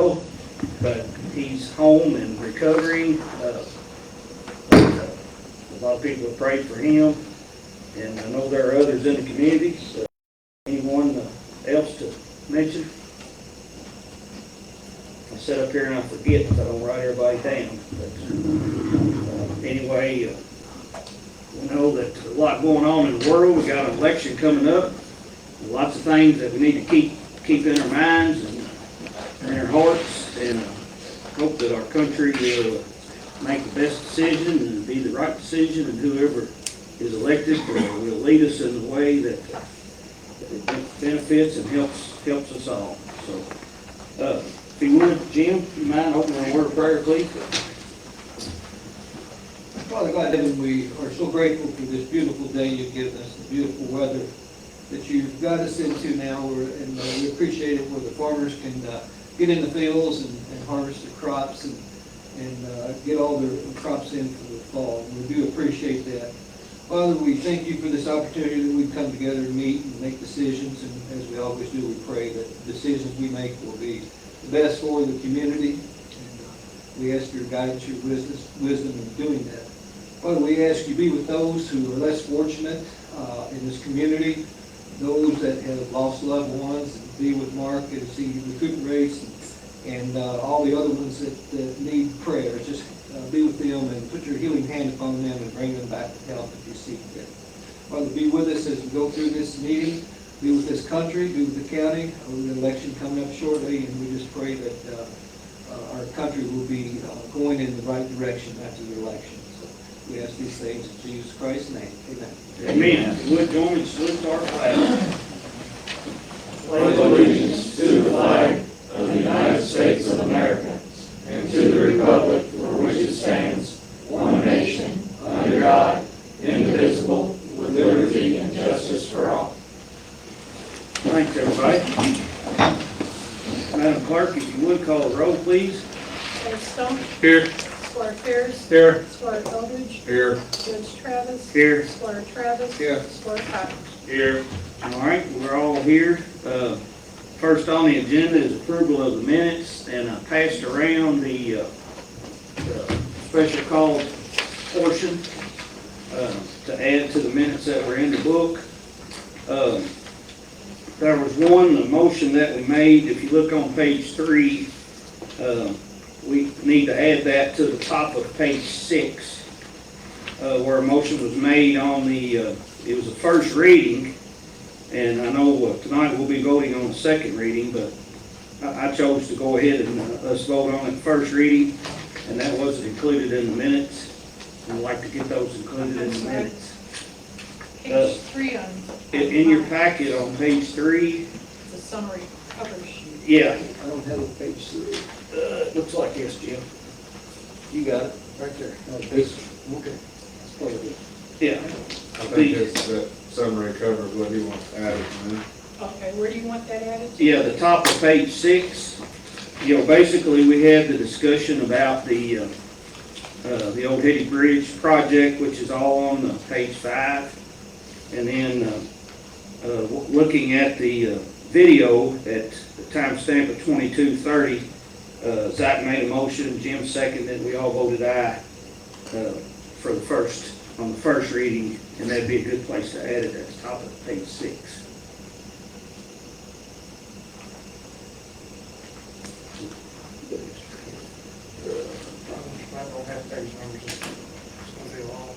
but he's home and recovering. A lot of people have prayed for him, and I know there are others in the community. So anyone else to mention? I sit up here and I forget because I don't write everybody down. But anyway, we know that a lot going on in the world. We got an election coming up. Lots of things that we need to keep in our minds and in our hearts, and hope that our country will make the best decision and be the right decision, and whoever is elected will lead us in the way that it benefits and helps us all. So, if you would, Jim, you mind opening a word of prayer, please? Father God, heaven, we are so grateful for this beautiful day you've given us, the beautiful weather that you've got us into now, and we appreciate it where the farmers can get in the fields and harvest the crops and get all their crops in for the fall. We do appreciate that. Father, we thank you for this opportunity that we've come together to meet and make decisions, and as we always do, we pray that the decisions we make will be the best for the community, and we ask your guidance, your wisdom in doing that. Father, we ask you to be with those who are less fortunate in this community, those that have lost loved ones, and be with Mark as he recuperates, and all the other ones that need prayer. Just be with them and put your healing hand upon them and bring them back to health if you see fit. Father, be with us as we go through this meeting. Be with this country, be with the county. With the election coming up shortly, and we just pray that our country will be going in the right direction after the election. So we ask these things in Jesus Christ's name. Amen. Amen. Would join me to salute our flag. Pledge allegiance to the flag of the United States of America and to the republic for which it stands, one nation, under God, indivisible, with liberty and justice for all. Thanks, everybody. Madam Clerk, if you would call the roll, please. Judge Stone? Here. Squire Pierce? Here. Squire Eldridge? Here. Judge Travis? Here. Squire Travis? Here. Squire Cotton? Here. All right, we're all here. First on the agenda is approval of the minutes, and I passed around the special called portion to add to the minutes that were in the book. There was one motion that we made. If you look on page 3, we need to add that to the top of page 6, where a motion was made on the, it was a first reading, and I know tonight we'll be voting on the second reading, but I chose to go ahead and us vote on it first reading, and that wasn't included in the minutes. I'd like to get those included in the minutes. Page 3 on. In your packet on page 3. The summary cover sheet. Yeah. I don't have a page 3. It looks like this, Jim. You got it, right there. Okay. That's part of it. Yeah. I think it's that summary covers what he wants added. Okay, where do you want that added? Yeah, the top of page 6. You know, basically we had the discussion about the Old Hetty Bridge project, which is all on page 5. And then looking at the video at the timestamp of 22:30, Zach made a motion, Jim seconded, we all voted aye for the first reading, and that'd be a good place to add it at the top of page 6. I don't have page numbers, it's going to be long.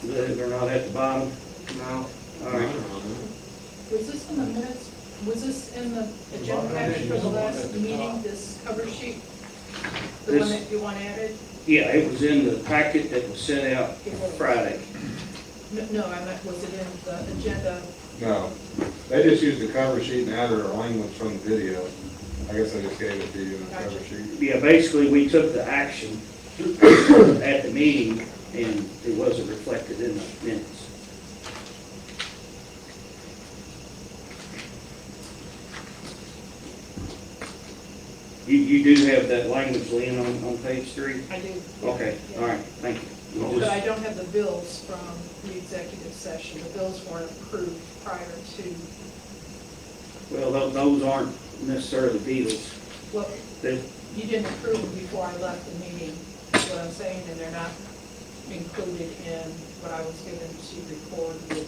They're not at the bottom? No. All right. Was this in the minutes? Was this in the agenda package for the last meeting, this cover sheet? The one that you want added? Yeah, it was in the packet that was sent out Friday. No, I meant, was it in the agenda? No, they just used the cover sheet and added our language from the video. I guess I just gave it to you in the cover sheet. Yeah, basically, we took the action at the meeting, and it wasn't reflected in the minutes. You do have that language, Lynn, on page 3? I do. Okay, Yeah. all right, thank you. But I don't have the bills from the executive session. The bills weren't approved prior to Well, those aren't necessarily bills. Well, They- you didn't approve them before I left the meeting, is what I'm saying, and they're not included in what I was given to record with,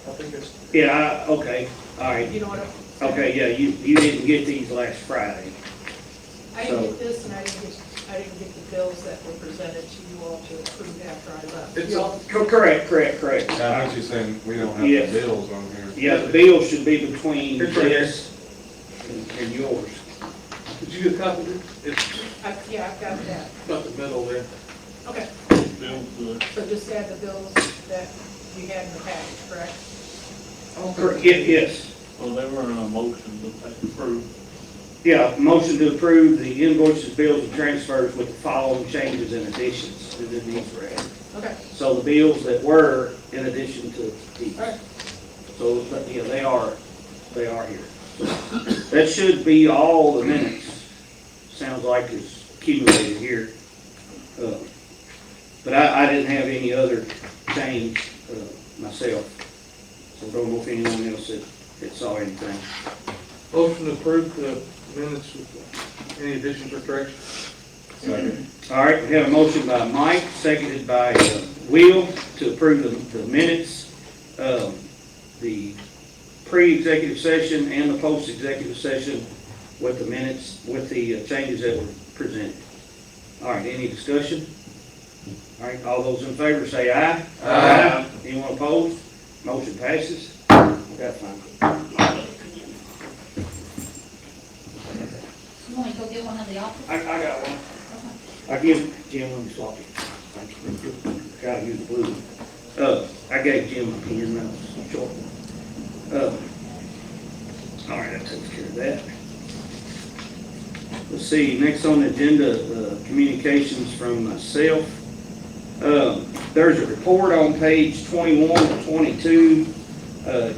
I think it's, Yeah, okay, all right. you know what I'm saying? Okay, yeah, you didn't get these last Friday. I didn't get this, and I didn't get the bills that were presented to you all to approve after I left. It's You a- all- Correct. Yeah, I think she's saying we don't have Yes. the bills on here. Yeah, the bill should be between It's right here. this and yours. did you get a copy of it? It's Yeah, I've got that. about the middle there. Okay, so just add the bills that you had in the package, correct? Yes, Well, they were in a motion to approve. yeah, motion to approve the invoices, bills, and transfers with the following changes and additions to the needs read. Okay, So the bills that were in addition to these. all right. So, yeah, they are here. That should be all the minutes, sounds like is accumulated here. But I didn't have any other change myself, so don't know if anyone else that saw anything. Motion to approve the minutes with any additions or corrections. Second. All right, we have a motion by Mike, seconded by Will, to approve the minutes, the pre-executive session and the post-executive session with the minutes, with the changes that were presented. All right, any discussion? All right, all those in favor say aye. Aye. Anyone opposed? Motion passes. Got fine. You want to go get one of the officers? I got one. I give Jim one sloppy. Thank you. Gotta use blue. I gave Jim a pen, that was short. All right, that takes care of that. Let's see, next on the agenda, communications from myself. There's a report on page 21 to 22,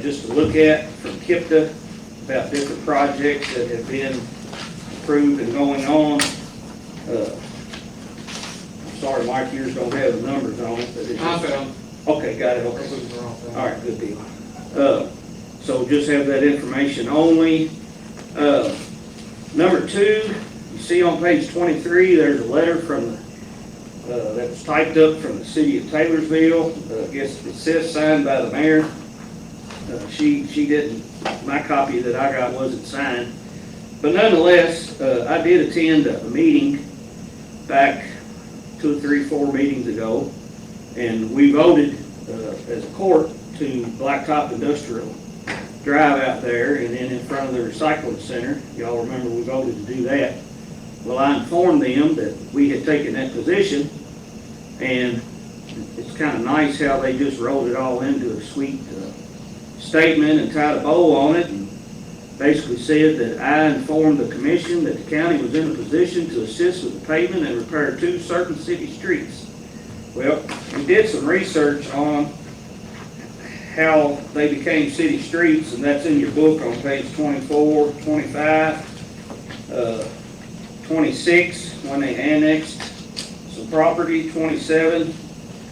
just to look at from KIPTA about different projects that have been approved and going on. I'm sorry, Mike, yours don't have the numbers on it, but it's I just, found, okay, got it, I okay. was looking the wrong thing. All right, good deal. So just have that information only. Number 2, you see on page 23, there's a letter from, that was typed up from the city of Taylorsville. I guess it says signed by the mayor. She didn't, my copy that I got wasn't signed. But nonetheless, I did attend a meeting back 2, 3, 4 meetings ago, and we voted as a court to blacktop industrial drive out there and then in front of the recycling center. Y'all remember we voted to do that. Well, I informed them that we had taken that position, and it's kind of nice how they just rolled it all into a sweet statement and tied a bow on it, and basically said that I informed the commission that the county was in a position to assist with the pavement and repair 2 certain city streets. Well, we did some research on how they became city streets, and that's in your book on page 24, 25, 26, when they annexed some property, 27,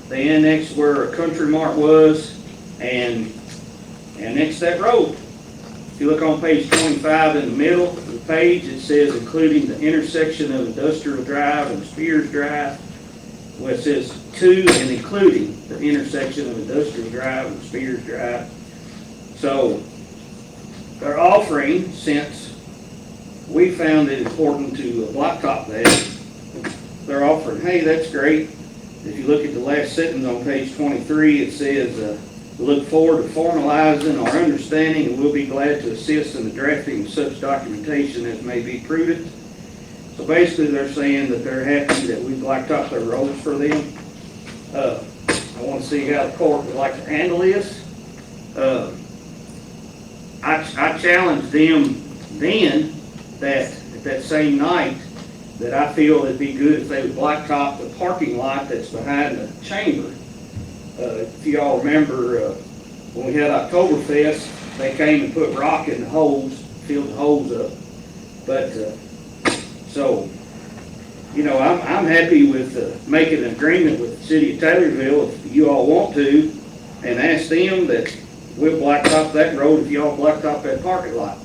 they annexed where a Country Mart was and annexed that road. If you look on page 25 in the middle of the page, it says including the intersection of Industrial Drive and Spears Drive. Well, it says to and including the intersection of Industrial Drive and Spears Drive. So they're offering, since we found it important to blacktop that, they're offering, hey, that's great. If you look at the last sentence on page 23, it says, we look forward to formalizing our understanding and we'll be glad to assist in the drafting of such documentation as may be prudent. So basically, they're saying that they're happy that we blacktop their roads for them. I want to see how the court would like to handle this. I challenged them then that at that same night that I feel it'd be good if they would blacktop the parking lot that's behind the chamber. If y'all remember, when we had Oktoberfest, they came and put rock in the holes, filled the holes up. But, so, you know, I'm happy with making an agreement with the city of Taylorsville if you all want to, and ask them that we'll blacktop that road if y'all blacktop that parking lot.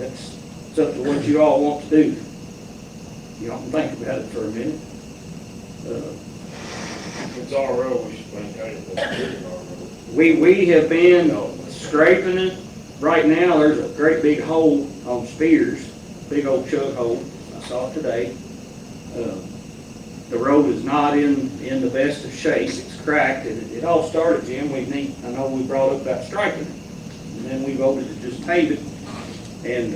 That's, it's up to what you all want to do. You all can think about it for a minute. It's our road, we should maintain it, but it's our road. We have been scraping it. Right now, there's a great big hole on Spears, big old chug hole. I saw it today. The road is not in the best of shape. It's cracked, and it all started, Jim, I know we brought up about striping it. And then we voted to just pave it. And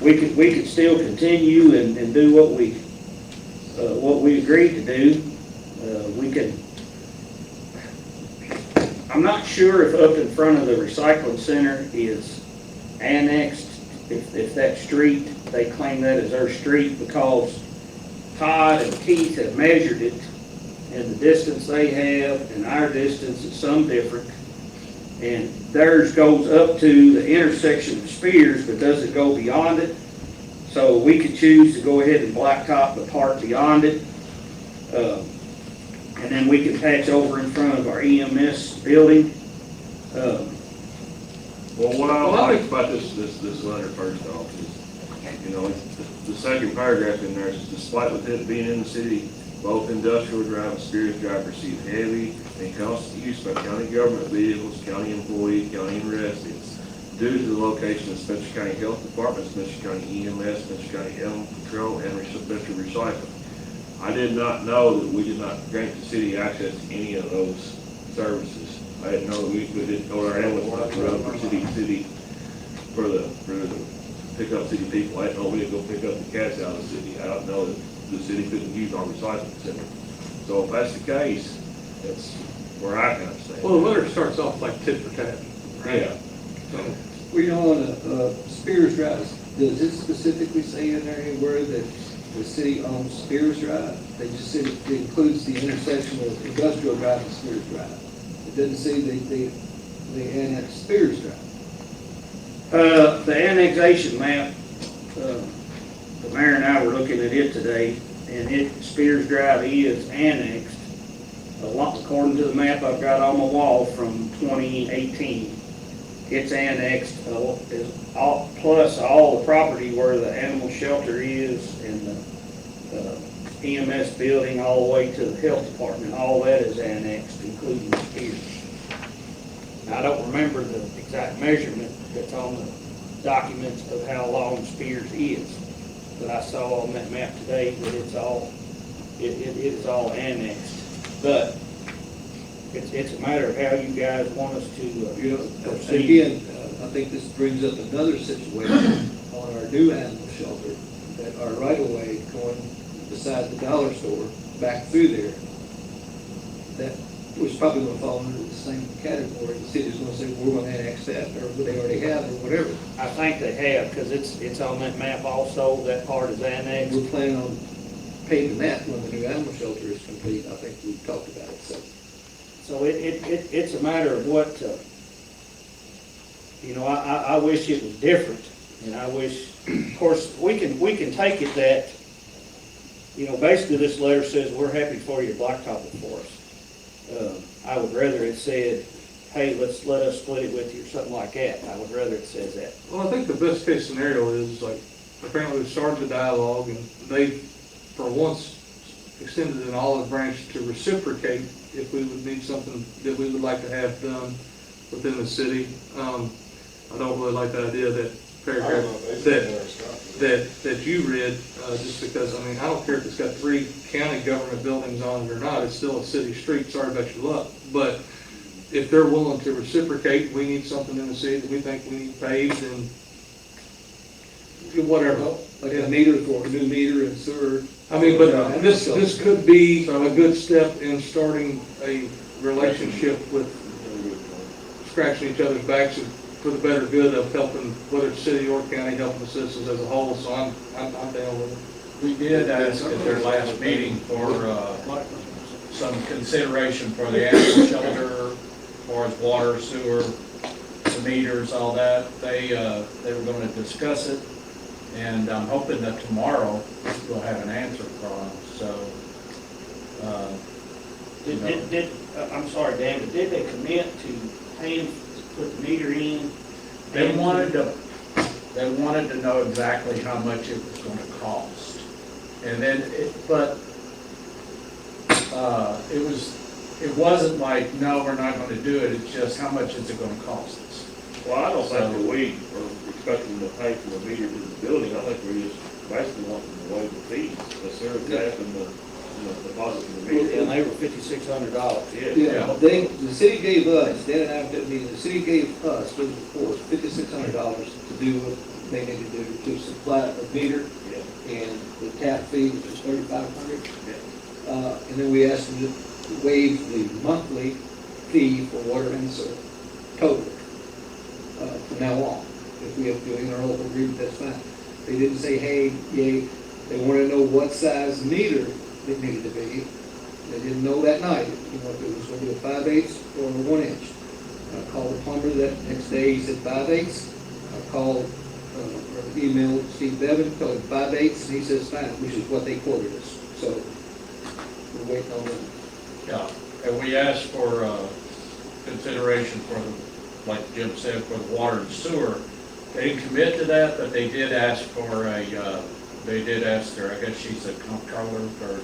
we could still continue and do what we agreed to do. We can, I'm not sure if up in front of the recycling center is annexed, if that street, they claim that as their street because Todd and Keith have measured it, and the distance they have and our distance is some different. And theirs goes up to the intersection of Spears, but doesn't go beyond it. So we could choose to go ahead and blacktop the part beyond it. And then we can patch over in front of our EMS building. Well, what I like about this letter first off is, you know, the second paragraph in there is, despite with it being in the city, both industrial drive and Spears Drive receive heavy and constant use by county government vehicles, county employees, county residents, due to the location of Spencer County Health Department, Spencer County EMS, Spencer County Animal Control, and Spencer Recycling. I did not know that we did not grant the city access to any of those services. I didn't know that we didn't go to our ambulance road for city, for the pick up city people. I didn't know we didn't go pick up the cats out of the city. I don't know that the city couldn't use our recycling center. So if that's the case, that's where I kind of stand. Well, the letter starts off like tit for tat, right? Yeah. So, Well, you know, on Spears Drive, does it specifically say in there anywhere that the city owns Spears Drive? They just said it includes the intersection of Industrial Drive and Spears Drive. It doesn't say they annex Spears Drive. The annexation map, the mayor and I were looking at it today, and Spears Drive is annexed. According to the map I've got on my wall from 2018, it's annexed, plus all the property where the animal shelter is and the EMS building all the way to the health department, all that is annexed, including Spears. I don't remember the exact measurement that's on the documents of how long Spears is, but I saw on that map today that it is all annexed. But it's a matter of how you guys want us to proceed. Again, I think this brings up another situation on our new animal shelter, that our right-of-way going beside the dollar store, back through there, that was probably gonna fall under the same category. The city's gonna say, we're gonna annex that, or they already have, or whatever. I think they have, because it's on that map also, that part is And annexed. we're planning on paving that when the new animal shelter is complete. I think we've talked about it, so. So it's a matter of what, I wish it was different, and I wish, of course, we can take it that, basically this letter says, we're happy for you to blacktop it for us. I would rather it said, hey, let us split it with you, or something like that. I would rather it says that. well, I think the best case scenario is, like, apparently we've started the dialogue, and they, for once, extended an olive branch to reciprocate if we would need something that we would like to have done within the city. I don't really like the idea that paragraph that you read, just because, I don't care if it's got 3 county government buildings on it or not, it's still a city street, sorry about your luck. But if they're willing to reciprocate, we need something in the city that we think we need paved, and whatever. Like a meter for a new meter and sewer. But this could be a good step in starting a relationship with scratching each other's backs for the better good of helping, whether it's city or county, helping the citizens as a whole, so I'm down with it. We did ask at their last meeting for some consideration for the animal shelter, as far as water, sewer, the meters, all that. They were going to discuss it, and I'm hoping that tomorrow we'll have an answer from them, so. I'm sorry, Dan, but did they commit to paying to put the meter in? They wanted to They wanted to know exactly how much it was gonna cost. And then, it wasn't like, no, we're not gonna do it, it's just how much is it gonna cost us? Well, I don't think that we are expecting to pay for a meter to the building, I think we're just basically wanting to waive the fees, that's their exact and the deposit for the meter. And they were $5,600. Yeah, the city gave us, Dan and I at that meeting, the city gave us, those reports, $5,600 to do what they needed to do, to supply a meter and the tap fee, which was $3,500. And then we asked them to waive the monthly fee for water and sewer, total, from now on. If we have to do an interlocal agreement, that's fine. They didn't say, hey, yay, they wanted to know what size meter it needed to be. They didn't know that night, you know, if it was going to be a 5/8 or a 1 inch. I called the plumber that next day, he said 5/8. I called, or emailed Steve Bevan, told him 5/8, and he says fine, which is what they quoted us. So, we're waiting on them. Yeah, and we asked for, consideration for the, like Jim said, for the water and sewer. They didn't commit to that, but they did ask for they did ask her, I guess she's a comptroller for,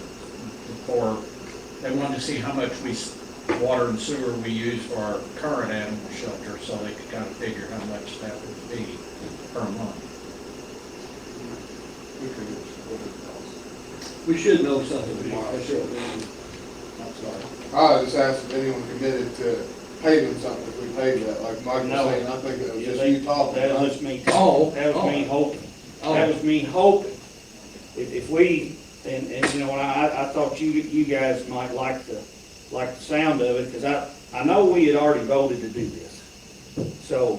they wanted to see how much water and sewer we use for our current animal shelter, so they could kind of figure how much that would be per month. We should know something tomorrow, sure. I'm sorry. I just asked if anyone committed to paving something, if we paid that, like Mike was No. saying, I think it was Yeah, just you talking. That was just me. Oh, That was me oh. hoping. Oh. That was me hoping. If we, and you know, I thought you guys might like the sound of it, because I know we had already voted to do this. So,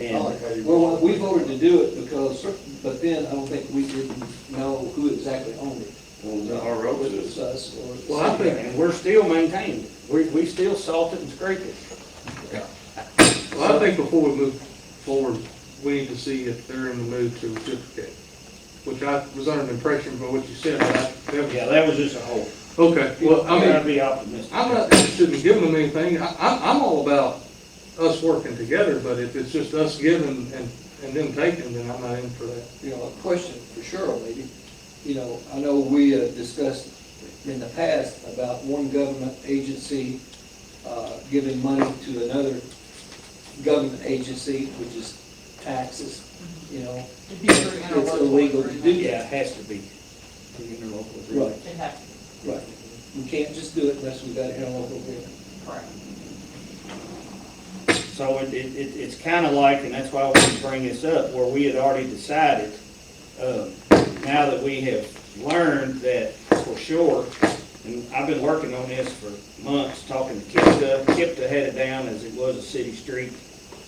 I and, like how you- Well, we voted to do it because, but then I don't think we didn't know who exactly owned it. Well, our road Whether it system. was us or. the Well, I city. think- and we're still maintaining it. We still salt it and scrape it. Well, I think before we move forward, we need to see if they're in the mood to reciprocate, which I was under the impression by what you said. Yeah, that was just a hope. Okay, well, I I'm mean, trying to be optimistic. I'm not interested in giving them anything. I'm all about us working together, but if it's just us giving and them taking, then I'm not in for that. You know, a question for Cheryl, maybe. You know, I know we discussed in the past about one government agency giving money to another government agency, which is taxes, you know. It'd be very It's interlocal illegal to agreement. do Yeah, that. it has to be. The interlocal agreement. Right, It'd have to be, right. We can't just do it unless we've got an interlocal agreement. correct. So it's kind of like, and that's why I wanted to bring this up, where we had already decided, now that we have learned that for sure, and I've been working on this for months, talking to Kipta. Kipta had it down as it was a city street.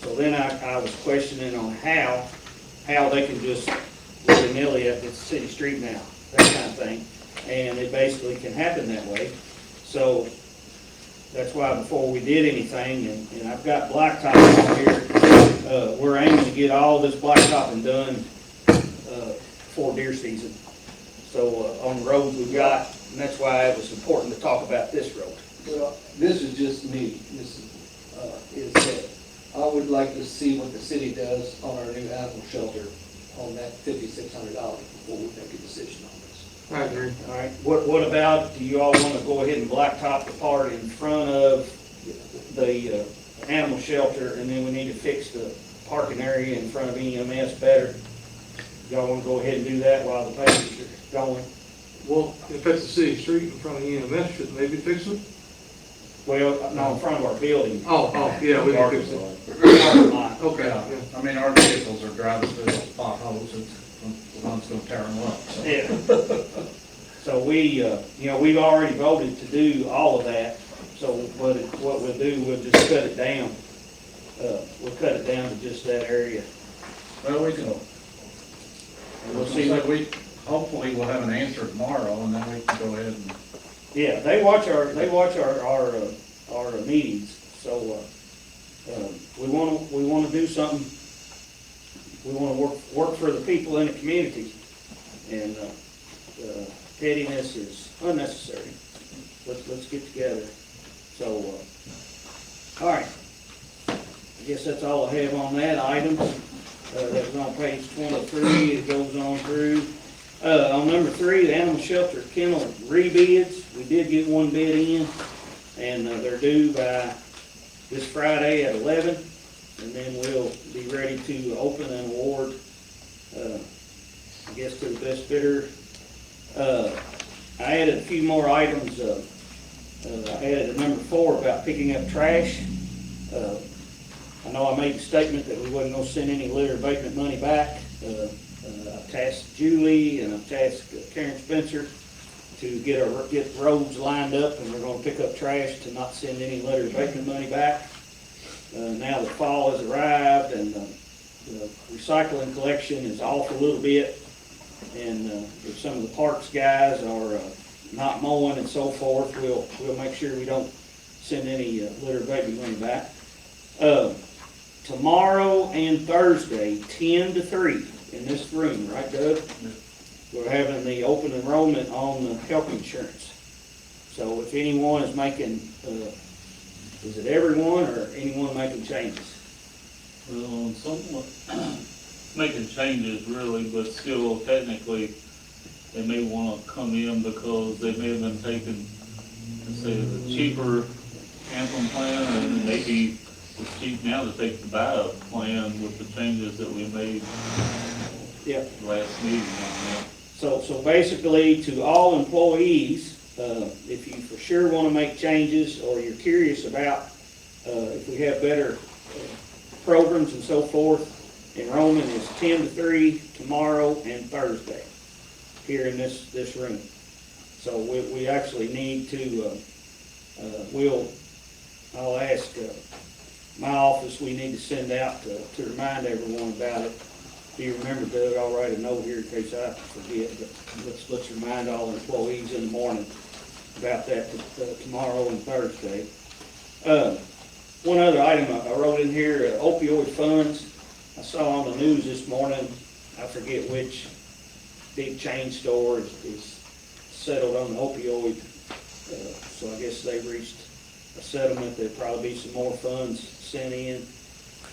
So then I was questioning on how they can just willy-nilly, if it's a city street now, that kind of thing. And it basically can happen that way. So that's why before we did anything, and I've got blacktop on here, we're aiming to get all this blacktopping done before deer season. So on the roads we've got, and that's why it was important to talk about this road. Well, this is just me. This is that I would like to see what the city does on our new animal shelter on that $5,600 before we make a decision on this. I agree. All right, what about, do you all want to go ahead and blacktop the part in front of the animal shelter, and then we need to fix the parking area in front of EMS better? Y'all want to go ahead and do that while the pages are going? Well, if it's a city street in front of EMS, shouldn't they be fixing it? Well, no, in front of our building. Oh, yeah, we can fix it. Parking lot. Okay, Yeah, yeah. I mean, our vehicles are driving through those potholes, and the one's gonna tear them up, so. Yeah. So we, you know, we've already voted to do all of that, so what we'll do, we'll just cut it down. We'll cut it down to just that area. Well, we can, We'll see what, hopefully we'll have an answer tomorrow, and then we can go ahead and, yeah, they watch our meetings, so, we wanna do something. We wanna work for the people in the community, and, pettiness is unnecessary. Let's get together. So, all right. I guess that's all I have on that item. that was on page 23, it goes on through. On number 3, the animal shelter kennel rebids, we did get one bid in, and they're due by this Friday at 11, and then we'll be ready to open and award, I guess, to the best bidder. I added a few more items. I added a number 4 about picking up trash. I know I made a statement that we wasn't gonna send any litter abatement money back. I've tasked Julie and I've tasked Karen Spencer to get roads lined up, and we're gonna pick up trash to not send any litter abatement money back. Now the fall has arrived, and the recycling collection is off a little bit, and if some of the parks guys are not mowing and so forth, we'll make sure we don't send any litter abatement money back. Tomorrow and Thursday, 10 to 3, in this room, right, Doug? We're having the open enrollment on the health insurance. So if anyone is making, is it everyone or anyone making changes? Well, somewhat making changes really, but still technically, they may want to come in because they may have been taking, let's say, the cheaper Anthem plan, and maybe it's cheap now to take the backup plan with the changes that we made last meeting on that. So basically, to all employees, if you for sure want to make changes, or you're curious about if we have better programs and so forth, enrollment is 10 to 3 tomorrow and Thursday here in this room. So we actually need to, I'll ask my office, we need to send out to remind everyone about it. Do you remember, Doug? I'll write a note here in case I forget, but let's remind all employees in the morning about that tomorrow and Thursday. One other item I wrote in here, opioid funds. I saw on the news this morning, I forget which big chain store is settled on the opioid, so I guess they've reached a settlement. There'll probably be some more funds sent in.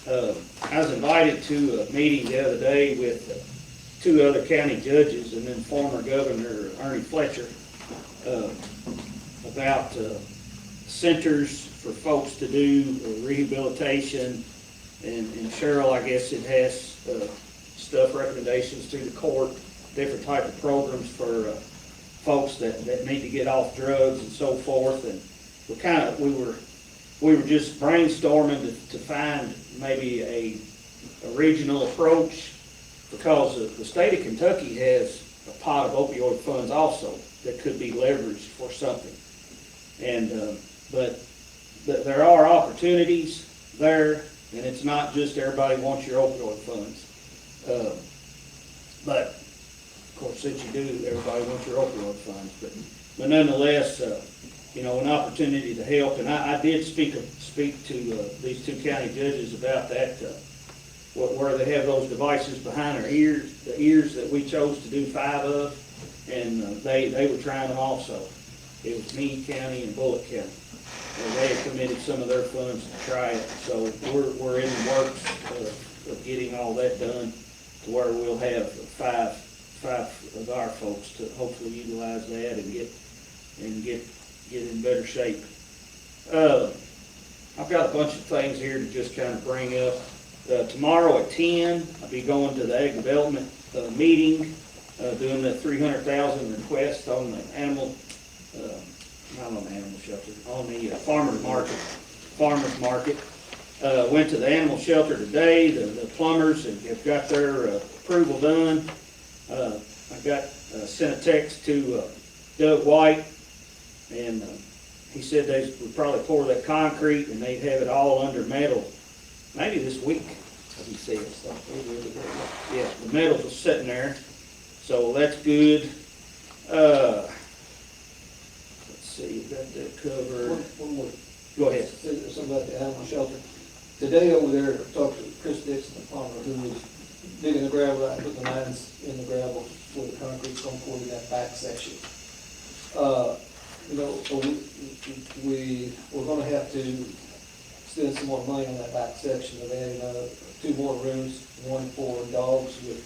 I was invited to a meeting the other day with 2 other county judges and then former Governor Ernie Fletcher about centers for folks to do rehabilitation. And Cheryl, I guess it has stuff, recommendations to the court, different type of programs for folks that need to get off drugs and so forth. And we were just brainstorming to find maybe a regional approach, because the state of Kentucky has a pot of opioid funds also that could be leveraged for something. And but there are opportunities there, and it's not just everybody wants your opioid funds. But of course, since you do, everybody wants your opioid funds. But nonetheless, an opportunity to help. And I did speak to these 2 county judges about that, where they have those devices behind their ears, the ears that we chose to do 5 of, and they were trying them also. It was Meade County and Bullitt County. And they had committed some of their funds to try it. So we're in the works of getting all that done to where we'll have five of our folks to hopefully utilize that and get in better shape. I've got a bunch of things here to just kind of bring up. Tomorrow at 10, I'll be going to the Ag Development meeting, doing the $300,000 request on the animal, not on the animal shelter, on the farmer's market. Went to the animal shelter today. The plumbers have got their approval done. I sent a text to Doug White, and he said they would probably pour that concrete and they'd have it all under metal, maybe this week, he said. So, yeah, the metal's was sitting there, so that's good. Let's see, got that covered. One more. Go ahead. Something about the animal shelter. Today over there, I talked to Chris Dixon, the farmer, who was digging the gravel out, putting the lines in the gravel where the concrete's going to pour in that back section. We're going to have to spend some more money on that back section of adding, 2 more rooms, one for dogs with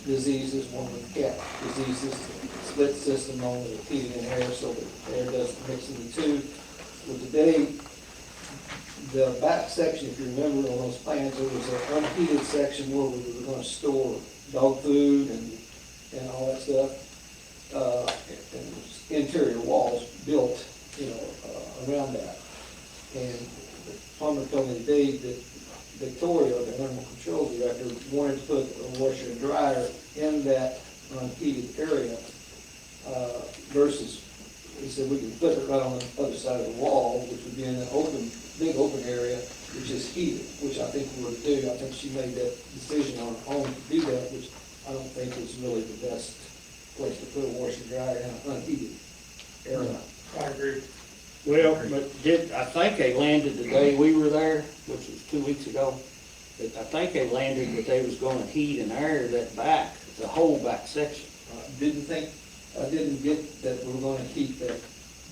diseases, one with cat diseases, split system on the heating and air, so that air doesn't mix in the two. Well, today, the back section, if you remember on those plans, there was an unheated section where we were gonna store dog food and all that stuff. And there was interior walls built, around that. And the plumber told me today that Victoria, the animal control director, wanted to put a washer and dryer in that unheated area, versus, he said, we can put it right on the other side of the wall, which would be in an big open area, which is heated, which I think we would do. I think she made that decision on her own to do that, which I don't think is really the best place to put a washer and dryer in an unheated area. I agree. Well, but I think they landed the day we were there, which was 2 weeks ago. But I think they landed that they was gonna heat and air that back, the whole back section. I didn't get that we were gonna keep the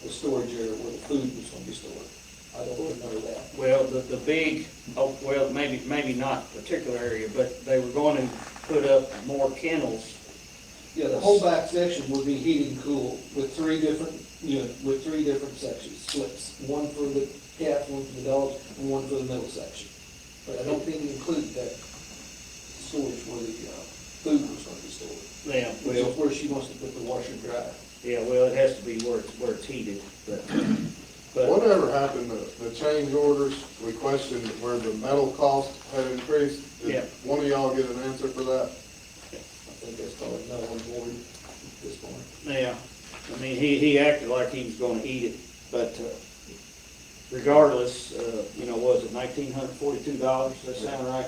storage area where the food was gonna be stored. I don't remember that. Well, the big, maybe not particular area, but they were gonna put up more kennels. Yeah, the whole back section would be heated and cooled with 3 different units, with 3 different sections, splits. One for the cats, one for the dogs, and one for the middle section. But I don't think it included that storage where the food was gonna be stored. Yeah, Which is where she wants to put the washer and dryer. yeah, well, it has to be where it's heated, but Whatever happened, the change orders, we questioned where the metal cost had increased. Yeah. Did one of y'all get an answer for that? I think that's probably not on board at this point. yeah, I mean, he acted like he was gonna eat it, but regardless, was it $1,942? Does that sound right?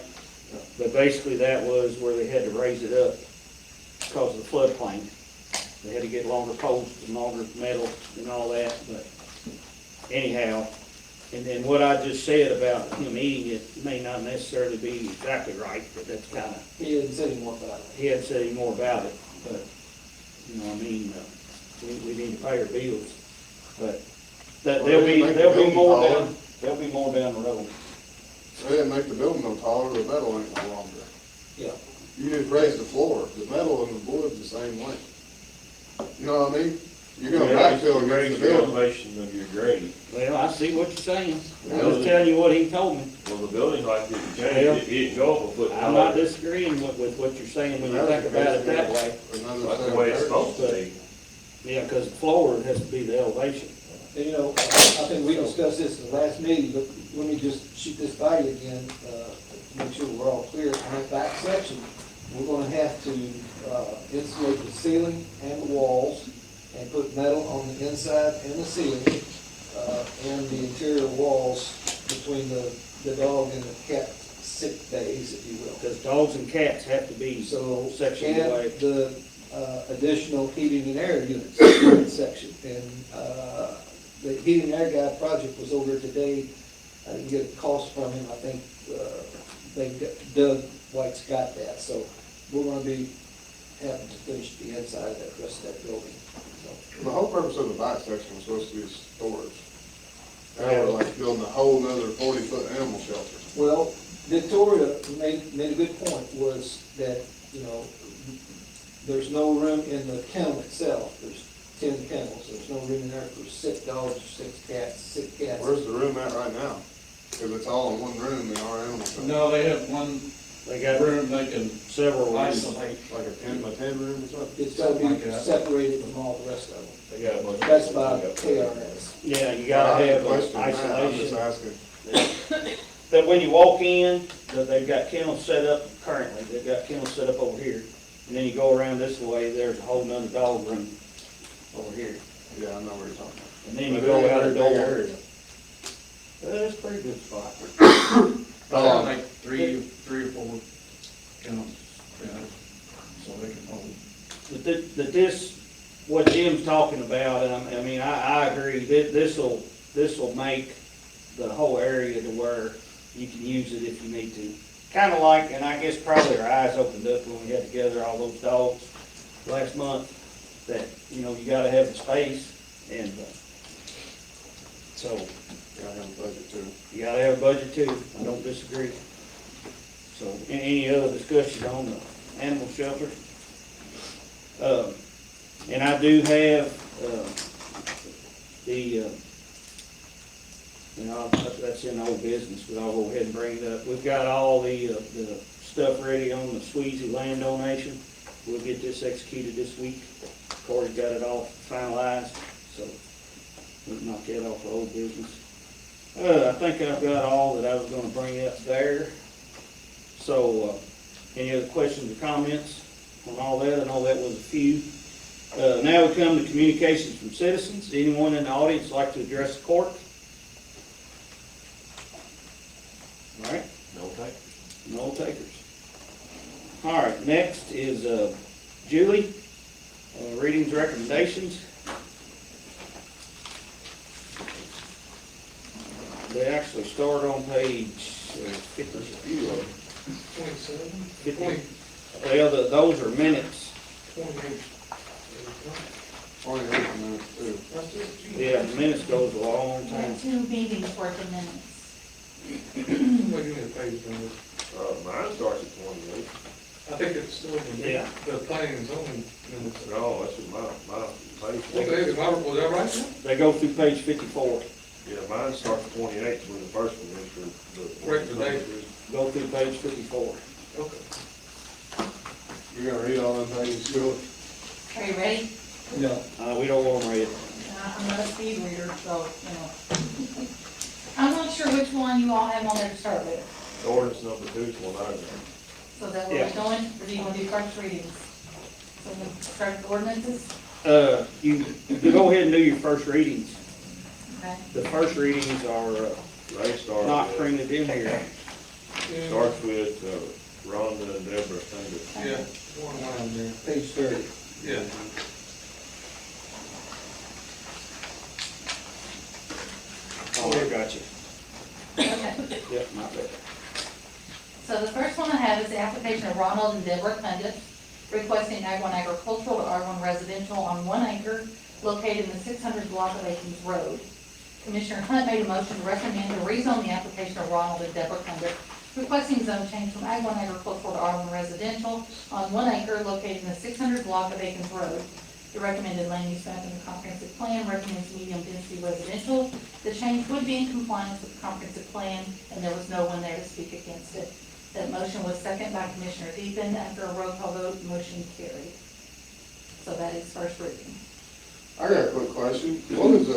But basically that was where they had to raise it up because of the floodplain. They had to get longer posts and longer metal and all that, but anyhow, and then what I just said about him eating it may not necessarily be exactly right, but that's kinda, He didn't say any more about it. he hadn't said any more about it, but, we need to pay our bills. But there'll be more down the road. They didn't make the building no taller, the metal ain't no longer. Yeah. You just raise the floor, the metal and the wood's the same way. You know what I mean? You're gonna backfill Raise against the the building. elevation of your grade. Well, I see what you're saying. I'm just telling you what he told me. Well, the building height didn't change, it didn't go up a foot I'm not taller. disagreeing with what you're saying when you think about it that way. Another That's the way it's supposed to be. Yeah, because the floor has to be the elevation. And I think we discussed this in the last meeting, but let me just shoot this by you again, to make sure we're all clear. On that back section, we're gonna have to insulate the ceiling and the walls and put metal on the inside and the ceiling, and the interior walls between the dog and the cat sick bays, if you will. Because dogs and cats have to be So, sectioned and away. the additional heating and air units in that section. And the heating and air guy project was over today. I didn't get a cost from him. I think Doug White's got that. So we're gonna be having to finish the inside of that, rest of that building. So, The whole purpose of the back section was supposed to be storage. Now we're like building a whole nother 40-foot animal shelter. well, Victoria made a good point, was that, there's no room in the kennel itself. There's 10 kennels. There's no room in there for 6 dogs or 6 cats, 6 cats. Where's the room at right now? Because it's all in one room in our animal shelter. No, they have one They got room they can several rooms. isolate. Like a 10 by 10 room or something? It's gotta Something be like that. separated from all the rest of them. They got a bunch of- That's by KRS. Yeah, you I gotta have have a question on that. I'm just isolation. asking. That when you walk in, that they've got kennels set up currently, they've got kennels set up over here. And then you go around this way, there's a whole nother dog room over here. Yeah, I know what you're talking about. And then you But go it ain't out a the big door. area. Well, it's a pretty good spot. Like three or four kennels, so they can hold. That this, what Jim's talking about, and I agree, this'll make the whole area to where you can use it if you need to. Kinda like, and I guess probably our eyes opened up when we had together all those dogs last month, that, you gotta have the space, and, So, Gotta have a budget too. you gotta have a budget too, I don't disagree. So, any other discussion on the animal shelter? And I do have, that's in old business, but I'll go ahead and bring it up. We've got all the stuff ready on the Sweezy land donation. We'll get this executed this week. Corey's got it all finalized, so we'll knock that off the old business. I think I've got all that I was gonna bring up there. So, any other questions or comments on all that? I know that was a few. Now we come to communications from citizens. Anyone in the audience like to address the court? All right. No take. No takers. All right, next is Julie, readings, recommendations. They actually start on page 50. 27, 50. Well, those are minutes. 28. Only 8 minutes too. Yeah, the minutes goes a long time. 2 meetings worth of minutes. What do you need, page number? Mine starts at 28. I think it's still in the, Yeah. the planning and zoning minutes. No, that's my page. Okay, was that right? They go through page 54. Yeah, mine starts at 28, when the first one is for the. Correct the date. Go through page 54. Okay. You gonna read all them pages, Stuart? Are you ready? No. We don't want them read. I'm not a speed reader, so, I'm not sure which one you all have on there to start with. Ordinance number 2 is one I got. So that where Yeah. we're going, or do you want to do first readings? So we'll start with ordinances, You go ahead and do your first readings. okay? The first readings are They start not with, printed in here. starts with Rhonda and Deborah Thunder. Yeah, one line there. Page 30. Yeah. Oh, I got you. Okay. Yep, not bad. So the first one I have is the application of Ronald and Deborah Cundiff requesting Ag-1 agricultural to R1 residential on 1 acre located in the 600 block of Akins Road. Commissioner Hunt made a motion to recommend to rezone the application of Ronald and Deborah Cundiff requesting zone change from Ag-1 agricultural to R1 residential on 1 acre located in the 600 block of Akins Road. The recommended land use map in the comprehensive plan recommends medium density residential. The change would be in compliance with the comprehensive plan, and there was no one there to speak against it. That motion was seconded by Commissioner Deaton. After a roll call vote, motion carried. So that is first reading. I got a quick question. What is,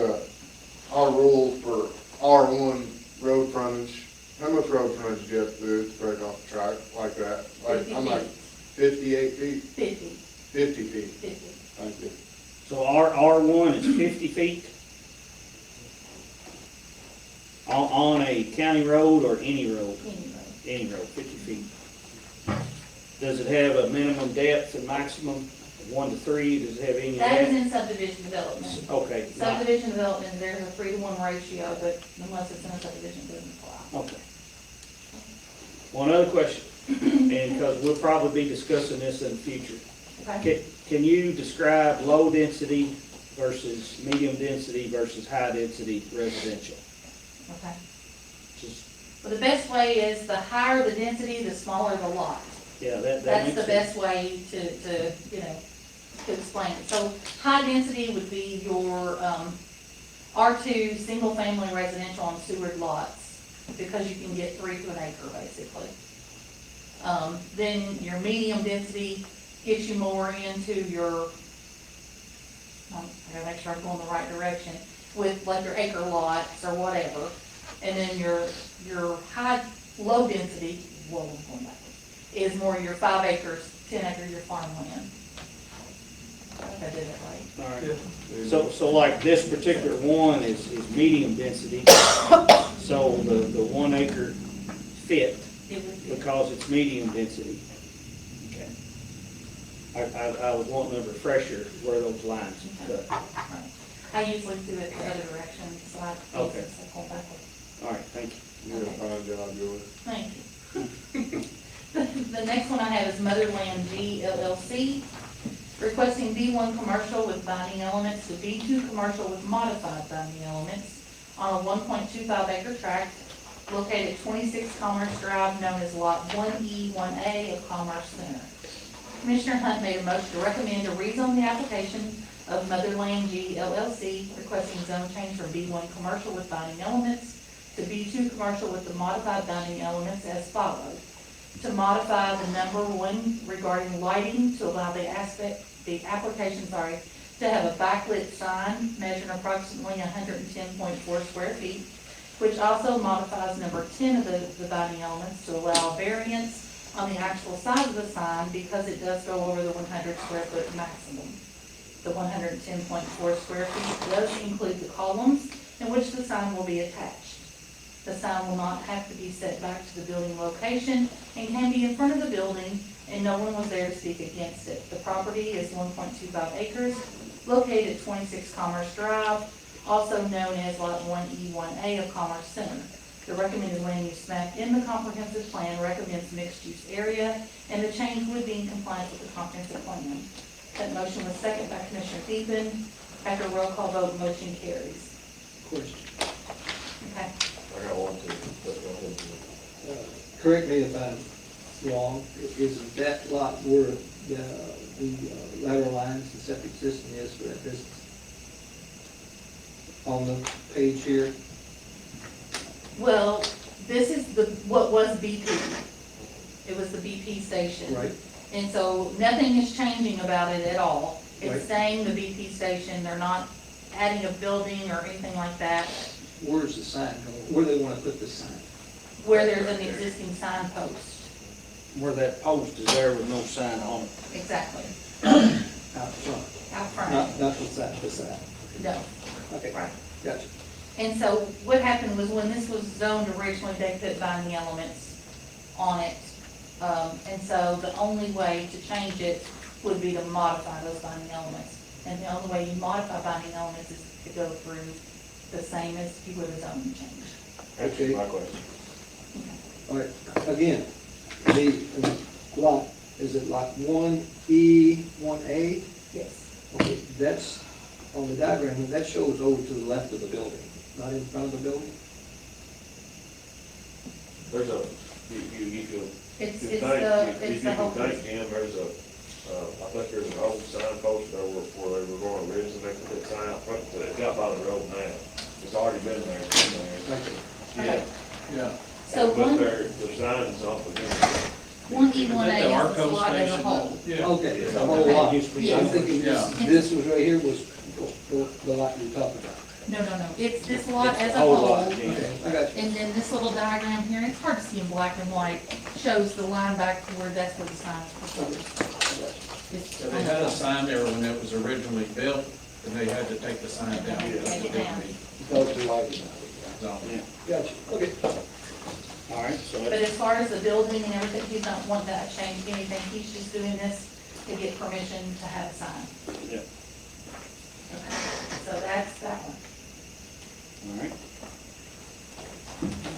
our rule for R1 road frontage? How much road frontage do you have to do to break off the track like that? Like, 50 I'm like feet. 58 feet? 50. 50 feet. 50. Thank you. So R1 is 50 feet? On a county road or any road? Anyway. Any road, 50 feet. Does it have a minimum depth and maximum, 1 to 3? Does it have any of That is that? in subdivision development. Okay, Subdivision development, there's a 3-to-1 ratio, but unless it's in a subdivision, it doesn't apply. okay. One other question, and because we'll probably be discussing this in the future. Okay? Can you describe low density versus medium density versus high density residential? Okay. Just, Well, the best way is the higher the density, the smaller the lot. yeah, that That's makes the sense. best way to explain it. So high density would be your, R2, single family residential on sewered lots, because you can get 3 to an acre, basically. Then your medium density gets you more into your, I gotta make sure I'm going the right direction, with like your acre lots or whatever. And then your low density, whoa, I'm going backwards, is more your 5 acres, 10 acre your farmland. I think I did that right. All right. So like this particular one is medium density, so the 1 acre fit It would be. because it's medium density. Okay. I was wanting a refresher where those lines cut. Right. I usually do it the other direction, so I, Okay. I go backwards. All right, thank you. You did a fine job, Julie. Thank you. The next one I have is Motherland G LLC, requesting B1 commercial with binding elements to B2 commercial with modified binding elements on a 1.25 acre tract located at 26 Commerce Drive, known as Lot 1E, 1A of Commerce Center. Commissioner Hunt made a motion to recommend to rezone the application of Motherland G LLC, requesting zone change from B1 commercial with dining elements to B2 commercial with the modified dining elements as follows. To modify the number 1 regarding lighting to allow the application, to have a backlit sign measuring approximately 110.4 square feet, which also modifies number 10 of the dining elements to allow variance on the actual size of the sign because it does go over the 100 square foot maximum. The 110.4 square feet does include the columns in which the sign will be attached. The sign will not have to be set back to the building location and can be in front of the building, and no one was there to speak against it. The property is 1.25 acres, located at 26 Commerce Drive, also known as Lot 1E, 1A of Commerce Center. The recommended land use map in the comprehensive plan recommends mixed-use area, and the change would be in compliance with the comprehensive plan. That motion was seconded by Commissioner Deaton. After roll call vote, motion carries. Question. Okay. I got one too. Correct me if I'm wrong, is that lot where the lateral lines, the septic system is for that business? On the page here? Well, this is what was BP. It was the BP station. Right. And so nothing is changing about it at all. It's Right. staying the BP station. They're not adding a building or anything like that. Where's the sign going? Where do they want to put the sign? Where there's an existing signpost. Where that post is there with no sign on it. Exactly. Out front? Out front. Not the side, the side. No. Okay, Right. gotcha. And so what happened was when this was zoned originally, they put binding elements on it. And so the only way to change it would be to modify those binding elements. And the only way you modify binding elements is to go through the same as if you would have zoning change. That's Okay. my question. All right, again, the lot, is it lot 1E, 1A? Yes. Okay, that's, on the diagram, that shows over to the left of the building, not in front of the building? There's a, you could, It's you the, think, it's if the you whole. can think, Jim, there's a, I think there's an old signpost there where they were going originally, they put that sign out front, but it's got by the road now. It's already been there, it's been there. Okay. Yeah. Yeah. So But one, their signs up again. 1E, 1A The is Arco the lot as a station. whole. Yeah. Okay, the whole lot. Used to be I'm so. thinking this was right here was the lot you're talking about. No. It's this lot It's as the a whole whole. lot. Okay, I got you. And then this little diagram here, it's hard to see in black and white, shows the line back to where that's where the sign is proposed. It's So they had a sign there when it was originally built, and they had to take the sign down. Take it down. Because the lighting. So, Gotcha, okay. All right, so But that's, as far as the building and everything, he's not wanting that to change anything, he's just doing this to get permission to have a sign. yeah, Okay. So that's that one. all right.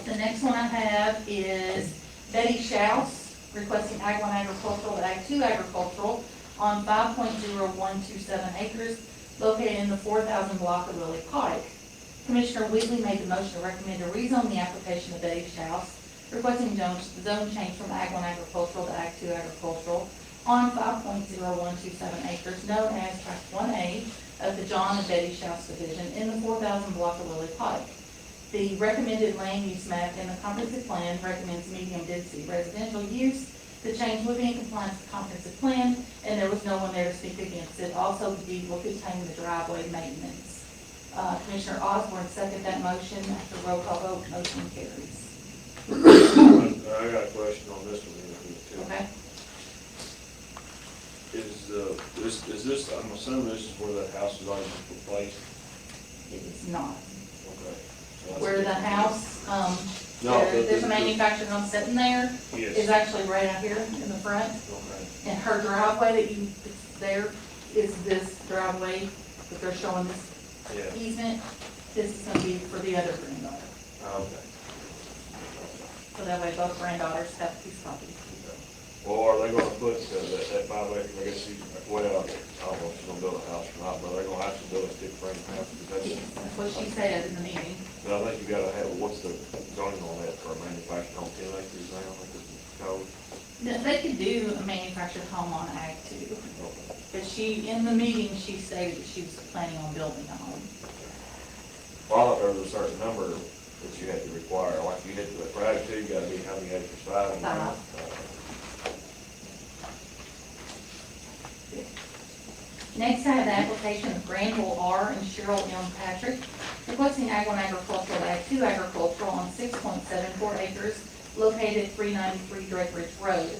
The next one I have is Betty Schaus, requesting Ag 1 agricultural to Ag 2 agricultural on 5.0127 acres located in the 4,000 block of Willie Pike. Commissioner Wheatley made the motion to recommend to rezone the application of Betty Schaus, requesting zone change from Ag 1 agricultural to Ag 2 agricultural on 5.0127 acres known as Tract 1A of the John and Betty Schaus division in the 4,000 block of Willie Pike. The recommended land use map in the comprehensive plan recommends medium density residential use. The change would be in compliance with the comprehensive plan, and there was no one there to speak against it. Also, the deed will contain the driveway maintenance. Commissioner Osborne seconded that motion. After roll call vote, motion carries. I got a question on this one too. Okay? Is this, I'm assuming this is where that house is already replaced? It is not. Okay. So that's Where the good. house, No, there's a manufacturing home sitting there, is Yes, actually right out here in the front. okay. And her driveway that you, it's there, is this driveway that they're showing this Yeah, easement. This is gonna be for the other granddaughter. okay. So that way both granddaughters have a piece of property. Or are they gonna put that 5 acres, I guess she's, well, I don't know if she's gonna build a house or not, but they're gonna have to build a stick frame house, because Yes, that's what she said in the meeting. But I think you gotta have, what's the zoning on that for a manufactured home, 10 acres now, I think is the code. No, they could do a manufactured home on Ag too, but she, in the meeting, she stated that she was planning on building a home. Well, I thought there was a certain number that you had to require, like you had to, for Ag 2, you gotta be how many acres, 5? Next, I have the application of Granville R. and Cheryl M. Patrick requesting Ag 1 agricultural, Ag 2 agricultural on 6.74 acres located at 393 Drake Ridge Road.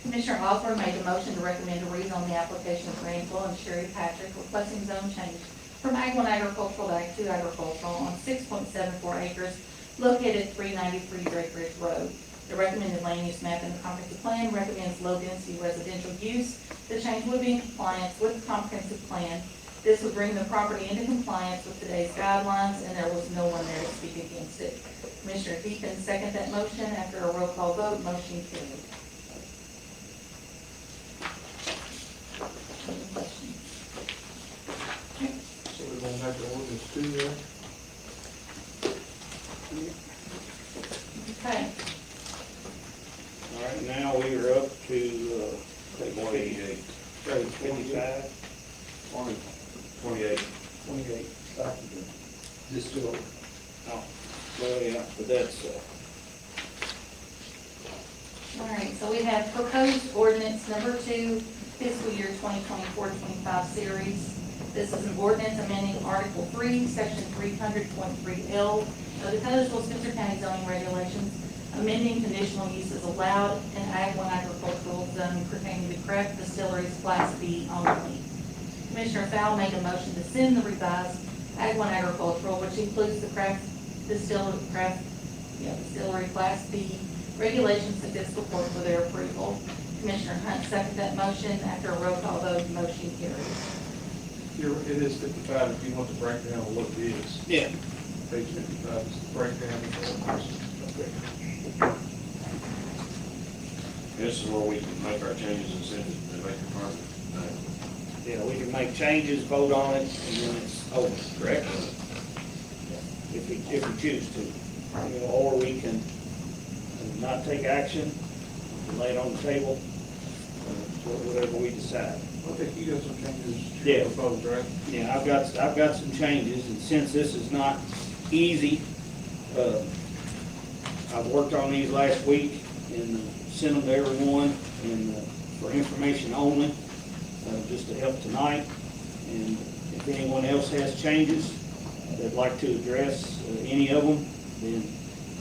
Commissioner Osborne made a motion to recommend a rezone the application of Granville and Sherry Patrick requesting zone change from Ag 1 agricultural to Ag 2 agricultural on 6.74 acres located at 393 Drake Ridge Road. The recommended land use map in the comprehensive plan recommends low-density residential use. The change would be in compliance with the comprehensive plan. This would bring the property into compliance with today's guidelines, and there was no one there to speak against it. Commissioner Deacon seconded that motion. After a roll call vote, motion carried. Any questions? So we're gonna have the ordinance 2 there. Okay. All right, now we are up to, page 28. page 55. 28. 28. Distillery. Oh, well, yeah, but that's, All right, so we have proposed ordinance number 2, fiscal year 2024-25 series. This is an ordinance amending Article 3, Section 300.3L of the Code of Spencer County zoning regulations, amending conditional uses allowed in Ag 1 agricultural zone pertaining to craft distilleries Class B only. Commissioner Fowl made a motion to send the revised Ag 1 agricultural, which includes the distillery Class B regulations to fiscal court for their approval. Commissioner Hunt seconded that motion. After a roll call vote, the motion carries. It is 55 if you want the breakdown of what it is. yeah. Page 55 is the breakdown of the ordinance. This is where we can make our changes and send it and make it permanent. Yeah, we can make changes, vote on it, and then it's over, correct? If we choose to. You know, or we can not take action, lay it on the table, whatever we decide. I think you got some changes Yeah. proposed, right? Yeah, I've got some changes, and since this is not easy, I've worked on these last week and sent them to everyone, and for information only, just to help tonight. And if anyone else has changes that'd like to address any of them, then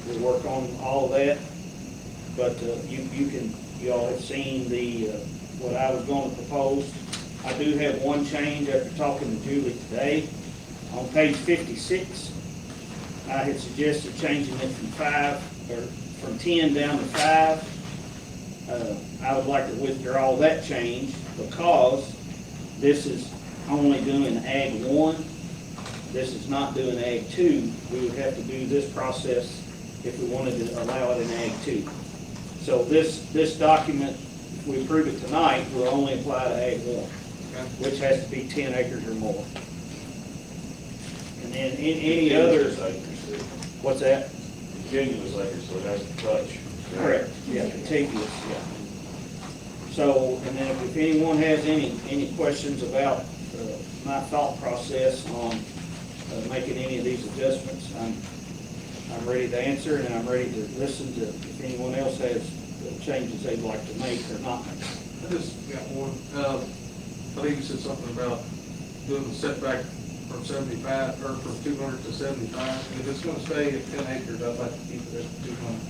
we'll work on all of that. But you all have seen what I was going to propose. I do have one change after talking to Julie today. On page 56, I had suggested changing it from 10 down to 5. I would like to withdraw that change because this is only doing Ag 1. This is not doing Ag 2. We would have to do this process if we wanted to allow it in Ag 2. So this document, if we approve it tonight, will only apply to Ag 1, which has to be 10 acres or more. And then any other, what's that? Continuous acres, so it has to touch. Correct, yeah, contiguous, yeah. So, and then if anyone has any questions about my thought process on making any of these adjustments, I'm ready to answer, and I'm ready to listen to if anyone else has changes they'd like to make or not make. I just got one. I think you said something about doing the setback from 75, or from 200 to 75. If it's gonna stay at 10 acres, I'd like to keep it at 200.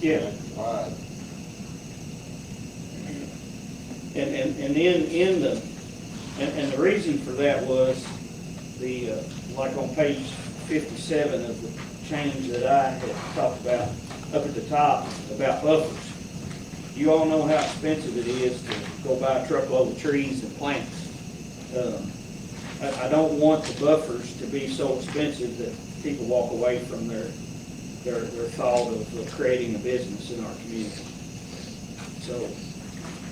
Yeah. And the reason for that was like on page 57 of the change that I had talked about up at the top about buffers. You all know how expensive it is to go buy a truckload of trees and plants. I don't want the buffers to be so expensive that people walk away from their thought of creating a business in our community. So,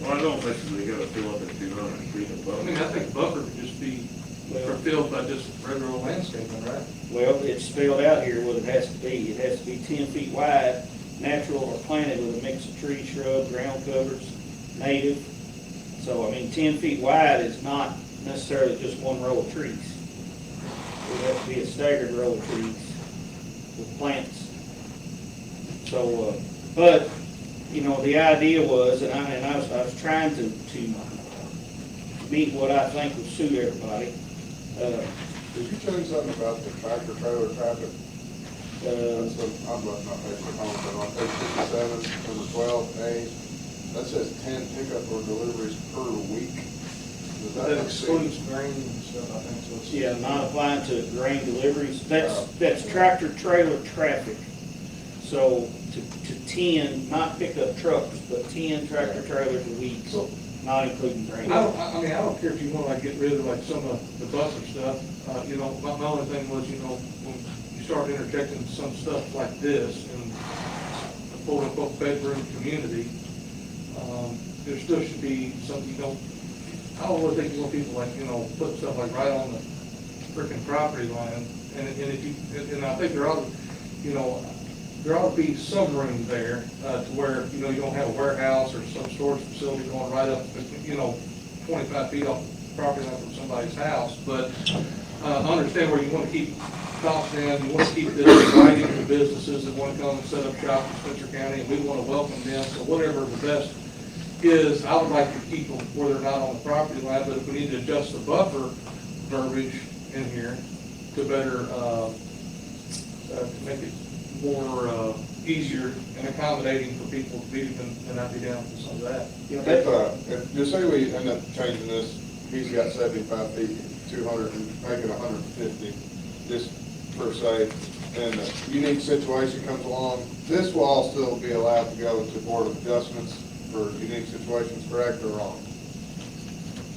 Well, I don't think we gotta fill up at 200 feet above. I mean, I think buffer could just be for filled by just regular landscaping, right? Well, it's spelled out here what it has to be. It has to be 10 feet wide, natural or planted with a mix of tree, shrub, ground covers, native. So, I mean, 10 feet wide is not necessarily just one row of trees. It would have to be a staggered row of trees with plants. So, but, you know, the idea was, and I was trying to meet what I think would suit everybody. Did you change something about the tractor trailer traffic? That's what, I'm looking at page on page 57, number 12A, that says 10 pickup or deliveries per week. Does That not seem- excludes grain and stuff, I think, so it's. Yeah, not applying to grain deliveries. That's tractor trailer traffic. So to 10, not pickup trucks, but 10 tractor trailers a week, So, not including grain. I mean, I don't care if you wanna like get rid of like some of the buffer stuff, you know, my only thing was, you know, when you start interjecting some stuff like this in a quote-unquote bedroom community, there still should be something, you know, I don't really think you want people like, you know, put stuff like right on the frickin' property line, and if you, and I think there ought to, you know, there ought to be some room there, to where, you know, you don't have a warehouse or some storage facility going right up, you know, 25 feet off the property line from somebody's house, but, understand where you want to keep costs down, you want to keep this inviting to businesses that want to come and set up shop in Spencer County, and we want to welcome them, so whatever the best is, I would like to keep them where they're not on the property line, but if we need to adjust the buffer verbiage in here to better, to make it more easier and accommodating for people to be, and I'd be down for some of that. if, just say we end up changing this, he's got 75 feet, 200, and make it 150, just per se, and a unique situation comes along, this will all still be allowed to go to Board of Adjustments for unique situations, correct or wrong?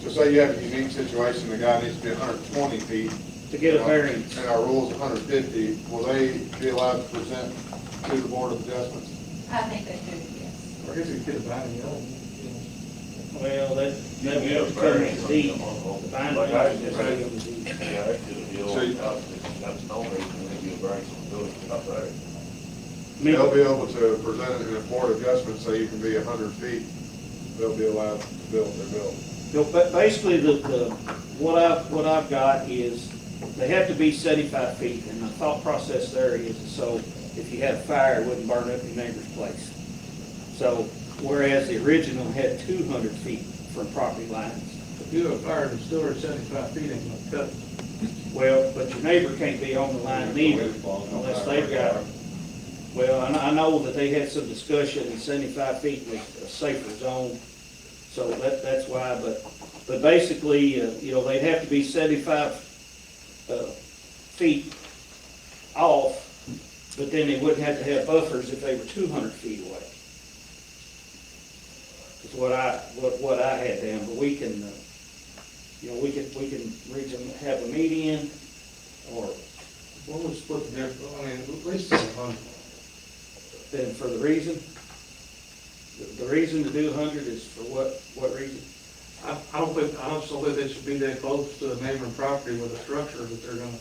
So say you have a unique situation, the guy needs to be 120 feet. To get a variance. And our rule's 150, will they be allowed to present to the Board of Adjustments? I think they do, yes. I guess you could buy any other, Well, that Yeah, would come variance to on deed. the- on- The binding like I is said, right on the deed. Yeah, actually, the So you- old house, that's no reason to give a variance on the building up there. They'll be able to present it in a Board of Adjustment, so you can be 100 feet, they'll be allowed to build their building. No, but basically, what I've got is, they have to be 75 feet, and the thought process there is, so if you had a fire, it wouldn't burn up your neighbor's place. So, whereas the original had 200 feet from property lines. if you have a fire and still at 75 feet, ain't gonna cut. Well, but your neighbor can't be on the line neither, unless they've got, well, I know that they had some discussion, and 75 feet was a safer zone, so that's why, but basically, you know, they'd have to be 75 feet off, but then they wouldn't have to have buffers if they were 200 feet away. Is what I had down, but we can, you know, we can reach them, have a meeting, or What would split the difference, I mean, at least 100. then for the reason, the reason to do 100 is for what reason? I just don't think they should be that close to a neighboring property with a structure that they're gonna,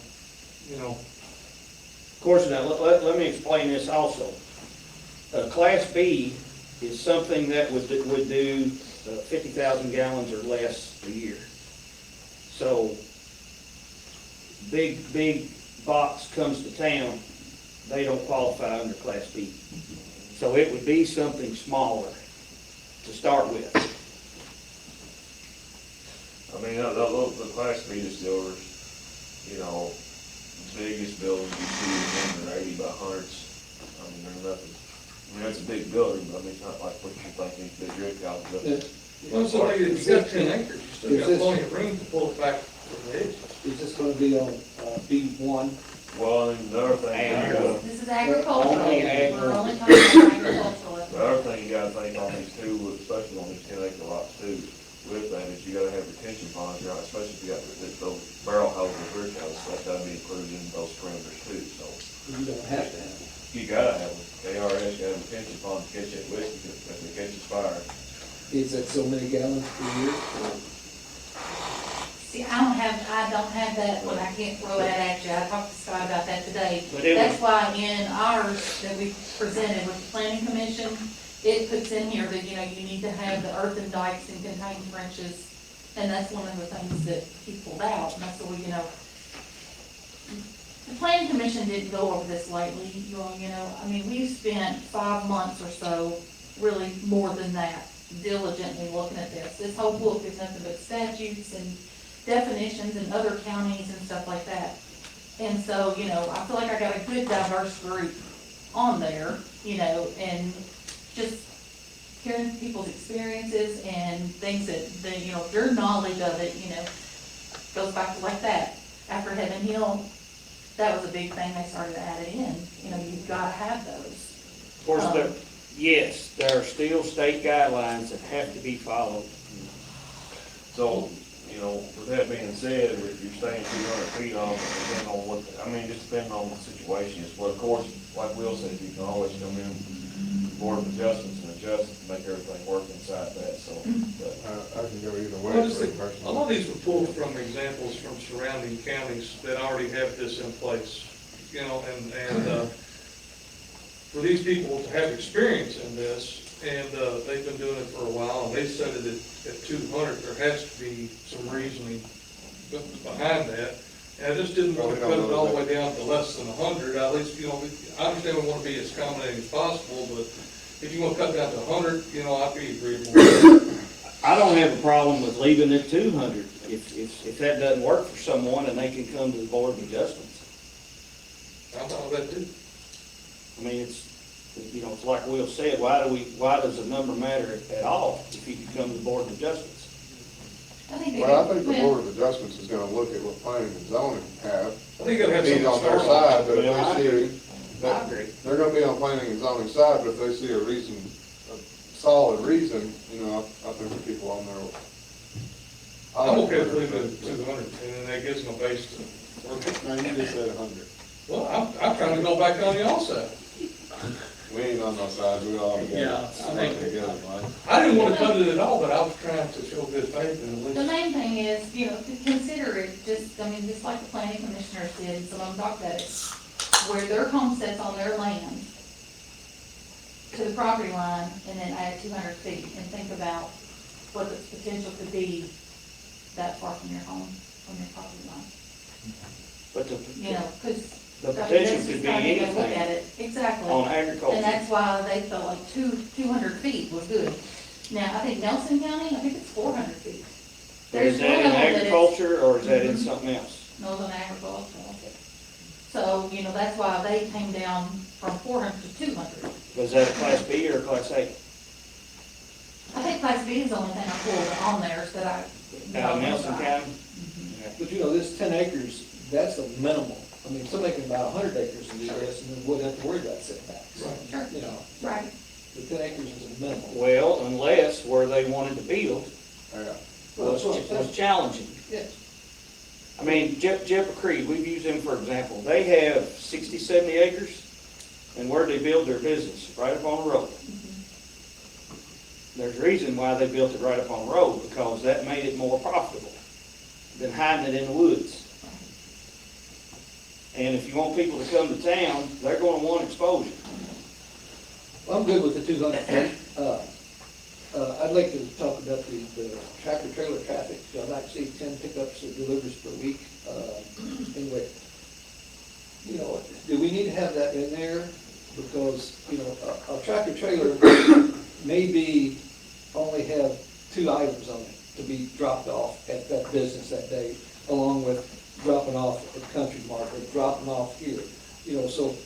you know. Of course, now, let me explain this also. Class B is something that would do 50,000 gallons or less a year. So, big box comes to town, they don't qualify under Class B. So it would be something smaller to start with. I mean, the Class B distillers, you know, biggest buildings you see in the 80 by 100s. I mean, they're nothing. I mean, that's a big building, but I mean, it's not like what you think these big rig houses. Well, so like, if you got 10 acres, you still got plenty of room to pull it back from the edge. Is this gonna be on, B1? Well, and the other thing, This is agricultural, Only ag- we're only talking about agricultural. the other thing you gotta think on these too, especially on these 10-acre lots too, with that is you gotta have retention ponds, right? Especially if you got those barrel houses, brick houses, that's gotta be included in those parameters too, so. You don't have to have it. You gotta have them. KRS got a retention pond to catch that whiskey if it catches fire. Is that so many gallons per year? See, I don't have that one, I can't throw that at you, I talked to Scott about that today. But it That's why in ours that we presented with the planning commission, it puts in here that, you know, you need to have the earthen dikes and contained trenches, and that's one of the things that he pulled out, and that's the way, you know. The planning commission didn't go over this lately, you all, you know, I mean, we've spent 5 months or so, really more than that, diligently looking at this. This whole book is nothing but statutes and definitions in other counties and stuff like that. And so, you know, I feel like I got a good diverse group on there, you know, and just hearing people's experiences and things that, they, you know, their knowledge of it, you know, goes back to like that. After Heaven Hill, that was a big thing they started adding in, you know, you've gotta have those. Of course, yes, there are still state guidelines that have to be followed. So, you know, with that being said, if you're staying 200 feet off, depending on what, I mean, just depending on the situation, is, well, of course, like Will said, you can always come in, Board of Adjustments and adjust to make everything work inside that, so, but. I can go either way. Well, just for think, personally. a lot of these were pulled from examples from surrounding counties that already have this in place, you know, and for these people to have experience in this, and they've been doing it for a while, and they said it at 200, there has to be some reasoning behind that. And I just didn't want to cut it all the way down to less than 100, at least, you know, I understand we want to be as accommodating as possible, but if you want to cut down to 100, you know, I'd be agreeable with it. I don't have a problem with leaving it 200, if that doesn't work for someone and they can come to the Board of Adjustments. I thought that too. I mean, it's, you know, it's like Will said, why does the number matter at all if you can come to the Board of Adjustments? I think Well, I think the Board of Adjustments is gonna look at what planning and zoning have, I think it'll have be something on their to start on. side, but Well, I if they agree. see, I that, agree. they're gonna be on planning and zoning side, but if they see a reason, a solid reason, you know, I think the people on there will. I'm okay with leaving it at 200, and then that gives them a base to work with. No, you just said 100. Well, I'm trying to go back on the also. We ain't on no side, we all together. Yeah, I think- Together, Mike. I didn't want to cut it at all, but I was trying to show good faith and at The least. main thing is, you know, to consider it, just, I mean, just like the planning commissioners did, and some of them talked about it, where their homesteads on their land to the property line, and then add 200 feet, and think about what the potential could be that far from your home, from your property line. But You know, because. the potential could be Look anything at it, exactly. on And agriculture. that's why they felt like 200 feet was good. Now, I think Nelson County, I think it's 400 feet. Is There's that one in of them that is- agriculture or is that in Mhm. something else? Northern agricultural. So, you know, that's why they came down from 400 to 200. Was that a Class B or a Class A? I think Class B is the only thing I pulled on there that I. Out of Nelson County? Mhm. But you know, this 10 acres, that's a minimal. I mean, somebody can buy 100 acres and do this and then wouldn't have to worry about setbacks. Sure. You know, Right. the 10 acres is a minimal. Well, unless where they wanted to build Yeah. was challenging. Yes. I mean, Jeppa Creek, we've used them for example. They have 60, 70 acres, and where they build their business, right up on the road. There's a reason why they built it right up on the road, because that made it more profitable than hiding it in the woods. And if you want people to come to town, they're gonna want exposure. Well, I'm good with the 200 feet. I'd like to talk about the tractor trailer traffic. I'd like to see 10 pickups or deliveries per week. Anyway, you know, do we need to have that in there? Because, you know, a tractor trailer maybe only have 2 items on it to be dropped off at that business that day, along with dropping off at Country Mart or dropping off here. You know, so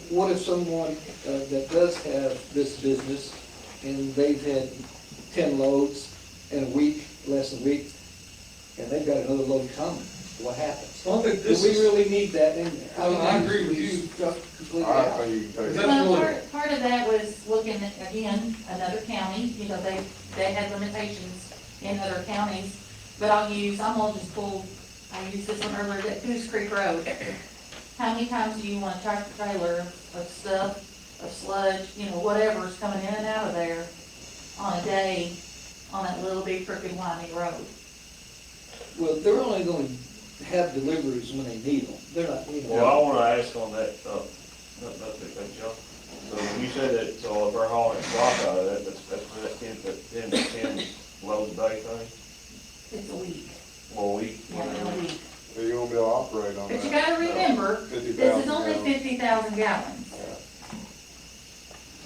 what if someone that does have this business and they've had 10 loads in a week, less than a week, and they've got another load coming? What happens? Well, I think Do this we is, really need that in there? Well, I agree with you. Completely I out. think you can take That's it. Well, really- part of that was looking at, again, another county, you know, they had limitations in other counties. But I'm gonna just pull, I used this one earlier, that Goose Creek Road. How many times do you want a tractor trailer of stuff, of sludge, you know, whatever's coming in and out of there on a day on that little big crooked winding road? Well, they're only going to have deliveries when they need them. They're not, you Well, I know. wanna ask on that, not to cut you off. So when you said that, so if they're hauling rock out of that, that's 10 loads a day thing? It's a week, Well, we, more than a week. So you won't be able to operate on that. But you gotta remember, 50,000 this is only gallons. 50,000 gallons.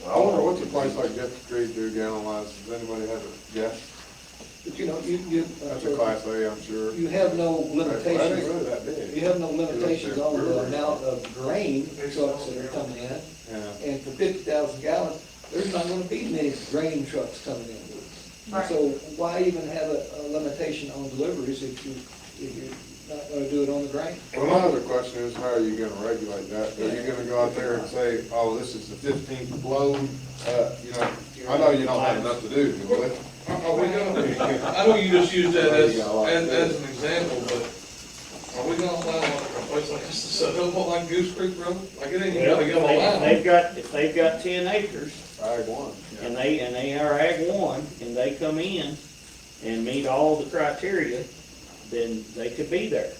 I wonder what's a place like Jeff Creek do gallon wise? Does anybody have a guess? But you know, That's a class A, I'm sure. you have no That ain't limitations. really that big. You have no limitations on the amount of grain trucks that are coming in. Yeah. And for 50,000 gallons, there's not gonna be many grain trucks coming in. Right. So why even have a limitation on deliveries if you're not gonna do it on the grain? Well, my other question is, how are you gonna regulate that? Are you gonna go out there and say, oh, this is the 15th load? You know, I know you don't have enough to do, do it? Are we gonna, I know you just used that as an example, but are we gonna allow a place like this to set up on like Goose Creek Road? Like, it ain't even gonna get a line. If they've got 10 acres, Ag one. and they are Ag 1, and they come in and meet all the criteria, then they could be there.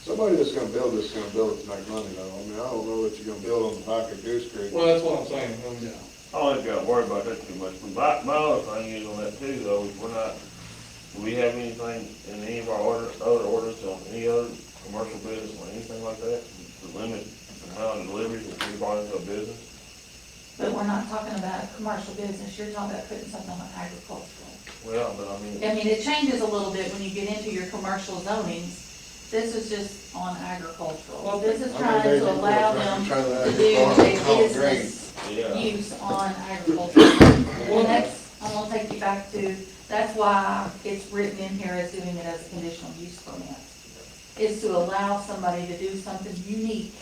Somebody that's gonna build this is gonna build it to make money though. I mean, I don't know what you're gonna build on the back of Goose Creek. Well, that's what I'm saying. I mean, I don't think you gotta worry about that too much. But my other thing is on that too, though, is we're not, do we have anything in any of our other orders on any other commercial business or anything like that? To limit the amount of deliveries that we brought into a business? But we're not talking about a commercial business, you're talking about putting something on agricultural. Well, but I mean, I mean, it changes a little bit when you get into your commercial zonings. This is just on agricultural. This is trying to allow them to do a business yeah. use on agricultural. And that's, I'm gonna take you back to, that's why it's written in here as doing it as a conditional use permit. Is to allow somebody to do something unique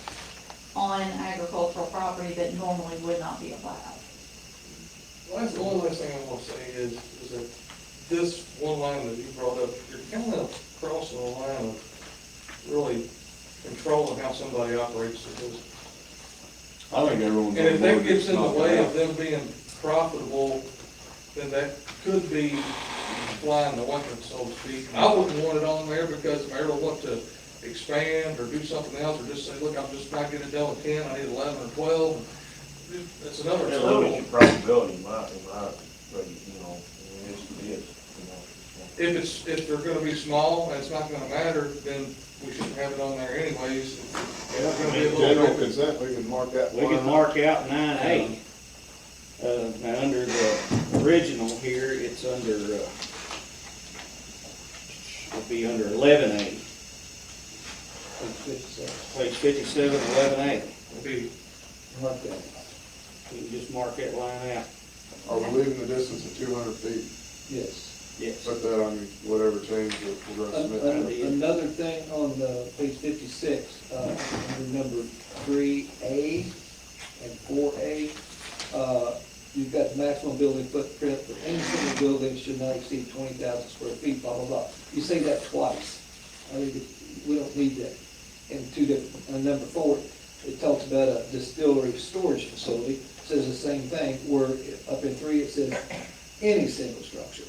on agricultural property that normally would not be allowed. Well, that's the only last thing I want to say is that this one line that you brought up, you're kind of crossing the line of really controlling how somebody operates their business. I think everyone's. And if that gets in the way of them being profitable, then that could be flying the weapons, so to speak. I wouldn't want it on there because if I ever want to expand or do something else, or just say, look, I'm just not getting it done with 10, I need 11 or 12. It's another It total. limits your profitability, in my, but, you know, it is what it is, you know. If they're gonna be small and it's not gonna matter, then we shouldn't have it on there anyways. If it's gonna be a little General bit- consent, we can mark that We one could out. mark out 9A. Now, under the original here, it's under, it'd be under 11A, page 57, 11A. it'd be- Mark that. We can just mark that line out. Are we leaving the distance of 200 feet? Yes. Yes. Put that on whatever change that we're gonna submit. Another thing on the page 56, under number 3A and 4A, you've got the maximum building footprint for any single building should not exceed 20,000 square feet, blah, blah, blah. You say that twice. I think we don't need that. And two different, number 4, it talks about a distillery storage facility, says the same thing, where up in 3 it says any single structure.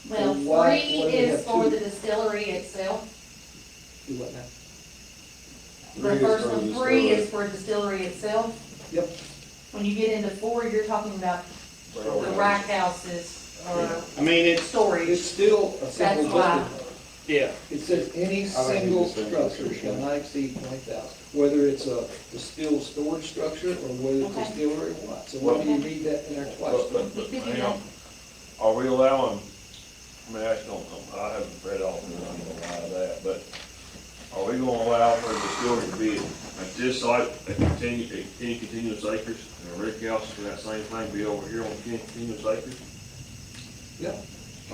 Well, And why 3 do they is have for two? the distillery itself. Do what now? The 3 is first for one, the 3 is distillery. for distillery itself. Yep. When you get into 4, you're talking about the rack houses or I mean, it's, It's storage. still a simple That's why. building. yeah, It says any I think single it's the same structure structure. shall not exceed 20,000, whether it's a distilled storage structure or whether it's a Okay. distillery or what. So why do you read that in there twice? But, hang on, are we allowing, I mean, I don't know, I haven't read all of it, I'm gonna lie to that, but are we gonna allow for the distillery to be at this site, any continuous acres, and a rick house for that same thing be over here on continuous acres? Yep.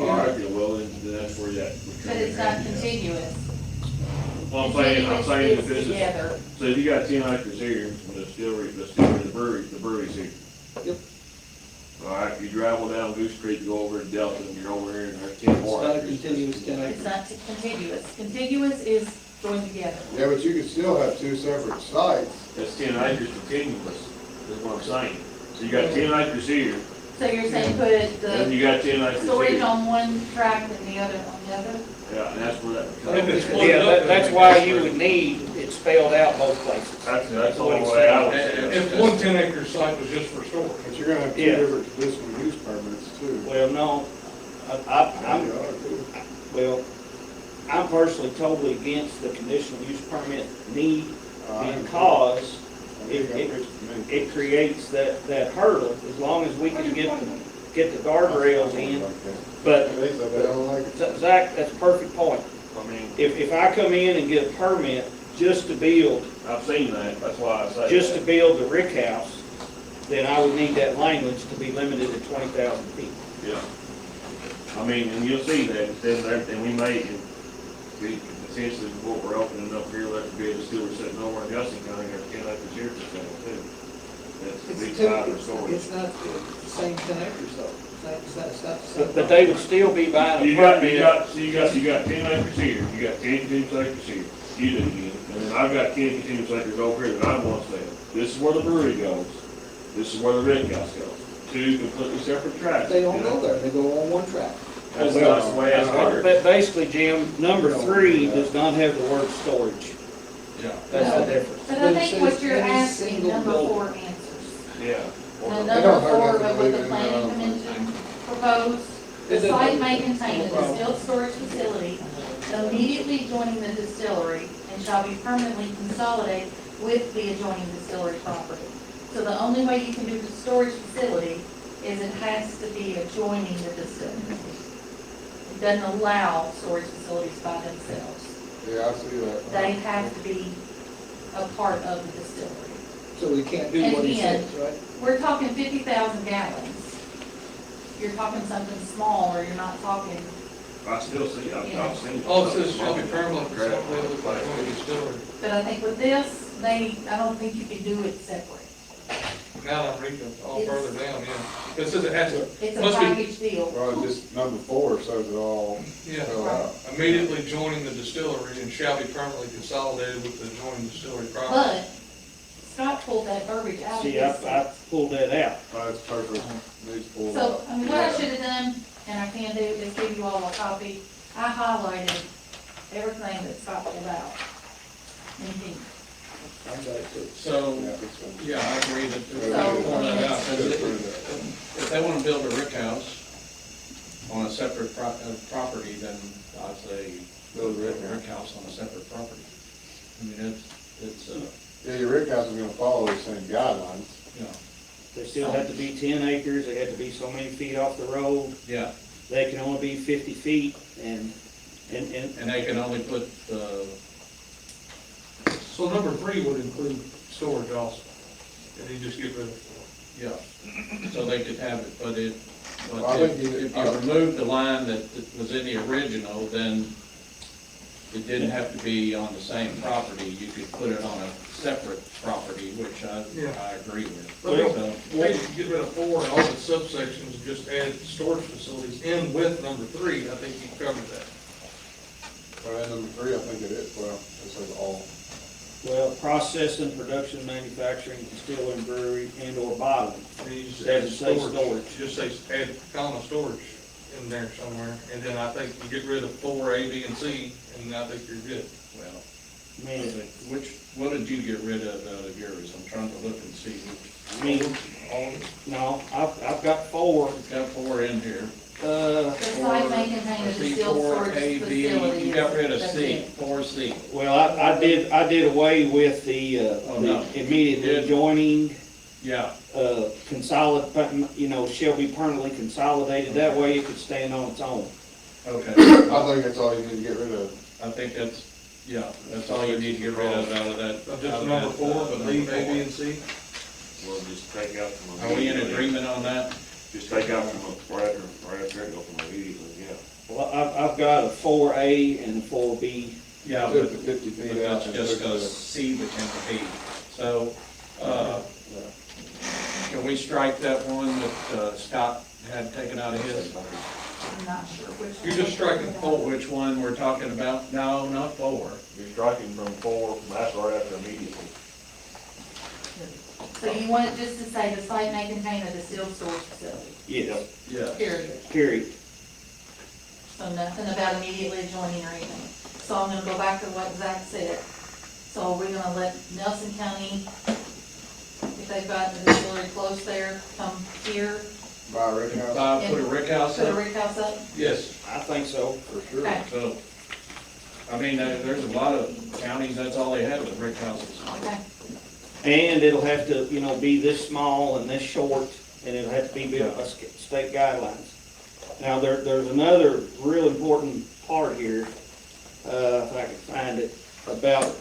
All right, yeah, well, then that's where that. But it's not continuous. Well, I'm saying if Continuous this is is, together. so if you got 10 acres here, and the distillery, the brewery's here. Yep. All right, you travel down Goose Creek, go over to Delta, and you're over here, and there's 10 It's more not a acres. continuous 10 It's acres. not contiguous. Contiguous is joined together. Yeah, but you could still have 2 separate sites. That's 10 acres continuous, is what I'm saying. So you got 10 acres here, So you're saying put Then the you got 10 acres storage here. on one tract and the other on the other? Yeah, and that's where that. If it's split Yeah, up, that's why you would need it spelled out both places. That's the only way I would say it. If one 10-acre site was just for storage. But you're gonna have two Yeah. different conditional use permits too. Well, no, I'm personally totally against the conditional use permit need because it creates that hurdle, as long as we can get the guardrails in. But Zach, that's a perfect point. I mean, If I come in and get a permit just to build, I've seen that, that's why I say just to that. build the rick house, then I would need that language to be limited to 20,000 feet. Yeah. I mean, and you'll see that, instead of everything we make, and we, essentially, what we're opening up here, that could be a distillery sitting nowhere else in county, or 10 acres here for sale too. That's the big side of the storage. It's not the same 10 acres though. It's not the same. But they would still be buying a You got, permit. you got 10 acres here, you got 10 continuous acres here, you do, and then I've got 10 continuous acres over here that I want to sell. This is where the brewery goes, this is where the red house goes, two completely separate tracks. They don't go there, they go on one track. That's not the way it's ordered. But basically, Jim, number 3 does not have the word storage. Yeah. That's the difference. But I think what you're Any asking, single number building. 4 answers. Yeah. And They number don't hurt 4 nothing of to what leave the it in, planning commission proposed, the site may contain a distilled storage facility immediately adjoining the distillery and shall be permanently consolidated with the adjoining distillery property. So the only way you can do the storage facility is it has to be adjoining the distillery. It doesn't allow storage facilities by themselves. Yeah, I see that. They have to be a part of the distillery. So we can't do And what he again, says, right? We're talking 50,000 gallons. You're talking something small, or you're not talking, I still see, I've seen. All it says shall be permanent, consolidated with the distillery. but I think with this, I don't think you can do it separate. Now that I'm reading all further down, yeah. It says it has to, It's a must be, package deal. Well, just number 4 says it all yeah, spelled out. immediately joining the distillery and shall be permanently consolidated with the adjoining distillery property. But Scott pulled that verbiage out of See, this. I pulled that out. That's perfect. Needs full. So, I mean, what I should have done, and I can do, is give you all a copy. I highlighted everything that Scott pulled out. in pink. So, Yeah, this one. yeah, I agree that, So- point that out, 'cause if they wanna build a rick house on a separate property, then I'd say build a rick house on a separate property. I mean, it's, Yeah, your rick house is gonna follow the same guidelines. you know, They still have to be 10 acres, they have to be so many feet off the road, yeah, they can only be 50 feet, and and they can only put, So number 3 would include storage also, and you just get rid of. yeah, so they could have it, but Well, I think if you remove the line that was in the original, then it didn't have to be on the same property, you could put it on a separate property, which I agree with. But So, maybe get rid of 4 and all the subsections, and just add storage facilities in with number 3, I think you covered that. Well, and number 3, I think it is, well, it says all. well, processing, production, manufacturing, distilling, brewery, and/or bottling. And you just Doesn't add say storage, storage. just say add column of storage in there somewhere, and then I think you get rid of 4, A, B, and C, and I think you're good. well, I mean, what did you get rid of out of yours? I'm trying to look and see. I mean, no, I've got 4. We've got 4 in here. The site may contain a C, distilled 4, storage A, B, facility. you got rid of That's C, it. 4C. Well, I did away with the Oh, no. immediately Did. adjoining, Yeah, shall be permanently consolidated, that way it could stand on its own. okay. I think that's all you need to get rid of. I think that's all you need to get rid of out of that. So just number 4, but leave A, B, and C. We'll just take out from. Are we in agreement on that? Just take out from, right after it, go from immediately, yeah. Well, I've got a 4A and a 4B. Yeah, Took but the 50 but feet out. that's and just took a the- C that can be. So, can we strike that one that Scott had taken out of his? I'm not sure which. You're just striking 4. Which one we're talking about? No, not 4. You're striking from 4, that's right after immediately. So you want it just to say the site may contain a distilled storage facility, Yes, Yeah. period. period. So nothing about immediately adjoining or anything. So I'm gonna go back to what Zach said. So we're gonna let Nelson County, if they've got the distillery close there, come here, Buy a rig house. Put a brick house put a up? rig house up? Yes. I think so. For sure. Okay, So, I mean, there's a lot of counties, that's all they have is brick houses. okay. And it'll have to, you know, be this small and this short, and it'll have to be built by state guidelines. Now, there's another real important part here, if I can find it, about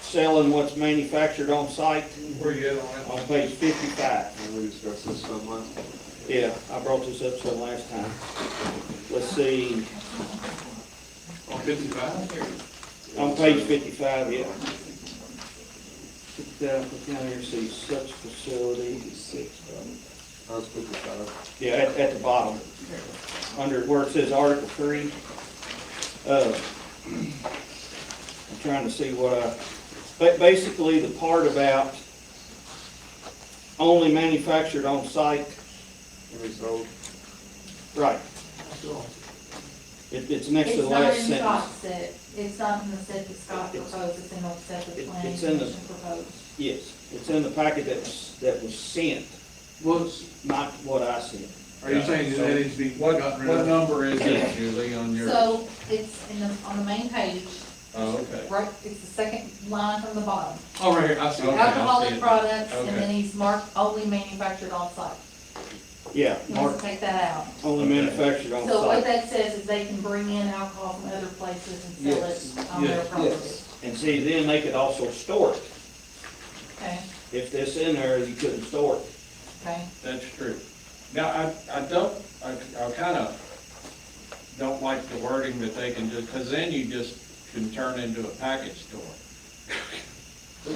selling what's manufactured on site Where you at on that? on page 55. And we discussed this some last. Yeah, I brought this up some last time. Let's see, On 55? on page 55, yeah. 55, look down here, see such facility, That's 55. yeah, at the bottom, under where it says Article 3. I'm trying to see what but basically the part about only manufactured on site, Can be sold. right. It's next to the It's not last in sentence. Scott's set, it's not in the set that Scott proposed, it's in the set that the planning It's in the- commission proposed. Yes, it's in the packet that was sent, What's, not what I sent. are you saying that needs to be What, gotten what rid of? number is it, Julie, on your? So it's in the, on the main page, Oh, okay. right, it's the second line from the bottom. Oh, right here, I see it. Okay, I see Alcoholic it. products, and Okay. then he's marked only manufactured on site. Yeah, He wants mark, to take that out. only manufactured on So what site. that says is they can bring in alcohol from other places and sell it on their Yes. property. And see, then they could also store it. Okay, If this in there, you couldn't store it. okay. That's true. Now, I kind of don't like the wording that they can just, because then you just can turn into a package store.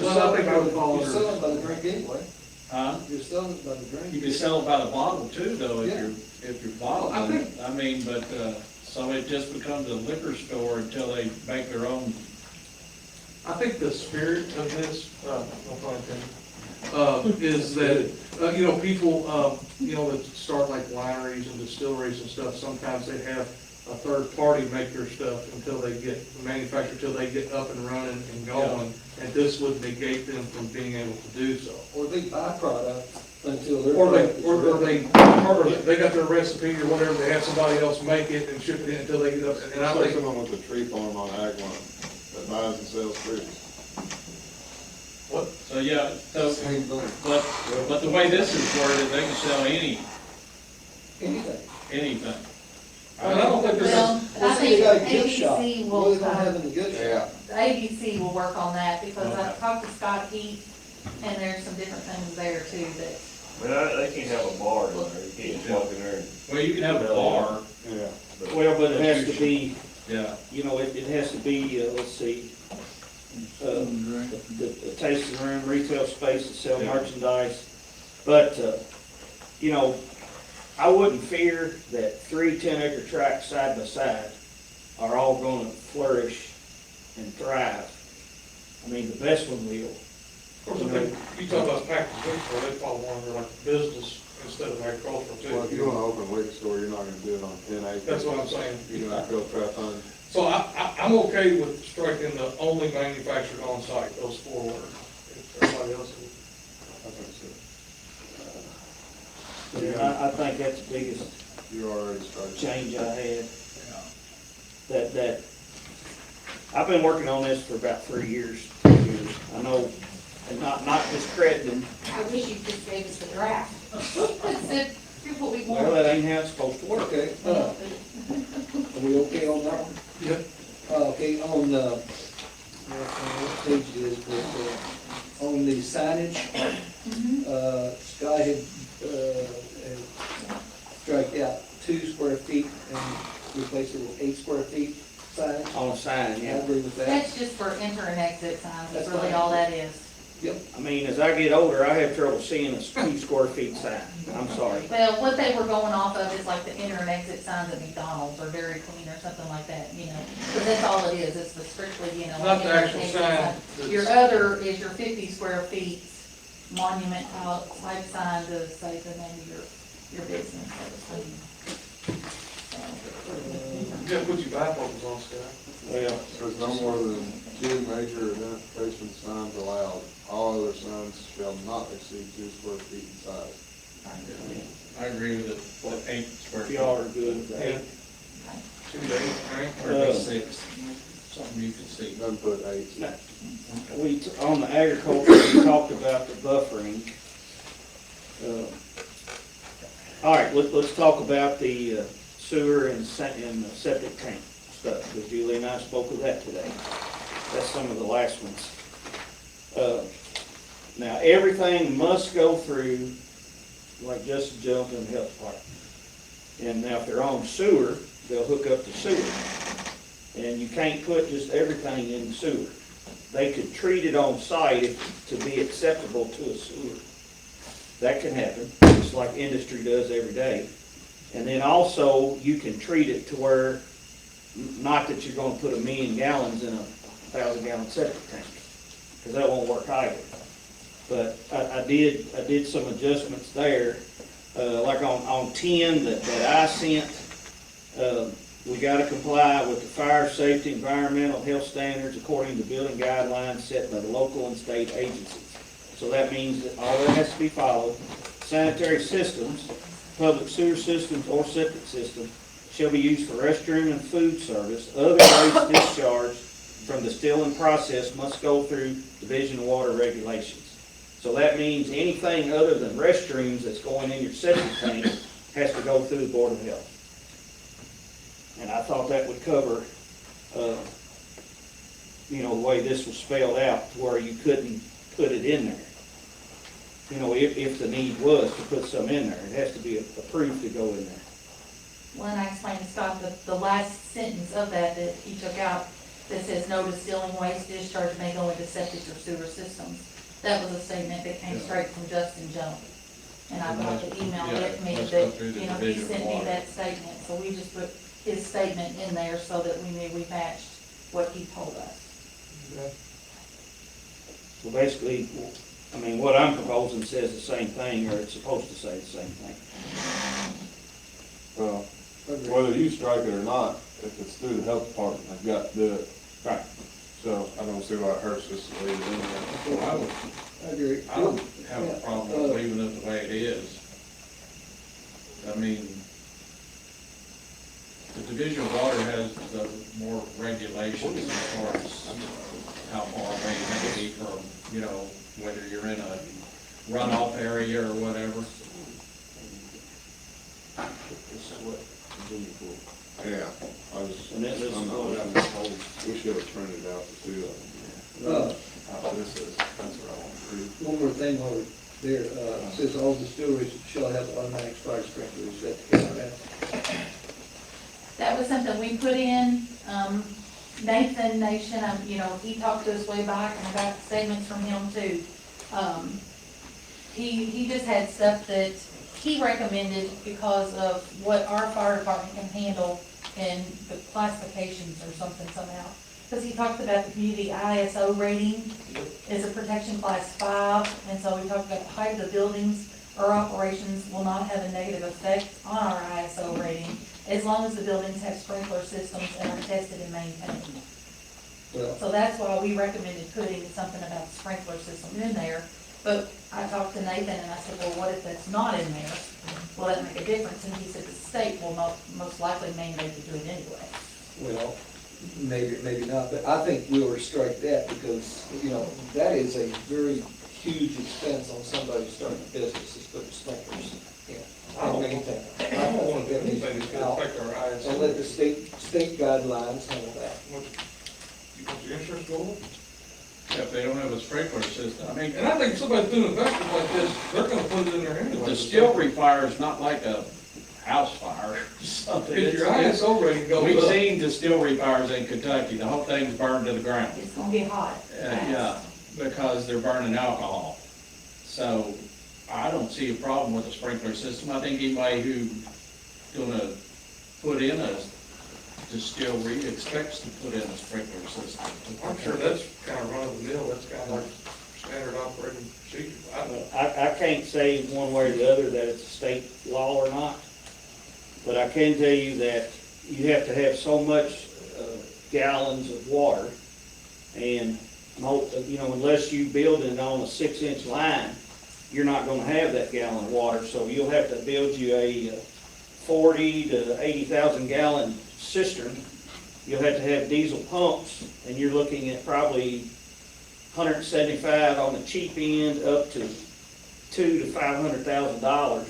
Well, I think I would fall You're under- selling by the drink anyway. Huh? You're selling it by the drink. You can sell it by the bottle too, though, Yeah. if you're bottling I it. think- I mean, but, so it just becomes a liquor store until they make their own. I think the spirit of this, no pun intended, is that, you know, people, you know, that start like wineries and distilleries and stuff, sometimes they have a third party make their stuff until they get, manufactured, until they get up and running and going. And this would negate them from being able to do so. Or they buy product until their. Or product is or ready. they got their recipe or whatever, they have somebody else make it and ship it in until they get up, and I It's like think, someone with a tree farm on Ag One that buys and sells trees. So, yeah, so, Same thing. but the way this is worded, they can sell Anything. anything. I don't think there's, Well, I Let's say think you got a gift shop. ABC Well, will, they don't have any gift shop. the ABC will work on that, because Okay. I've talked to Scott Heath, and there's some different things there too that, I mean, they can't have a bar in there, you can't just walk in there and. Well, you can have a bar, Yeah. Well, but it has to be, yeah. you know, it has to be, let's see, the tasting room, retail space to sell Yeah. merchandise. But, you know, I wouldn't fear that 3 10-acre tracts side by side are all gonna flourish and thrive. I mean, the best one will. of course, I think, you talk about packaged food store, they fall under like business instead of agricultural Well, if you want too. to open a liquor store, you're not gonna do it on 10 acres. That's what I'm saying. You're gonna have to go trap hunt. So I'm okay with striking the only manufactured on site, those 4 words. If everybody else is. I think so. I think that's the biggest You're already starting. change I had. That, I've been working on this for about 3 years. I know, and not discrediting, I wish you just gave us the draft. Said, here's what we well, want. that ain't how it's supposed to work. Okay, are we okay on that one? Yep. Okay, on, what page it is, but, on the signage, Scott had striked out 2 square feet and replaced it with 8 square feet signage. On a sign, I yeah. agree with that. That's just for enter and exit signs, that's That's really fine. all that is. Yep. I mean, as I get older, I have trouble seeing a 2 square feet sign. I'm sorry. Well, what they were going off of is like the enter and exit signs at McDonald's or Dairy Queen or something like that, you know? But that's all it is, it's the strictly, you know. Not the enter and actual exit sign. Your other is your 50 square feet monument type sign to say the name of your business. You gotta put your bifocals on, Scott. Well, There's no more than 2 major identification signs allowed. All other signs shall not exceed 2 square feet in size. I agree with the 8 square if feet. y'all are good with that. 2 days, right? Or 6, something you can see. Doesn't put 8. On the agriculture, we talked about the buffering. All right, let's talk about the sewer and the septic tank stuff, because Julie and I spoke of that today. That's some of the last ones. Now, everything must go through, like Justice Jones and the health department. And now, if they're on sewer, they'll hook up the sewer. And you can't put just everything in the sewer. They could treat it on site to be acceptable to a sewer. That can happen, just like industry does every day. And then also, you can treat it to where, not that you're gonna put 1,000,000 gallons in a 1,000-gallon septic tank, because that won't work either. But I did some adjustments there, like on 10 that I sent, we gotta comply with the fire safety, environmental health standards according to building guidelines set by the local and state agencies. So that means that all that has to be followed. Sanitary systems, public sewer systems or septic system shall be used for restroom and food service. Other waste discharged from the distilling process must go through Division of Water regulations. So that means anything other than restrooms that's going in your septic tank has to go through the Board of Health. And I thought that would cover, the way this was spelled out, to where you couldn't put it in there. If the need was to put some in there, it has to be approved to go in there. Well, and I explained to Scott that the last sentence of that he took out, that says no distilling waste discharge may go into septic or sewer systems. That was a statement that came straight from Justin Jones. And I got the email with me must go that, through the he Division of sent me Water. that statement. So we just put his statement in there so that we knew we matched what he told us. So basically, what I'm proposing says the same thing, or it's supposed to say the same thing. Well, whether you strike it or not, if it's through the health department, they've got to do it. Right. So I don't see why it hurts just to leave it in there. I agree. I don't have a problem with leaving it the way it is. I mean, the Division of Water has more regulations as far as how far away you have to be from, whether you're in a runoff area or whatever. This is what Virginia for. Yeah, And this is what I'm told. we should have printed out the two of them. This is, that's what I want to read. One more thing while we're there, it says all distilleries shall have automatic fire sprinklers. Is that the case of that? That was something we put in, Nathan Nation, he talked to us way back, and I got statements from him too. He just had stuff that he recommended because of what our fire department can handle in the classifications or something somehow. Because he talked about the community ISO rating is a protection class 5, and so we talked about the height of the buildings or operations will not have a negative effect on our ISO rating, as long as the buildings have sprinkler systems and are tested and maintained. Well, So that's why we recommended putting something about the sprinkler system in there. But I talked to Nathan and I said, well, what if that's not in there? Will that make a difference? And he said the state will most likely mandate to do it anyway. well, maybe not, but I think we'll strike that because, that is a very huge expense on somebody starting a business, is putting sprinklers in. I don't Anything. I don't want to do anything that's gonna affect our eyes. And let the state guidelines handle that. You want your insurance go? If they don't have a sprinkler system, And I think if somebody's doing investment like this, they're gonna put it in there anyway. the distillery fire is not like a house fire or something. If your ISO rating goes We've up. seen distillery fires in Kentucky, the whole thing's burned to the ground. It's gonna get hot. Yeah, because they're burning alcohol. So I don't see a problem with a sprinkler system. I think anybody who's gonna put in a distillery expects to put in a sprinkler system. I'm sure that's kind of run of the mill, that's kind of like standard operating procedure. I don't know. I can't say one way or the other that it's a state law or not, but I can tell you that you have to have so much gallons of water, and unless you build it on a 6-inch line, you're not gonna have that gallon of water, so you'll have to build you a 40 to 80,000 gallon cistern. You'll have to have diesel pumps, and you're looking at probably 175 on the cheap end, up to $200,000 to $500,000,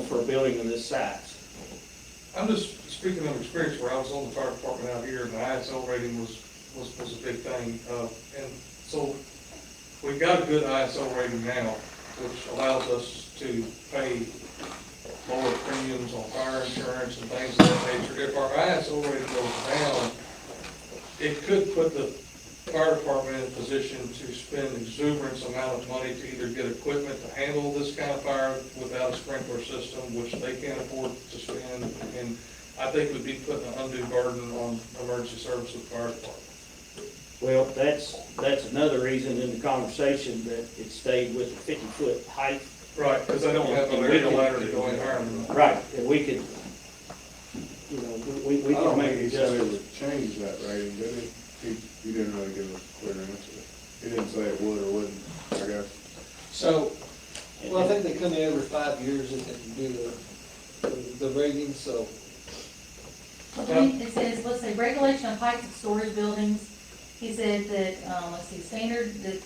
for a building of this size. I'm just speaking of experience where I was on the fire department out here, and the ISO rating was a big thing. And so we've got a good ISO rating now, which allows us to pay lower premiums on fire insurance and things of that nature. If our ISO rating goes down, it could put the fire department in a position to spend exuberant amount of money to either get equipment to handle this kind of fire without a sprinkler system, which they can't afford to spend, and I think would be putting an undue burden on emergency services fire department. Well, that's another reason in the conversation that it stayed with the 50-foot height. Right, because they don't have an aerial ladder to go in higher than that. Right, and we could, we I don't can make think he said it adjustments. would change that rating, did he? He didn't really give us a clear answer. He didn't say it would or wouldn't, I guess. So, Well, I think they come in every 5 years and do the ratings, so. It says, let's say, regulation of heights of storage buildings. He said that, standard that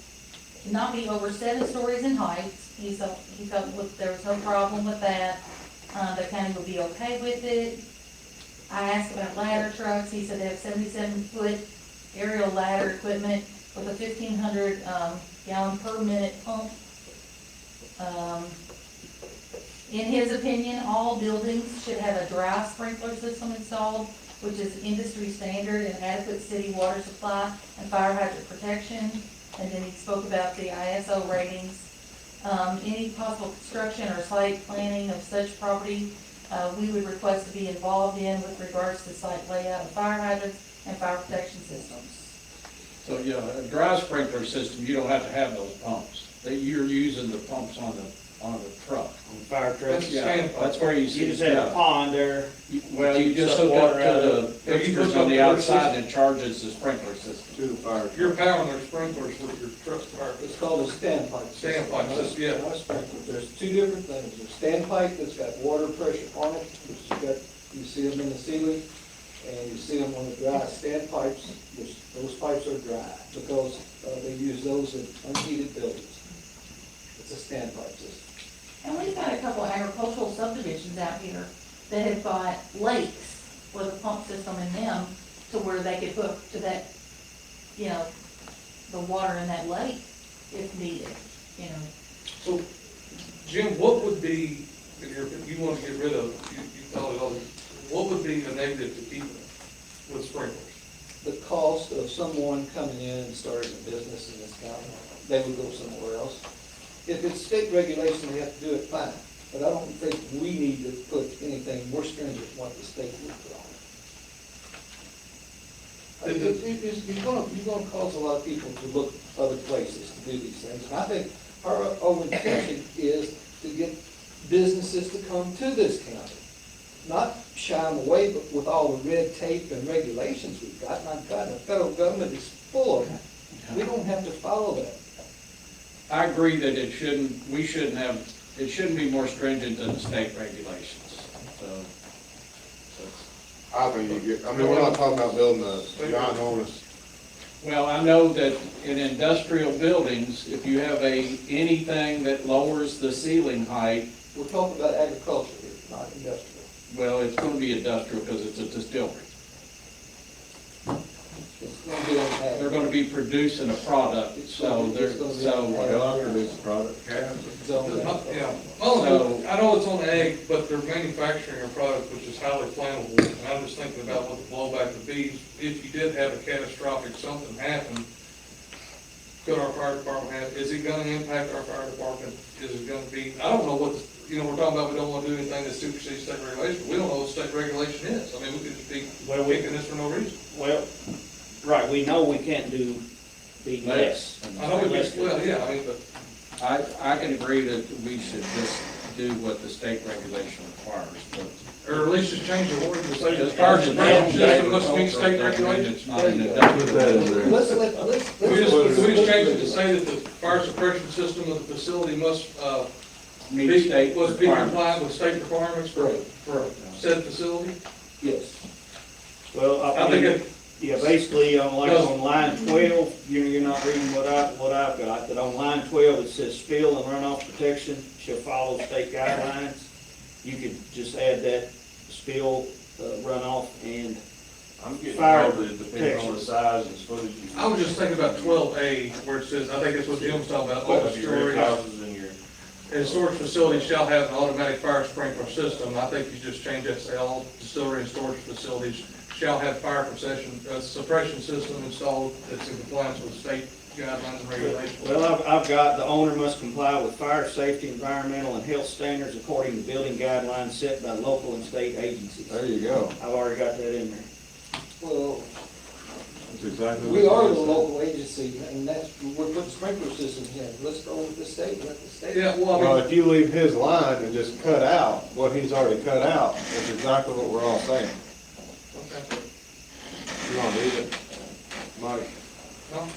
cannot be over 7 stories in height. He felt there was no problem with that. The county would be okay with it. I asked about ladder trucks. He said they have 77-foot aerial ladder equipment with a 1,500 gallon per minute pump. In his opinion, all buildings should have a dry sprinkler system installed, which is industry standard, and adequate city water supply and fire hydrant protection. And then he spoke about the ISO ratings. Any possible construction or site planning of such property, we would request to be involved in with regards to site layout of fire hydrants and fire protection systems. so yeah, a dry sprinkler system, you don't have to have those pumps. You're using the pumps on the truck. On the fire trucks. Yeah, that's where you see. You just have a pond there. Well, you just hook up to the fixtures on the outside and it charges the sprinkler system. To the fire. You're powering their sprinklers with your truck's fire. It's called a standpipe. Standpipe system, yeah. Not a sprinkler. There's two different things. There's standpipe that's got water pressure on it, which you see them in the ceiling, and you see them on the dry standpipes, which those pipes are dry, because they use those in unheated buildings. It's a standpipe system. And we've got a couple of agricultural subdivisions out here that have got lakes with a pump system in them to where they could hook to that, the water in that lake if needed, So, Jim, what would be, if you want to get rid of, you thought it all, what would be the negative to keep it with sprinklers? The cost of someone coming in and starting a business in this county, they would go somewhere else. If it's state regulation, they have to do it, fine. But I don't think we need to put anything more stringent than what the state would put on it. You're gonna cause a lot of people to look other places to do these things. And I think our intention is to get businesses to come to this county. Not shy them away, but with all the red tape and regulations we've got, and I've got, the federal government is full of them. We don't have to follow that. I agree that it shouldn't be more stringent than the state regulations, so. I think we're not talking about building a ginormous. Well, I know that in industrial buildings, if you have anything that lowers the ceiling height, We're talking about agriculture here, not industrial. well, it's gonna be industrial because it's a distillery. It's gonna be on ag. They're gonna be producing a product, so they're, Well, produce a product. Zone ag. Yeah, I know it's on ag, but they're manufacturing a product which is highly flammable, and I'm just thinking about what the blowback would be. If you did have a catastrophic something happen, could our fire department have, is it gonna impact our fire department? Is it gonna be, I don't know what, we're talking about, we don't wanna do anything that supersedes state regulation. We don't know what state regulation is. I mean, we could just be Well, picking this for no reason. Well, right, we know we can't do the less. I know we just, well, yeah, I mean, but I can agree that we should just do what the state regulation requires, but or at least just change the word to say as the far fire as the suppression system must meet agricultural state doesn't mean regulations. it's not an industrial. Can we just change it to say that the fire suppression system of the facility must, Meet state be requirements. compliant with state requirements for said facility? Yes. Well, I think it, yeah, basically, on line 12, you're not reading what I've got, but on line 12, it says spill and runoff protection shall follow state guidelines. You could just add that spill, runoff, and I'm getting Fire told that it depends on the size and footage. I was just thinking about 12A, where it says, I think that's what Jim's talking about, open Of your storage. houses and your, And storage facilities shall have an automatic fire sprinkler system. I think you just change that, say all distillery and storage facilities shall have fire suppression system installed that's in compliance with state guidelines and regulations. well, I've got the owner must comply with fire safety, environmental, and health standards according to building guidelines set by local and state agencies. There you go. I've already got that in there. Well, That's exactly what we it are the says. local agency, and we're putting sprinkler systems in. Let's go with the state, let the state. Yeah, well, I Well, mean, if you leave his line and just cut out what he's already cut out, that's exactly what we're all saying. okay. You wanna read it, Mike? No.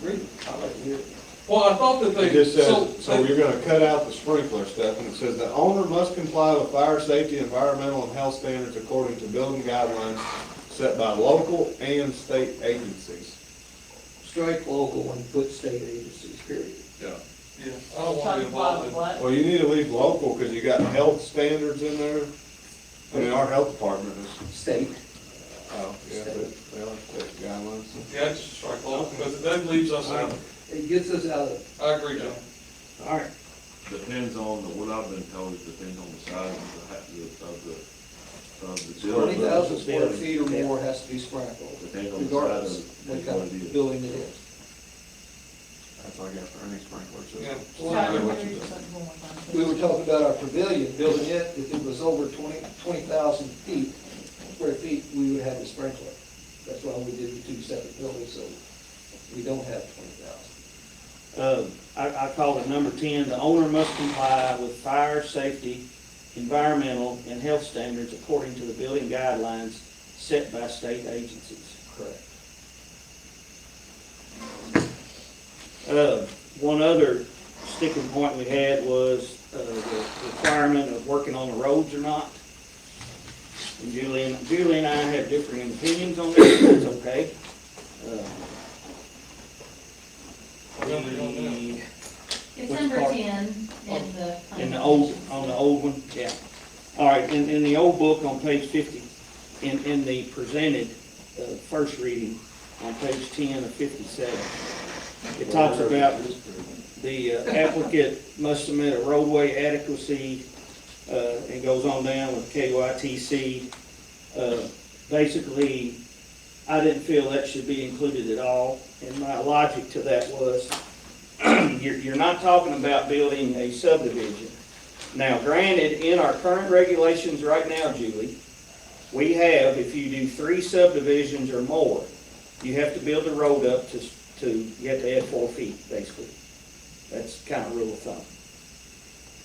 Read it. I like to hear it. Well, I thought that they. It just says, so you're gonna cut out the sprinkler stuff, and it says the owner must comply with fire safety, environmental, and health standards according to building guidelines set by local and state agencies. Strike local and put state agencies, period. Yeah, I don't want to be involved in. What? Well, you need to leave local, because you got health standards in there. I mean, our health department is, State. oh, yeah, but they are state guidelines. Yeah, just strike local, because that leaves us out. It gets us out of, I agree, John. All right. depends on, what I've been told, it depends on the size of the twenty building. thousand square feet or more has to be sprinkled, Depends on the regardless size what of kind what it of is. building it is. That's like after any sprinkler Yeah. system. Try to What read you do. something one more time. We were talking about our pavilion, building it, if it was over 20,000 feet, square feet, we would have a sprinkler. That's why we did the two separate buildings, so we don't have 20,000. I call it number 10, the owner must comply with fire safety, environmental, and health standards according to the building guidelines set by state agencies. Correct. One other sticking point we had was the requirement of working on the roads or not. And Julie and I have differing opinions on this, that's okay. We- It's Which number part? 10 In the old, on the old one, yeah. All right, in the old book on page 50, in the presented, first reading, on page 10 of 57, it talks about the applicant must submit a roadway adequacy, and goes on down with KYTC. Basically, I didn't feel that should be included at all, and my logic to that was, you're not talking about building a subdivision. Now, granted, in our current regulations right now, Julie, we have, if you do 3 subdivisions or more, you have to build the road up you have to add 4 feet, basically. That's kind of rule of thumb.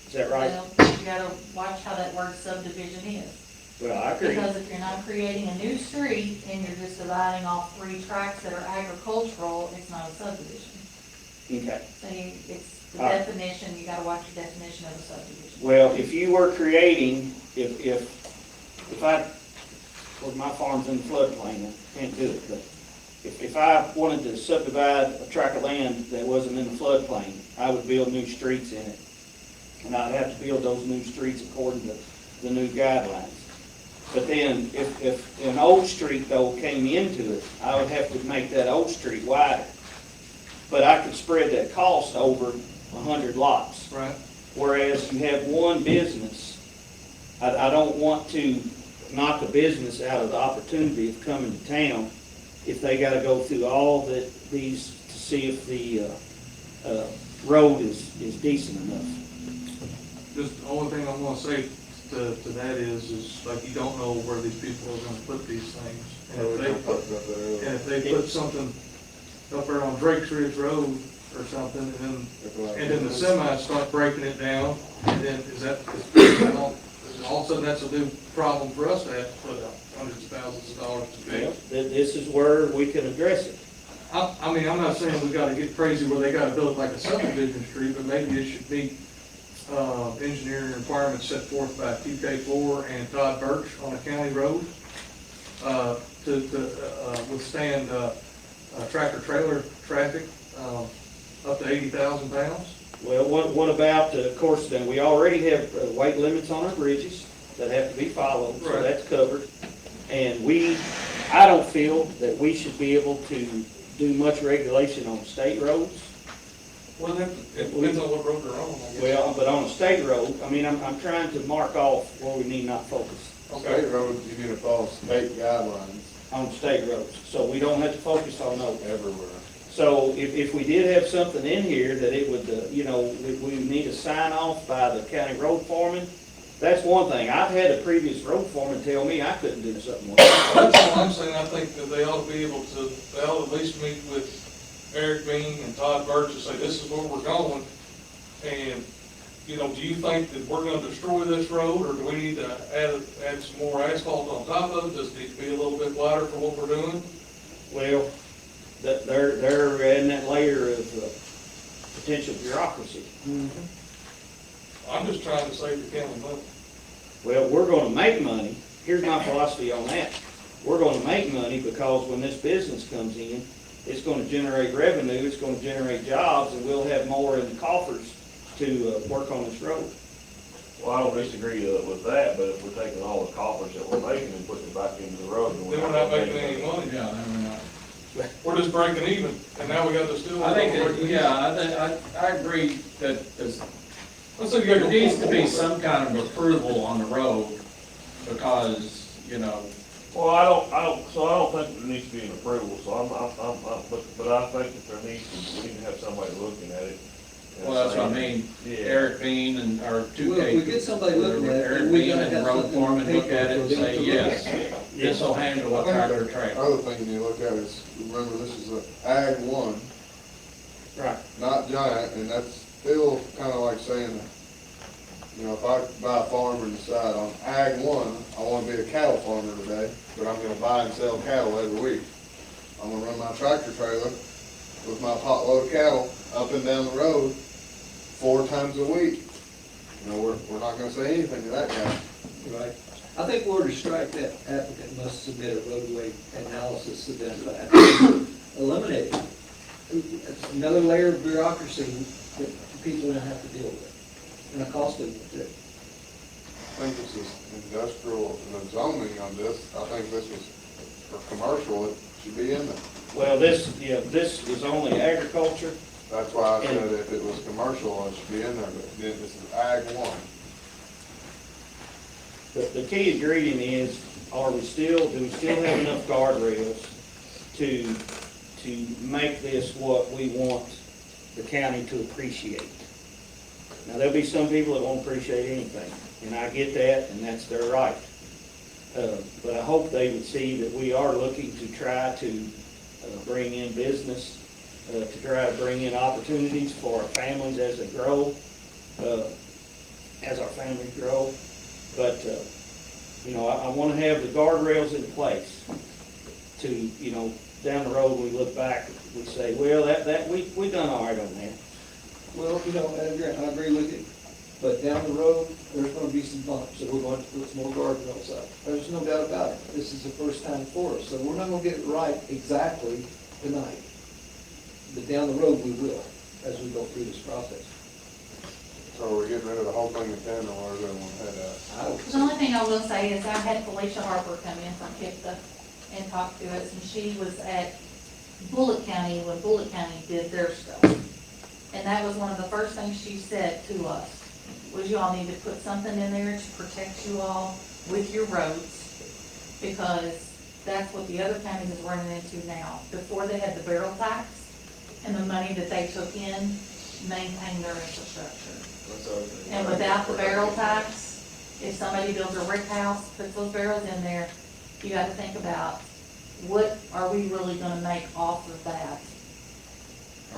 Is that right? Well, you gotta watch how that word subdivision is. Well, I agree. Because if you're not creating a new street and you're just dividing off 3 tracts that are agricultural, it's not a subdivision. Okay. So it's the All right. definition, you gotta watch your definition of a subdivision. Well, if you were creating, if I, well, my farm's in the floodplain, I can't do it, but if I wanted to subdivide a tract of land that wasn't in the floodplain, I would build new streets in it. And I'd have to build those new streets according to the new guidelines. But then, if an old street though came into it, I would have to make that old street wider. But I could spread that cost over 100 lots. Right. Whereas you have one business, I don't want to knock a business out of the opportunity of coming to town if they gotta go through all these see if the, road is decent enough. Just the only thing I'm gonna say to that is like, you don't know where these people are gonna put these things. And if they put something up there on Drake's Ridge Road or something, and then the semis start breaking it down, and then all of a sudden that's a new problem for us to have to put up hundreds of thousands of dollars to fix. This is where we can address it. I mean, I'm not saying we gotta get crazy where they gotta build like a subdivision street, but maybe it should meet, engineering requirements set forth by TK4 and Todd Birch on a county road, to withstand, tractor trailer traffic, up to 80,000 pounds. Well, what about, of course, then we already have weight limits on our bridges that have to be followed, so Right. that's covered. And I don't feel that we should be able to do much regulation on state roads. Well, it depends on what road they're on, I guess. Well, but on a state road, I mean, I'm trying to mark off where we need not focus On state roads, you need to follow state guidelines on state roads, so we don't have to focus on those. everywhere. So if we did have something in here that it would, we need a sign off by the county road foreman, that's one thing. I've had a previous road foreman tell me I couldn't do something like that. That's all I'm saying. I think that they ought to be able to, they ought to at least meet with Eric Bean and Todd Birch and say, this is where we're going. And, do you think that we're gonna destroy this road, or do we need to add some more asphalt on top of it? Does it need to be a little bit wider for what we're doing? Well, they're in that layer of potential bureaucracy. I'm just trying to save the county money. Well, we're gonna make money. Here's my philosophy on that. We're gonna make money because when this business comes in, it's gonna generate revenue, it's gonna generate jobs, and we'll have more in the coffers to work on this road. Well, I don't disagree with that, but if we're taking all the coffers that we're making and putting it back into the road, then Then we're not making any money. Yeah, no, we're not. We're just breaking even, and now we got to still. I think, I agree that Let's say you got there needs to be some kind of approval on the road, because, Well, I don't think there needs to be an approval, so but I think that we need to have somebody looking at it. and well, that's what I saying, mean, Yeah. Eric Bean and, or two Well, if we get somebody looking at it, Eric we Bean gotta and have road something on foreman look paper at it and for them say, to look yes, at. this will handle a tractor trailer. Other thing you need to look at is, remember, this is a Ag 1, Right. not giant, and that's still kinda like saying, if I buy a farm and decide on Ag 1, I wanna be a cattle farmer today, but I'm gonna buy and sell cattle every week. I'm gonna run my tractor trailer with my potload of cattle up and down the road 4 times a week. We're not gonna say anything to that guy. Right. I think we're to strike that applicant must submit a roadway analysis identified. Eliminate it. It's another layer of bureaucracy that people don't have to deal with, and a costly one too. I think this is industrial and the zoning on this. I think this is for commercial, it should be in there. Well, this is only agriculture. That's why I said if it was commercial, it should be in there, but then this is Ag 1. The key ingredient is, do we still have enough guardrails to make this what we want the county to appreciate? Now, there'll be some people that won't appreciate anything, and I get that, and that's their right. But I hope they would see that we are looking to try to bring in business, to try to bring in opportunities for our families as they grow, as our families grow. But, I want to have the guardrails in place to, down the road, we look back, we say, well, we done all right on that. Well, I agree with you, but down the road, there's gonna be some bumps, so we're going to put some more guardrails up. There's no doubt about it. This is the first time for us, so we're not gonna get it right exactly tonight. But down the road, we will, as we go through this process. So we're getting rid of the whole thing in 10, or where's everyone head at? The only thing I will say is I had Felicia Harper come in from KIPTA and talk to us, and she was at Bullitt County when Bullitt County did their stuff. And that was one of the first things she said to us, was you all need to put something in there to protect you all with your roads, because that's what the other counties is running into now. Before they had the barrel tax, and the money that they took in, maintain their infrastructure. That's the other thing. And without the barrel tax, if somebody builds a brick house, puts those barrels in there, you gotta think about, what are we really gonna make off of that?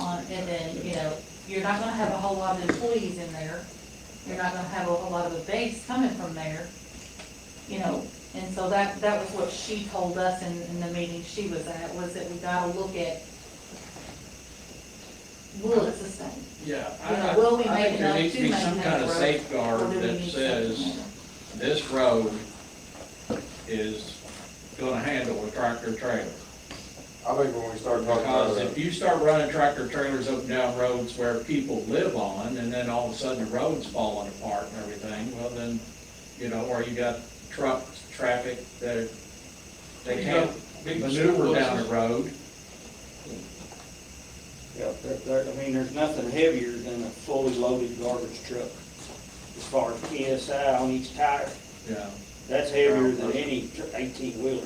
And then, you know, you're not gonna have a whole lot of employees in there, you're not gonna have a whole lot of a base coming from there, you know, and so that was what she told us in the meeting she was at, was that we gotta look at, will it sustain? Yeah, You know, will we I make think there enough needs to to be some maintain kind the of road, safeguard or do we that need says something? this road is gonna handle a tractor trailer. I think when we start talking about Because if you start running tractor trailers up and down roads where people live on, and then all of a sudden the road's falling apart and everything, well then, you know, or you got trucks, traffic, that they can't Big maneuver school down the buses. road. Yeah, I mean, there's nothing heavier than a fully loaded garbage truck as far as PSI on each tire. Yeah, That's heavier than any 18-wheeler,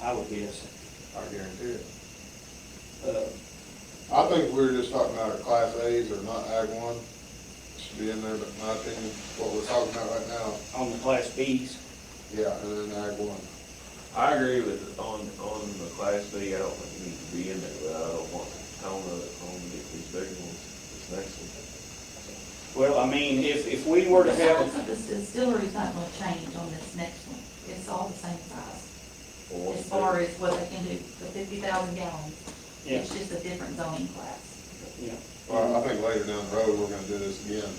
I would guess. I guarantee it. Uh, I think we're just talking about our class A's or not ag one, should be in there, but in my opinion, what we're talking about right now, on the Class Bs. yeah, and then ag one. I agree with, on the Class B, I don't think it needs to be in there, but I don't want to tone of it, on these big ones, this next one. Well, I mean, if we were to The have, size of the distillery's not gonna change on this next one, it's all the same size. Or As far as what they can do, the 50,000 gallons, yeah, it's just a different zoning class. yeah. Well, I think later down the road, we're gonna do this again.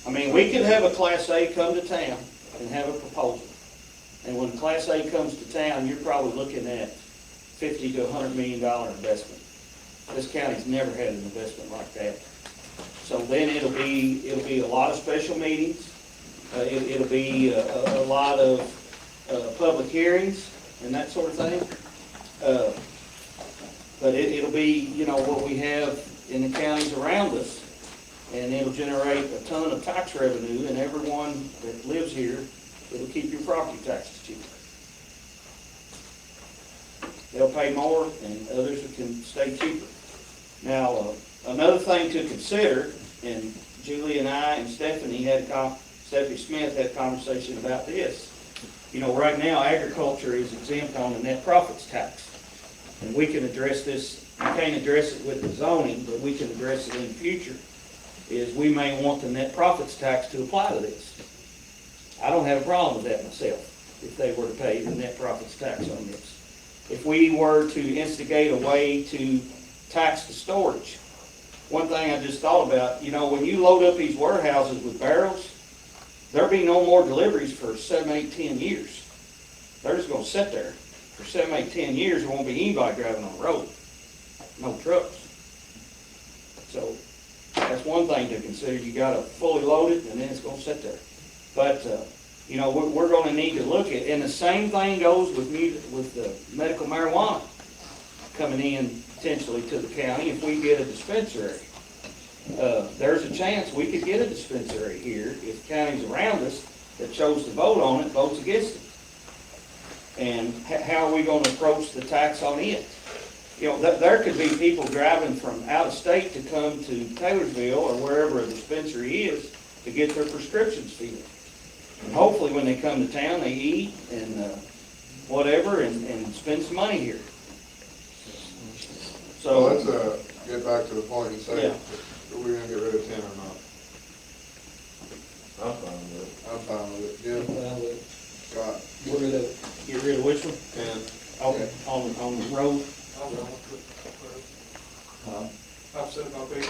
I mean, we could have a Class A come to town and have a proposal. And when Class A comes to town, you're probably looking at $50 to $100 million investment. This county's never had an investment like that. So then it'll be a lot of special meetings. It'll be a lot of public hearings and that sort of thing. But it'll be, you know, what we have in the counties around us, and it'll generate a ton of tax revenue, and everyone that lives here, it'll keep your property taxes cheaper. They'll pay more, and others can stay cheaper. Now, another thing to consider, and Julie and I and Stephanie Stephanie Smith had a conversation about this. You know, right now, agriculture is exempt on the net profits tax. And we can address this, we can't address it with the zoning, but we can address it in the future, is we may want the net profits tax to apply to this. I don't have a problem with that myself, if they were to pay the net profits tax on this. If we were to instigate a way to tax the storage, one thing I just thought about, you know, when you load up these warehouses with barrels, there'll be no more deliveries for 7, 8, 10 years. They're just gonna sit there. For 7, 8, 10 years, there won't be anybody driving on the road. No trucks. So, that's one thing to consider. You gotta fully load it, and then it's gonna sit there. But, you know, we're gonna need to look at, and the same thing goes with the medical marijuana coming in potentially to the county if we get a dispensary. There's a chance we could get a dispensary here if counties around us that chose to vote on it votes against it. And how are we gonna approach the tax on it? You know, there could be people driving from out of state to come to Taylorsville or wherever a dispensary is to get their prescriptions filled. And hopefully when they come to town, they eat and whatever and spend some money here. So So, let's, get back to the point and say, Yeah. are we gonna get rid of 10 or not? I'm fine with it. I'm fine with it. Jim, Scott, We're gonna, get rid of which one? 10. Okay, on the road. I've said my piece.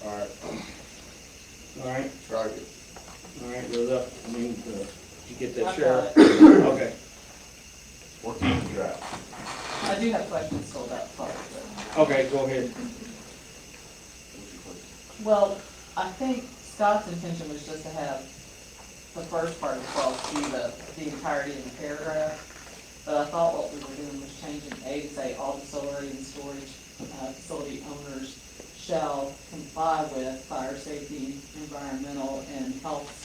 All right, All right, strike it. all right, goes up. I mean, did you get that, I've Sheriff? got Okay. Or keep the drive. I do have questions still about the park, but. Okay, go ahead. Well, I think Scott's intention was just to have the first part of 12 be the entirety of the paragraph. But I thought what we were doing was changing A to say all distillery and storage facility owners shall comply with fire safety, environmental, and health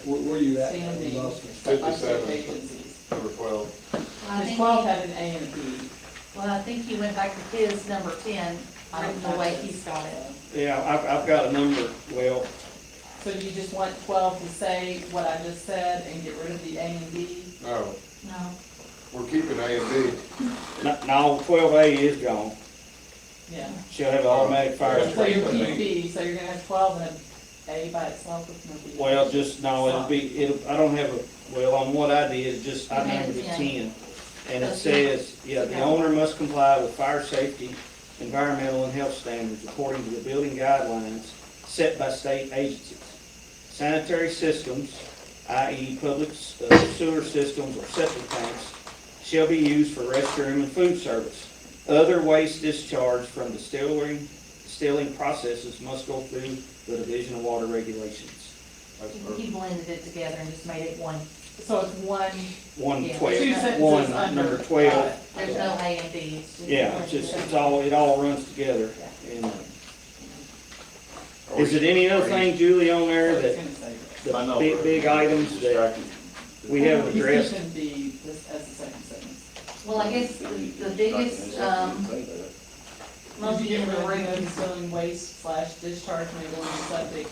where you at? standings Lost me. set by state 57. agencies. Number 12. I Because think 12 had an A and a B. Well, I think he went back to his number 10, the way he's got it. Yeah, I've got a number, well, So you just want 12 to say what I just said and get rid of the A and B? No, No, we're keeping A and B. no, 12A is gone. Yeah. She'll have automatic fire So you're suppression. keep B, so you're gonna have 12 and A by itself with no B. Well, just, no, I don't have well, on what I did, I You made numbered it it 10. 10. And it That's says, yeah, the Yeah. owner must comply with fire safety, environmental, and health standards according to the building guidelines set by state agencies. Sanitary systems, i.e. public sewer systems or septic tanks, shall be used for restroom and food service. Other waste discharged from distilling processes must go through the Division of Water Regulations. That's he perfect. blended it together and just made it one. So it's one, 112, Two sentences one, under. number 12. There's no A and B. It's just- Yeah, it all runs together. And, is it any other thing, Julie, on so there it's that, gonna say. the big items that we haven't He's addressed? keeping B this as the second sentence. Well, I guess the biggest, Did monkey you in get the rid of room. concealing waste / discharge may go into septic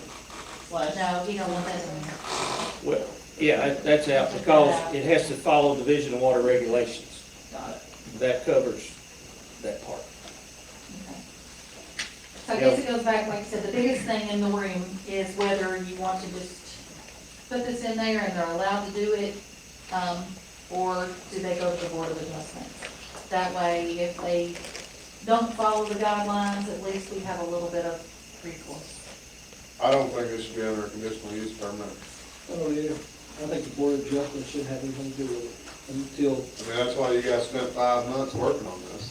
/ No, he don't want that in there. Well, yeah, that's out because it has to follow Division of Water Regulations. Got it. That covers that part. Okay. So I guess it goes back, like I said, the biggest thing in the room is whether you want to just put this in there and they're allowed to do it, or do they go to the Board of Adjustments? That way, if they don't follow the guidelines, at least we have a little bit of recourse. I don't think it should be under a conditional use permit. Oh, yeah. I think the Board of Adjustment shouldn't have anything to do with it until, I mean, that's why you guys spent 5 months working on this.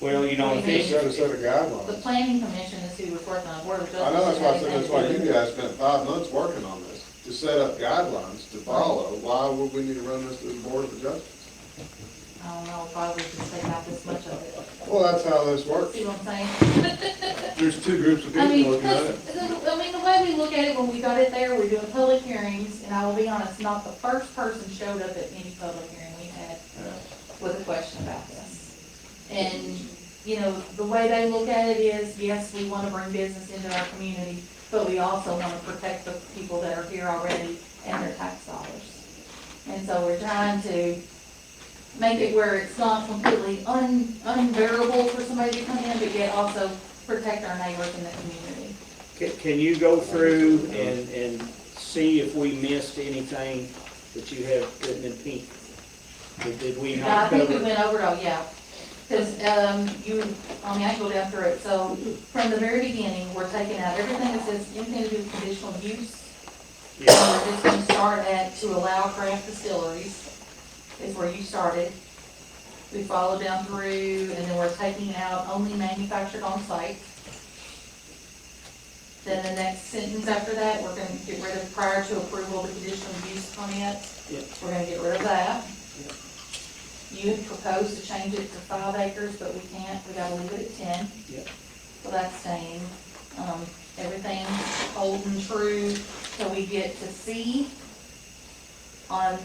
Well, you know, if You it's, set a set of The guidelines. planning commission is who was working on Board of I know, that's Adjustments. why I said, that's why you guys spent 5 months working on this, to set up guidelines to follow. Why would we need to run this through the Board of Adjustments? I don't know, probably just take out this much of it. Well, that's how this works. See what I'm saying? There's 2 groups of I mean, people looking at it. the way we look at it, when we got it there, we're doing public hearings, and I will be honest, not the first person showed up at any public hearing we had with a question about this. And, you know, the way they look at it is, yes, we want to bring business into our community, but we also want to protect the people that are here already and their tax dollars. And so we're trying to make it where it's not completely unbearable for somebody to come in, but yet also protect our neighbors in the community. can you go through and see if we missed anything that you have written in pink? Did we I not think we cover? went over it all, yeah. Because, I can go down through it. So from the very beginning, we're taking out everything that says anything to do with conditional use. And Yeah, we're just gonna start at to allow craft distilleries, is where you started. We follow down through, and then we're taking out only manufactured on site. Then the next sentence after that, we're gonna get rid of prior to approval of the conditional use permit. Yeah. We're gonna get rid of that. You had proposed to change it to 5 acres, but we can't, we gotta leave it at 10. Yeah. So that's staying. Everything holding true till we get to C. On,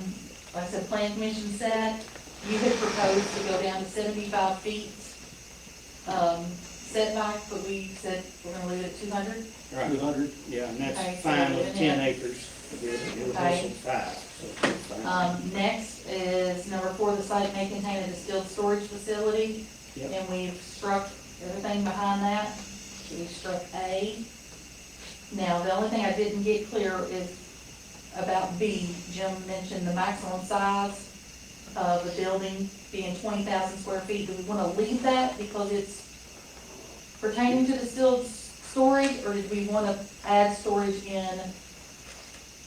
like I said, plan commission set, you had proposed to go down to 75 feet, setback, but we said we're gonna leave it at 200. right, 200. yeah, and Okay, that's so fine leave with it 10 in. acres. It was Okay. also 5, so it's fine. Next is number 4, the site may contain a distilled storage facility. Yep. And we've struck everything behind that. We struck A. Now, the only thing I didn't get clear is about B. Jim mentioned the maximum size of the building being 20,000 square feet. Do we want to leave that because it's pertaining to distilled storage, or did we want to add storage in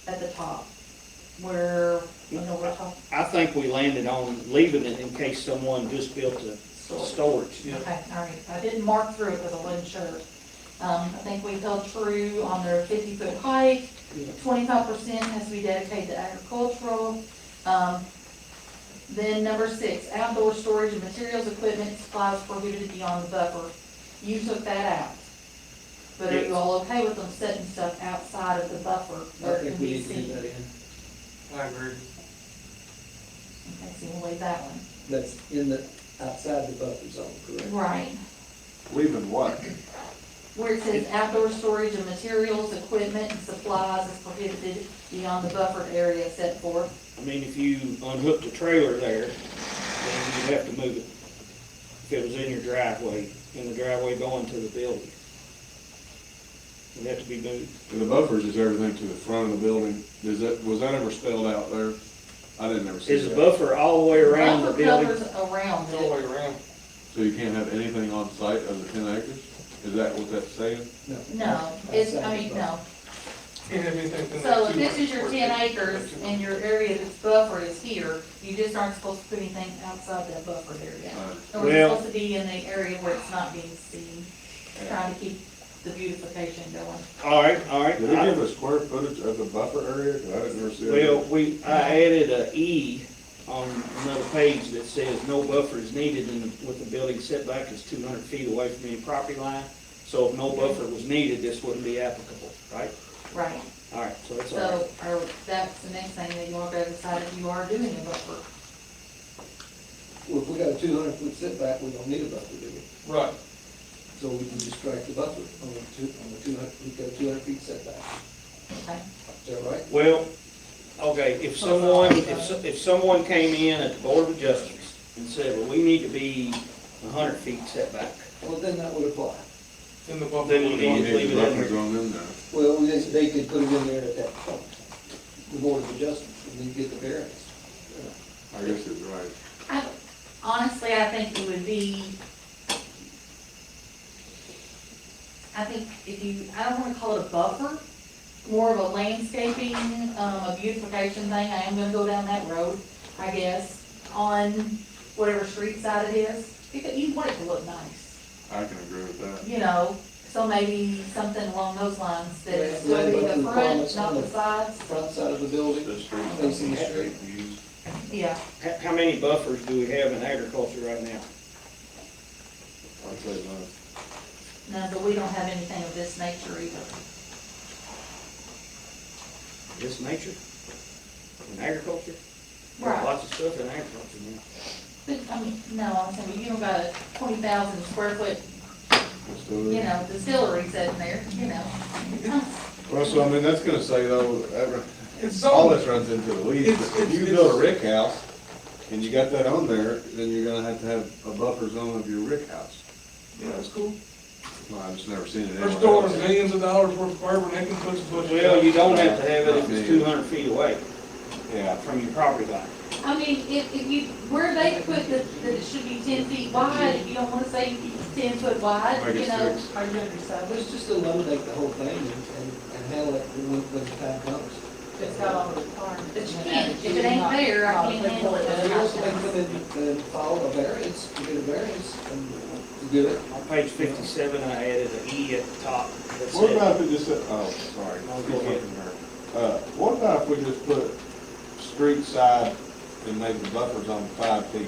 at the top? Where, you know, we're talking I think we landed on leaving it in case someone just built a storage. Okay, all right. I didn't mark through it because I wasn't sure. I think we held true on their 50-foot height. 25% has to be dedicated to agricultural. Then number 6, outdoor storage of materials, equipment, supplies prohibited beyond the buffer. You took that out. But are you all okay with them setting stuff outside of the buffer? I where it think can we be need to seen? leave that in. I agree. Okay, so we'll leave that one. that's in the, outside the buffer zone, correct? Right, Leaving what? where it says outdoor storage of materials, equipment, and supplies is prohibited beyond the buffered area set forth. I mean, if you unhooked a trailer there, then you'd have to move it. If it was in your driveway, in the driveway going to the building. It'd have to be moved. And the buffers is everything to the front of the building. Was that ever spelled out there? I didn't ever see Is the that. buffer all the way around the Buffer building? covers around All the way it. around. So you can't have anything on site of the 10 acres? Is that what that's saying? No, it's, I mean, no. Can't have anything within So that if this is your 200 10 acres and your area that's buffered is here, you just aren't supposed to put anything outside that buffered area. Or it's Well- supposed to be in the area where it's not being seen, trying to keep the beautification going. All right. Did it give a square footage of the buffer area? 'Cause I didn't ever see it. Well, I added a E on another page that says no buffer is needed with the building setback is 200 feet away from any property line. So if no buffer was needed, this wouldn't be applicable, right? Right. All right, so that's all right. So, or that's the next thing that you want to decide if you are doing a buffer. Well, if we got a 200-foot setback, we don't need a buffer, do we? Right. So we can just strike the buffer on the 200, we've got a 200 feet setback. Okay. Is that right? Well, okay, if someone came in at the Board of Adjustments and said, well, we need to be 100 feet setback, Well, then that would apply. Then the buffer. Then you would need go. to leave it in Buffer there. zone in there. Well, they could put it in there at that point, the Board of Adjustments, and then get the variance. I guess it's right. Honestly, I think it would be, I think if you, I don't wanna call it a buffer, more of a landscaping, a beautification thing, I am gonna go down that road, I guess, on whatever street side it is, because you want it to look nice, I can agree with that. you know, so maybe something along those lines, that it's Yeah, gonna be buffer the front, requirements not on the the sides, Front side of the building, The street. facing the street. Views. yeah. How many buffers do we have in agriculture right now? I'd say none. No, but we don't have anything of this nature either. This nature? In agriculture? Right. Lots of stuff in agriculture now. But, I mean, no, I'm saying, but you don't got a 20,000 square foot, It's still you there. know, distillery sitting there, you know. Well, so I mean, that's gonna say though, It's all so, this runs into the weeds. It's- But if you it's- build a rick house and you got that on there, then you're gonna have to have a buffer zone of your rick house. yeah, that's cool. Well, I've just never seen it They're anywhere storing else. millions of dollars worth of carbon puts a bunch of. Well, you don't have to have it if it's 200 feet away Yeah. from your property line. I mean, if you, where they put that it should be 10 feet wide, if you don't wanna say 10 foot wide, Make it you know, 6. are you gonna decide? Let's just eliminate the whole thing and handle it when the time comes. It's got all the requirements. But you can't, if it ain't there, I can't handle it. And also, they come in and file a variance, you get a variance, and you do it. On page 57, I added an E at the top that What said, about if we just said, oh, sorry. No, go ahead. What about if we just put street side and make the buffer zone 5 feet?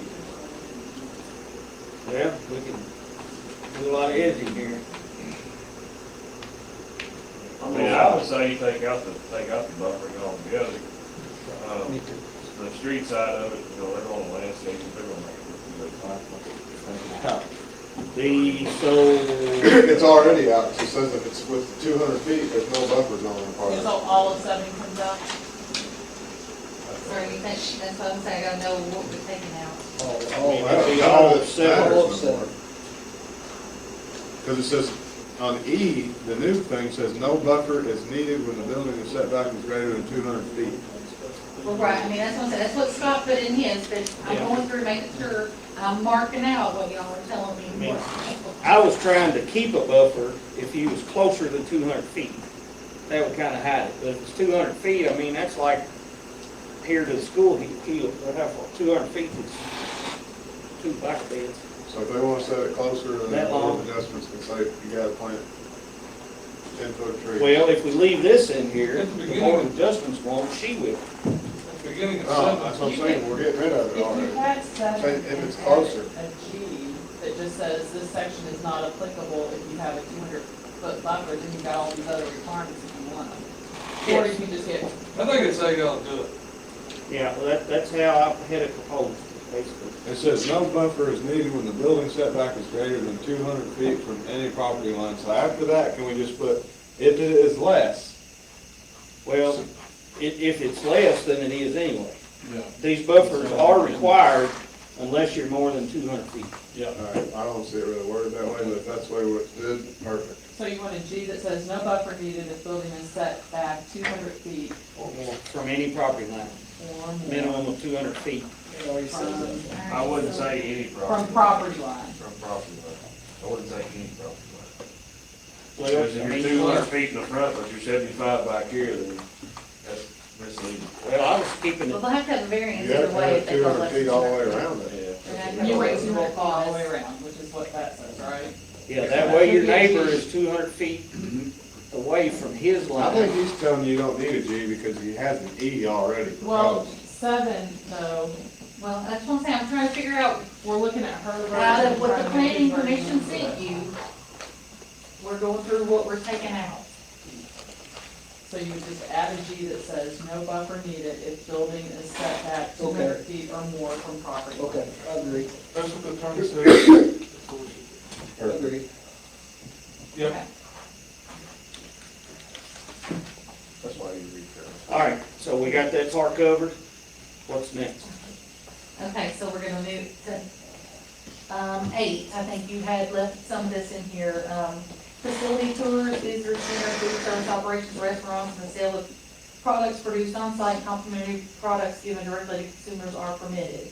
well, we can do a lot of editing here. I mean, I would say you take out the buffering altogether. Me too. The street side of it, you know, they're gonna landscape it, they're gonna make it look good. It's already out, it says if it's with 200 feet, there's no buffer zone required. So all of 70 comes out? Or you think, that's what I'm saying, I gotta know what we're taking out. It'd be all That separate. matters no more. Because it says, on E, the new thing says, no buffer is needed when the building is setback is greater than 200 feet. Well, right, I mean, that's what I'm saying, that's what Scott put in his, but I'm Yeah. going through making sure I'm marking out what y'all are telling me. mean, I was trying to keep a buffer if he was closer than 200 feet. That would kind of hide it, but if it's 200 feet, I mean, that's like here to the school, he 200 feet is 2 bike beds. So if they want to set it closer, then the That board long. of adjustments can say, you gotta plant 10-foot tree. Well, if we leave this in here, At the the beginning. board of adjustments won't, she will. At the beginning of Oh, that's what I'm saying, we're getting rid of If it you already. had 7 Say if and it's added closer. a G that just says this section is not applicable if you have a 200-foot buffer, then you've got all these other requirements if you want them. Or if you just get, I think it's how you gotta do it. Yeah, well, that's how I had it proposed. basically. It says no buffer is needed when the building setback is greater than 200 feet from any property line. So after that, can we just put, if it is less? Well, if it's less than it is anyway. Yeah. These buffers are required unless you're more than 200 feet. All right, I don't see it really worded that way, but if that's the way it's did, perfect. So you want a G that says no buffer needed if building is set back 200 feet Or more. From any property line, or more. minimum of 200 feet. It already says that. I wouldn't say any property. From property line. From property line. I wouldn't say any property line. Well, Because I if mean, you're 200 feet in the front, but you're 75 back here, then that's misleading. Well, I was keeping Well, it, they'll have to have a variance You have either to way have if they go 200 less feet than all the way 200. around it. Yeah. And you raise 200 feet all the way around, which is what that says, right? yeah, that way your neighbor is 200 feet away from his I think line. he's telling you you don't need a G because he has an E already Well, proposed. 7, though, Well, that's what I'm saying, I'm trying to figure out we're looking at her version. out of what trying the to make planning his version commission work. sent you. We're going through what we're taking out. So you would just add a G that says no buffer needed if building is set back 200 feet or more from property line. Okay, I agree, That's what the term says. I agree. Yep. Okay. That's why you read that. All right, so we got that part covered. What's next? Okay, so we're gonna move to, 8, I think you had left some of this in here, facility tours, visitor center, food service operations, restaurants, and the sale of products produced on-site, complimentary products given directly to consumers are permitted.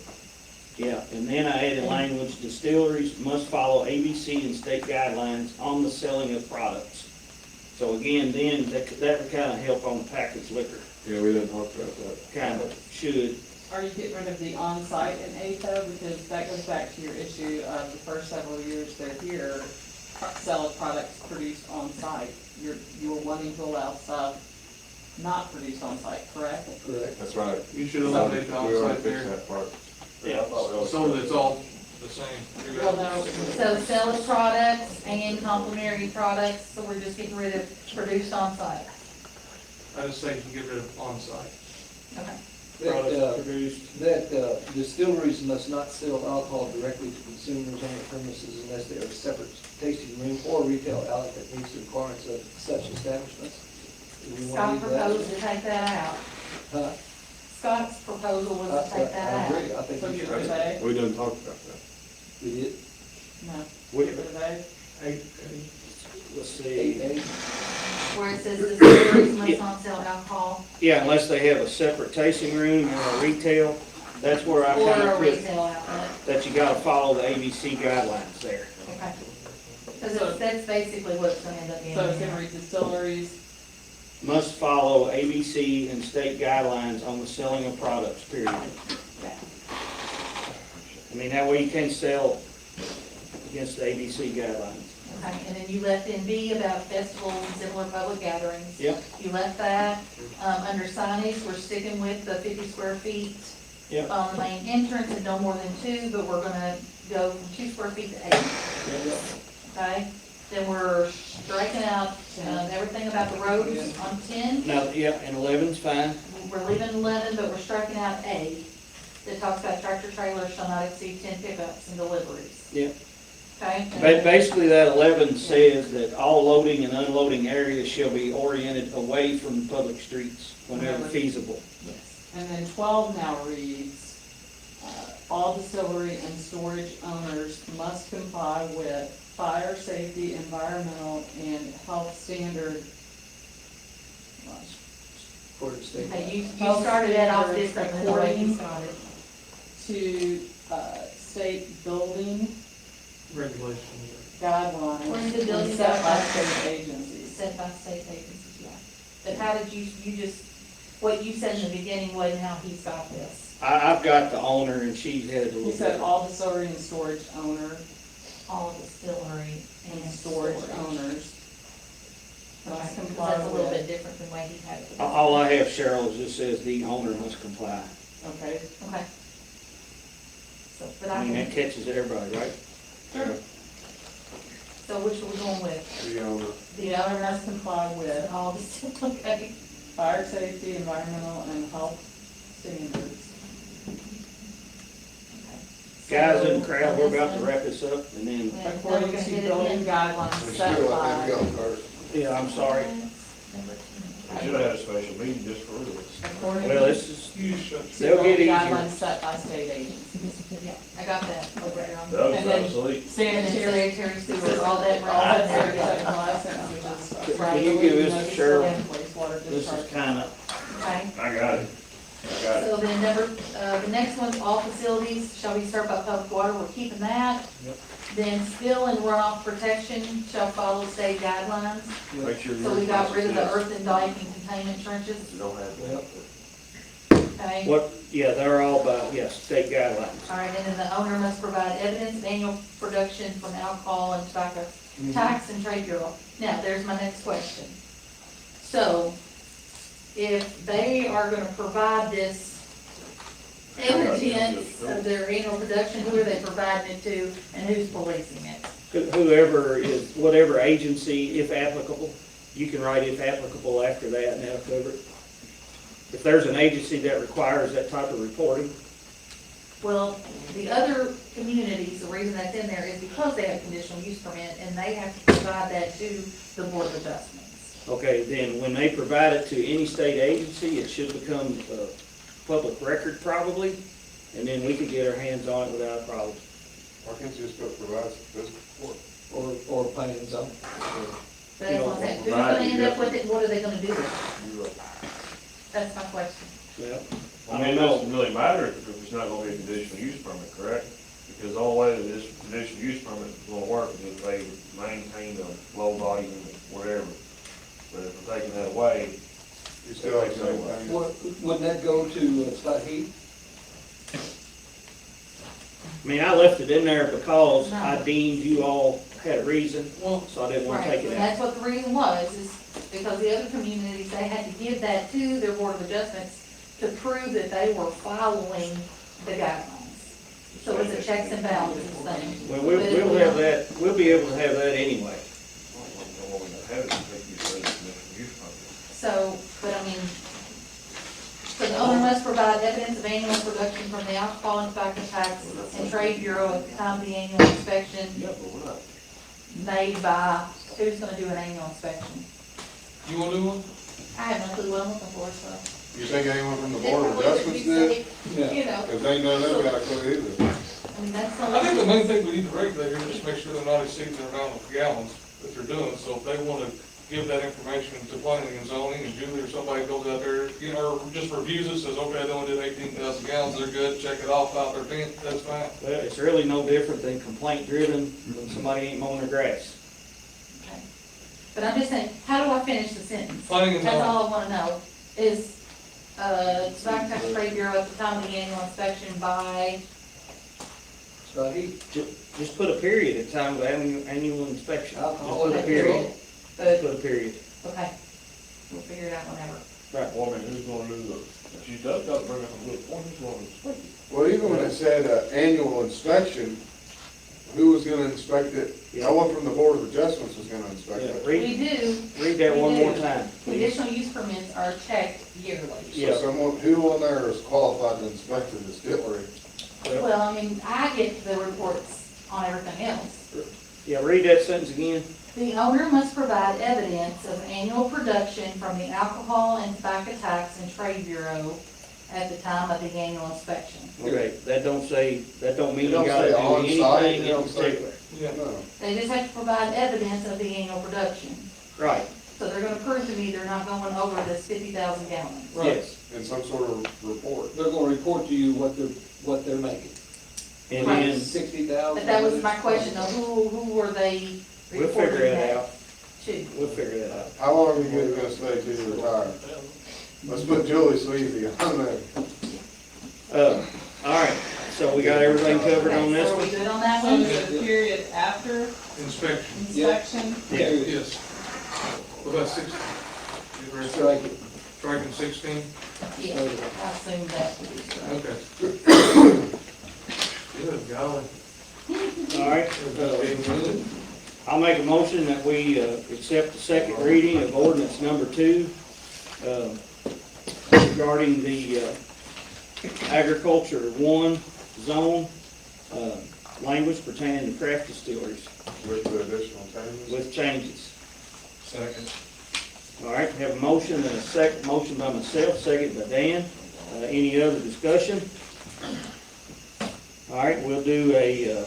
Yeah, and then I added language, distilleries must follow ABC and state guidelines on the selling of products. So again, then, that would kind of help on the packaged liquor, Yeah, we didn't talk about that. kind of should. Are you getting rid of the on-site in 8 though? Because that goes back to your issue of the first several years they're here, sell of products produced on-site. You're wanting to allow stuff not produced on-site, correct? Correct. That's right. You should eliminate the We already onsite fixed there, that part. Yeah, I thought we always. so that it's all the same. Well, no. So sell of products and complimentary products, so we're just getting rid of produced on-site. I just say you can get rid of on-site. Okay. Products produced. That distilleries must not sell alcohol directly to consumers on the premises unless they are a separate tasting room or retail outlet that meets the requirements of such establishments. Do we want Scott to leave that? proposed to take that out. Huh? Scott's proposal was to take I that out. agree, I think So we get should. rid of A? We didn't talk about that. We did. No. We- Get rid of A? Let's see. 8A. Where it says distilleries must not sell alcohol Yeah, unless they have a separate tasting room or a retail, that's where I kind or a of put retail outlet. that you gotta follow the ABC guidelines there. Okay. Because that's basically what it's gonna end up being. So it's gonna read distilleries, Must follow ABC and state guidelines on the selling of products, period. I mean, that way you can't sell against the ABC guidelines. Okay, and then you left in B about festivals and similar public gatherings. Yep. You left that. Under signage, we're sticking with the 50 square feet Yep. on the main entrance and no more than 2, but we're gonna go from 2 square feet to 8. Okay? Then we're striking out everything about the roads on 10. Now, yeah, and 11's fine. We're leaving 11, but we're striking out A, that talks about tractor trailers shall not exceed 10 pickups and deliveries. Yep. Okay? Basically, that 11 says that all loading and unloading areas shall be oriented away from public streets whenever feasible. Yes. and then 12 now reads, all distillery and storage owners must comply with fire, safety, environmental, and health standard. According to state. Okay, you started that off different than the way you According started. to, state building Regulations. guidelines According to building and set by guidelines. state agencies. Set by state agencies, yeah. But how did you just, what you said in the beginning wasn't how he's got this. I've got the owner and she had a He little said bit. all distillery and storage owner All distillery and storage owners Okay, must 'cause comply that's a little bit with, different than the way he had it. All I have, Cheryl, is just says the owner must comply. okay? Okay. So, but I I mean, can, that catches everybody, right? sure. So which are we going with? The owner. The owner must comply with All distillery, okay. fire safety, environmental, and health standards. Guys in the crowd, we're about to wrap this up, and then, And then we're According gonna to hit it building again. guidelines We set still let by. them go first. yeah, I'm sorry. Number We should have had a special meeting just for this. According Well, to it's just, to they'll get building easier. guidelines set by state agencies. Yeah, I got that over there on. That was And then- obsolete. Sanitary, sewer, all that. All that area license, which is. Can you give this to Cheryl? And wastewater this is discharge. kinda, Okay. I got it. I got it. So then the next one's all facilities shall be served by public water, we're keeping that. Then spill and runoff protection shall follow state guidelines. Make sure. So we got rid of the earth and dike and containment trenches, You don't have that. okay? what, yeah, they're all by, yes, state guidelines. All right, and then the owner must provide evidence of annual production from alcohol and tobacco tax and trade bureau. Now, there's my next question. So, if they are gonna provide this evidence of their annual production, who are they providing it to, and who's policing it? Whoever is, whatever agency, if applicable, you can write if applicable after that and that'll cover it. If there's an agency that requires that type of reporting, Well, the other communities, the reason that's in there is because they have conditional use permit, and they have to provide that to the Board of Adjustments. okay, then when they provide it to any state agency, it should become a public record probably, and then we could get our hands on it without a problem. Why can't you just put provides physical report? Or planning zone. But that's what I'm saying, who's gonna end up with it, what are they gonna do with it? That's my question. Yeah. I mean, it doesn't really matter if it's not gonna be a conditional use permit, correct? Because the only way that this conditional use permit is gonna work is if they maintain the low volume, whatever. But if we're taking that away, You still have the same thing. Wouldn't that go to Scott Heath? I mean, I left it in there because I deemed you all had a reason, so I didn't want to Right, take and it out. that's what the reason was, is because the other communities, they had to give that to their Board of Adjustments to prove that they were following the guidelines. So it's a checks and balances thing. Well, we'll have that, we'll be able to have that anyway. what we're gonna have is take you to the conditional use permit. So, but I mean, so the owner must provide evidence of annual production from the alcohol and tobacco tax and trade bureau at the time of the annual inspection Yeah, but we're not. made by, who's gonna do an annual inspection? You wanna do one? I have no clue what I'm looking for, so. You think anyone from the It Board of probably would Adjustments be did? safe, You know, Because they know they've got a clue either. I mean, that's the. I think the main thing we need to regulate here is just make sure they're not exceeding their amount of gallons that they're doing. So if they wanna give that information to planning and zoning, and Julie or somebody goes out there, you know, or just reviews it, says, okay, they only did 18,000 gallons, they're good, check it off out their bin, that's fine. Well, it's really no different than complaint driven when somebody ain't mowing their grass. Okay. But I'm just saying, how do I finish the sentence? Planning and That's zoning. all I wanna know, is, tobacco tax trade bureau at the time of the annual inspection by, Scott Heath. Just put a period at time of annual inspection. Just Alcohol put a and period. but, Just put a period. okay, we'll figure it out whenever. Well, I mean, who's gonna do the, she does gotta bring up a good point, who's gonna inspect it? Well, even when it said annual inspection, who was gonna inspect it? No one from the Board of Adjustments was gonna inspect Yeah, it. We read, do, read that we one more do. time, please. conditional use permits are checked yearly. Yeah. So someone, who on there is qualified to inspect the distillery? Well, I mean, I get the reports on everything else. Yeah, read that sentence again. The owner must provide evidence of annual production from the alcohol and tobacco tax and trade bureau at the time of the annual inspection. Okay, that don't say, that don't mean It you don't gotta say do on-site, anything it in don't say- particular. Yeah. No. They just have to provide evidence of the annual production. Right, So they're gonna prove to me they're not going over this 50,000 gallons. yes. In some sort of report. They're gonna report to you what they're making. And Right. then 60,000. But that was my question, though, who were they we'll reporting figure that that out. to? We'll figure that out. How long are you gonna stay till you retire? Let's put Julie Sleazy on there. All right, so we got everything covered on Okay, this so are we one? good on that So one? the period after Inspection, inspection, Yeah. yes. What about 16? Strike it. Striking 16? Yeah, I assume that would be correct. Okay. Good golly. All right, I'll make a motion that we accept the second reading of ordinance number 2 regarding the agriculture 1 zone language pertaining to craft distilleries With the additional changes. with changes. Second. All right, have a motion and a second, motion by myself, second by Dan. Any other discussion? All right, we'll do a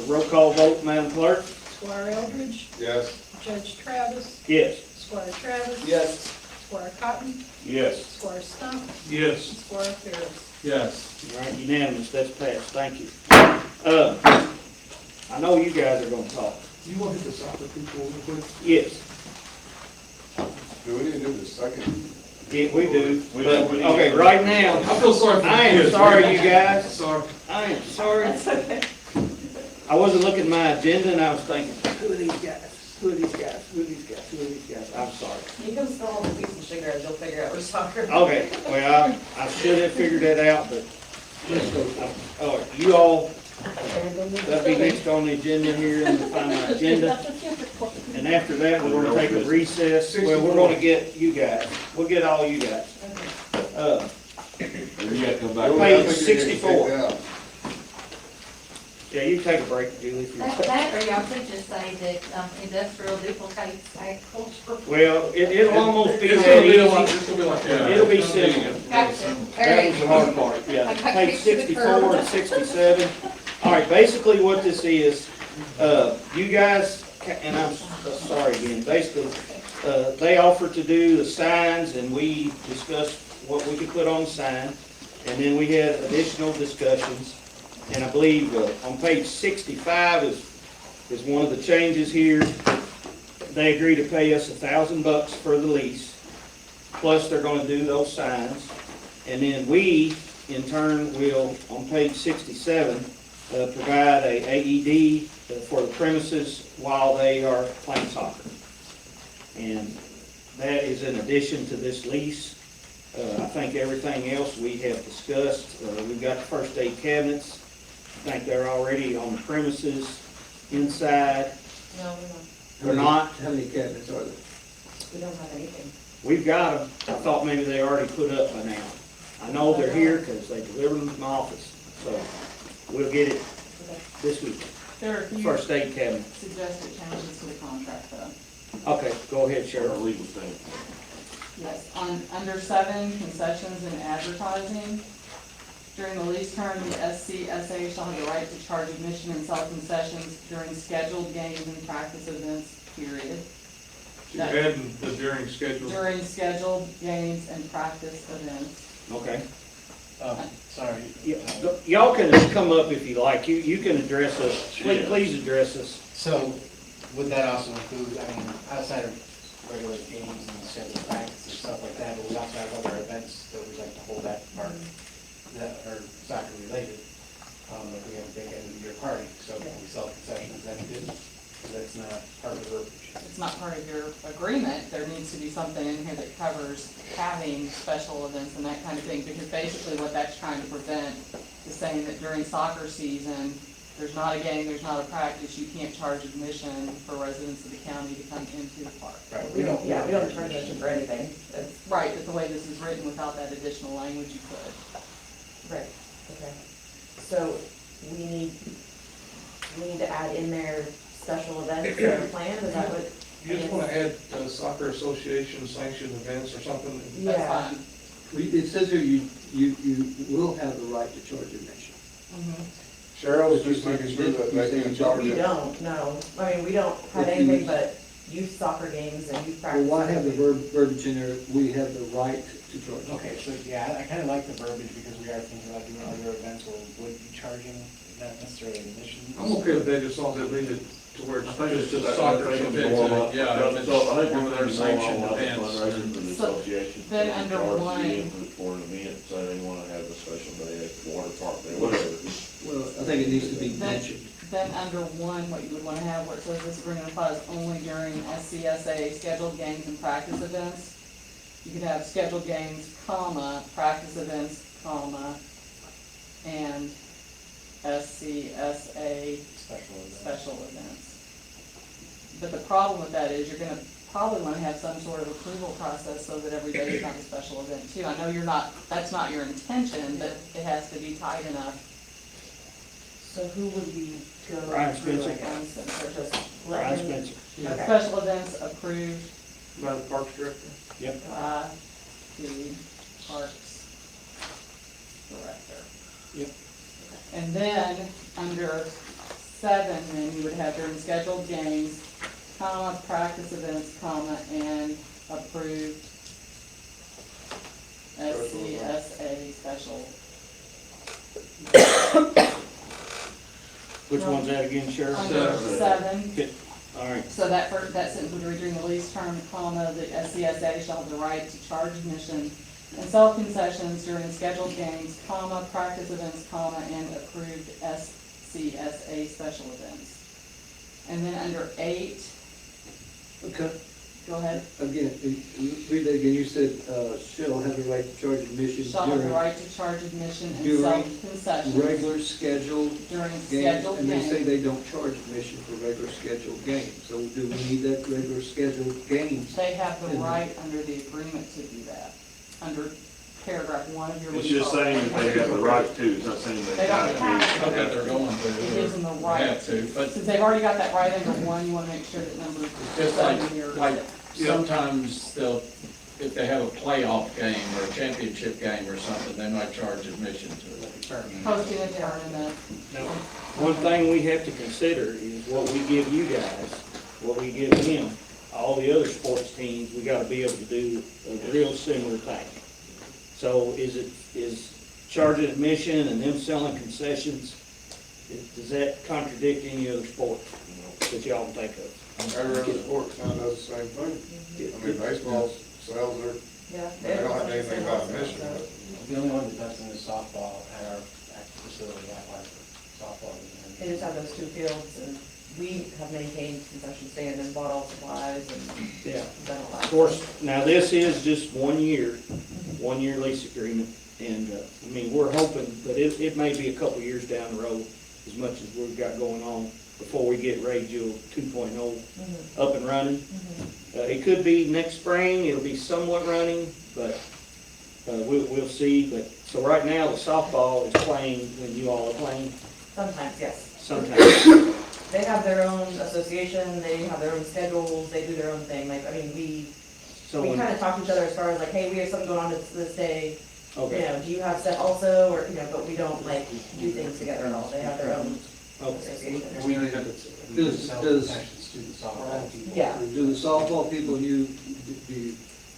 roll call vote, Madam Clerk. Squire Eldridge, Yes. Judge Travis, Yes. Squire Travis. Yes. Squire Cotton, Yes. Squire Stump, Yes. Squire Ferris. Yes. All right, unanimous, that's passed, thank you. I know you guys are gonna talk. You want to hit the soccer people real quick? Yes, Do we need to do the second? yeah, we do. We But, do. okay, right now, I feel sorry for the I am kids. sorry, you guys. Sorry. I am sorry. I wasn't looking at my agenda and I was thinking, who are these guys? Who are these guys? Who are these guys? Who are these guys? I'm sorry. You can still hold a piece of sugar and you'll figure out we're soccer. Okay, well, I should have figured that out, but, oh, you all, that'll be next on the agenda here and find my agenda. And after that, we're gonna take a recess. Well, we're gonna get you guys. We'll get all you guys. You gotta come back. Page 64. Yeah. Yeah, you take a break, Julie, if you want. That, or y'all could just say that, industrial duplicates agriculture. Well, it'll almost be It's that gonna be a lot, easy. it's gonna be like. It'll be simple. Gotcha. That was the hard part, yeah. Page 64 and 67. All right, basically what this is, you guys, and I'm sorry again, basically, they offered to do the signs and we discussed what we could put on the sign. And then we had additional discussions. And I believe on page 65 is one of the changes here. They agree to pay us $1,000 for the lease, plus they're gonna do those signs. And then we, in turn, will, on page 67, provide a AED for the premises while they are playing soccer. And that is in addition to this lease. I think everything else we have discussed. We've got the first aid cabinets. I think they're already on the premises inside. No, we don't. They're not. How many cabinets are there? We don't have anything. We've got them. I thought maybe they already put up by now. I know they're here because they delivered them to my office. So we'll get it this week. There are a few First aid cabinet. suggested changes to the contract though. Okay, go ahead, Sheriff, Cheryl. legal thing. Yes, under 7, concessions and advertising. During the lease term, the SCSA shall have the right to charge admission and sell concessions during scheduled games and practice events, period. You adding the during schedule. During scheduled games and practice events. Okay. Sorry. Y'all can come up if you like. You can address us. Please address us. So would that also include, I mean, outside of regular games and scheduled practice and stuff like that, but we also have other events that we'd like to hold that part that are soccer related? Like we have a big end of the year party, so when we sell concessions, that's good, because that's not part of the verbiage. It's not part of your agreement, there needs to be something in here that covers having special events and that kind of thing, because basically what that's trying to prevent is saying that during soccer season, there's not a game, there's not a practice, you can't charge admission for residents of the county to come into the park. Right. We don't charge admission for anything. Right, but the way this is written, without that additional language, you could. Right, okay. So we need to add in there special events that are planned, is that what? You just wanna add soccer association sanctioned events or something? That's Yeah. fine. It says here you will have the right to charge admission. Cheryl was just making sure that they can charge We it. don't, no. I mean, we don't have If you- anything but youth soccer games and youth Well, practice. why have the verbiage in there, we have the right to charge? Okay, so yeah, I kind of like the verbiage because we are thinking about doing other events where we would be charging, not necessarily admission. I'm okay with that, just as long as they leave it to where it's I think it's just just a soccer I think it's event. more about- Yeah, So it's I think one we're of their thinking sanctioned more about the events. fundraiser for the So, association. then They under charge one- you for an event, so they wanna have a special day at the water park, there, whatever. Well, I think it needs to be Then, mentioned. then under 1, what you would want to have, where it says this agreement applies only during SCSA scheduled games and practice events. You could have scheduled games, comma, practice events, comma, and SCSA Special events. special events. But the problem with that is you're gonna probably wanna have some sort of approval process so that every day is not a special event too. I know that's not your intention, but it has to be tight enough So who would we go Brian through, I Spencer. guess, or just Brian let him? Spencer. Okay. Special events approved By the Parks Director. by the Parks Director. Yep. And then, under 7, then you would have during scheduled games, comma, practice events, comma, and approved SCSA special. Which one's that again, Sheriff? Under 7, All right, so that that sentence would read during the lease term, comma, the SCSA shall have the right to charge admission and sell concessions during scheduled games, comma, practice events, comma, and approved SCSA special events. And then under 8, Okay, go ahead, again, read that again, you said, shall have the right to charge admission shall have the during right to charge admission and sell during concessions regular scheduled during games, scheduled and they say games. they don't charge admission for regular scheduled games, so do we need that regular scheduled games? They have the Mhm. right under the agreement to do that, under paragraph 1 of your It's lease. just saying that they have the right to, it's not saying They they don't have have to. to. Okay, they're going to. It gives them the right. Have to, but Since they've already got that right under 1, you wanna make sure that number just like, 7 here. like sometimes they'll, if they have a playoff game or a championship game or something, they might charge admission to it. Posting a tournament. now, one thing we have to consider is what we give you guys, what we give him, all the other sports teams, we gotta be able to do a real similar thing. So is charging admission and them selling concessions, does that contradict any other sport that y'all can think of? Every other sport kind of does the same thing. I mean, baseball sells their, Yeah. they don't have anything about admission, but The only one that doesn't is softball at our facility, at our softball. They just have those 2 fields, and we have maintained concession stand and bought all supplies and Yeah. done all that. Of course, now this is just 1 year, 1 year lease agreement, and, I mean, we're hoping, but it may be a couple years down the road, as much as we've got going on, before we get Radio 2.0 up and running. It could be next spring, it'll be somewhat running, but, we'll see, but, so right now, the softball is playing when you all are playing, Sometimes, yes. sometimes. They have their own association, they have their own schedules, they do their own thing, like, I mean, we when- kind of talk to each other as far as like, hey, we have something going on this day, you Okay, know, do you have stuff also, or, you know, but we don't like do things together at all, they have their own okay. association. We does, To the softball people. Yeah. do the softball people, do you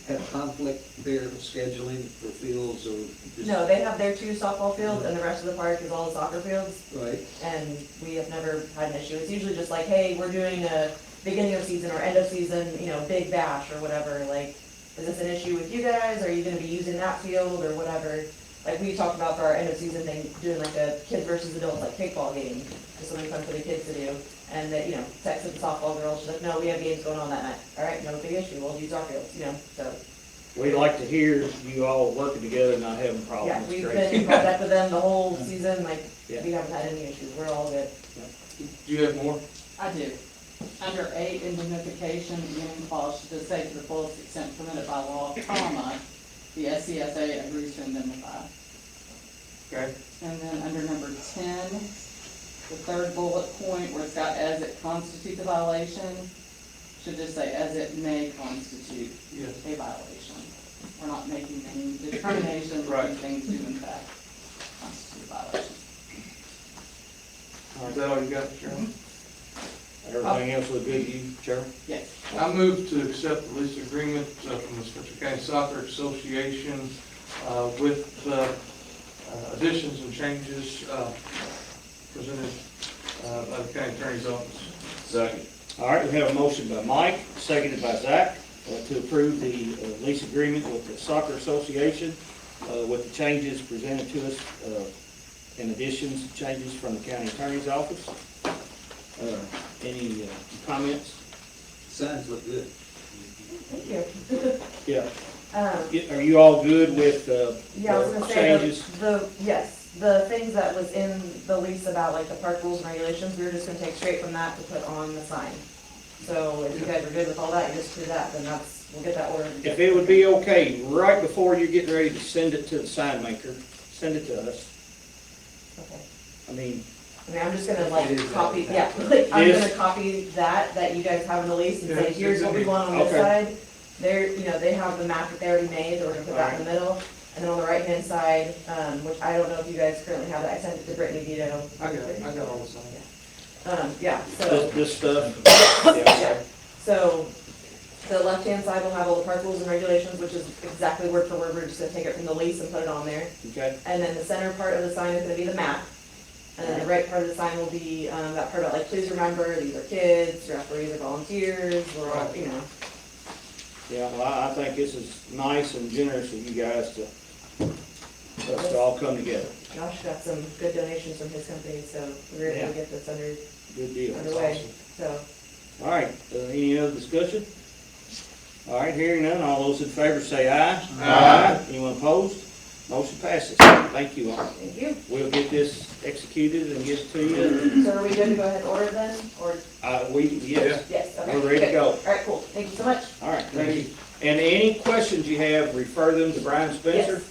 have conflict there of scheduling for fields or just? No, they have their 2 softball fields, and the rest of the park is all the soccer fields, Right, and we have never had an issue. It's usually just like, hey, we're doing a beginning of season or end of season, you know, big bash or whatever, like, is this an issue with you guys, are you gonna be using that field or whatever? Like, we talked about for our end of season thing, doing like a kids versus adults, like kickball game, just something fun for the kids to do. And that, you know, texted the softball girl, she's like, no, we have games going on that night. All right, no big issue, we'll use our fields, you know, so, We'd like to hear you all working together and not having yeah, problems. we've Great. been in contact with them the whole season, like, Yeah. we haven't had any issues, we're all good. Do you have more? I do. Under 8, indemnification, beginning clause should just say to the fullest extent permitted by law, comma, the SCSA agrees to indemnify. Okay. And then under number 10, the 3rd bullet point where it's got as it constitutes a violation, should just say as it may constitute Yes. a violation. We're not making any determination that Right. these things do in fact constitute a violation. Is that all you got, Chairman? Everything else look good to you, Chairman? Yes. I move to accept the lease agreement from the Spencer County Soccer Association with additions and changes presented by the county attorney's office. Second. All right, we have a motion by Mike, seconded by Zach, to approve the lease agreement with the Soccer Association with the changes presented to us, in additions, changes from the county attorney's office. Any comments? signs look good. Thank you. Yeah. Are you all good with Yeah, I was the gonna say, changes? yes, the things that was in the lease about like the park rules and regulations, we were just gonna take straight from that to put on the sign. So if you guys are good with all that, you just do that, then we'll get that ordered. If it would be okay, right before you're getting ready to send it to the sign maker, send it to us. Okay. I mean, I mean, I'm just gonna like It is copy, that. yeah, like, I'm Yes. gonna copy that you guys have in the lease and say, Yeah, here's what we want on this okay. side. They're, you know, they have the map that they already made, so we're gonna put that in the middle. And then on the right-hand side, which I don't know if you guys currently have that, I sent it to Brittany Dito. I got all the signs. Yeah, so, This stuff, yeah, so the left-hand side will have all the park rules and regulations, which is exactly word for word, we're just gonna take it from the lease and put it on there. okay, And then the center part of the sign is gonna be the map. And then the right part of the sign will be, that part about like, please remember, these are kids, referees are volunteers, we're all, you know. yeah, well, I think this is nice and generous of you guys to, us to all come together. Josh got some good donations from his company, so we were able Yeah. to get this Good deal. underway, so. All right, any other discussion? All right, hearing none, all those in favor say aye. Aye. Anyone opposed? Motion passes. Thank you all. Thank you. We'll get this executed and get to you. So are we good to go ahead and order then, or? Yes, Yes, okay. we're ready to good. go. All right, cool, thank you so much. All right, thank you. And any questions you have, refer them to Brian Spencer.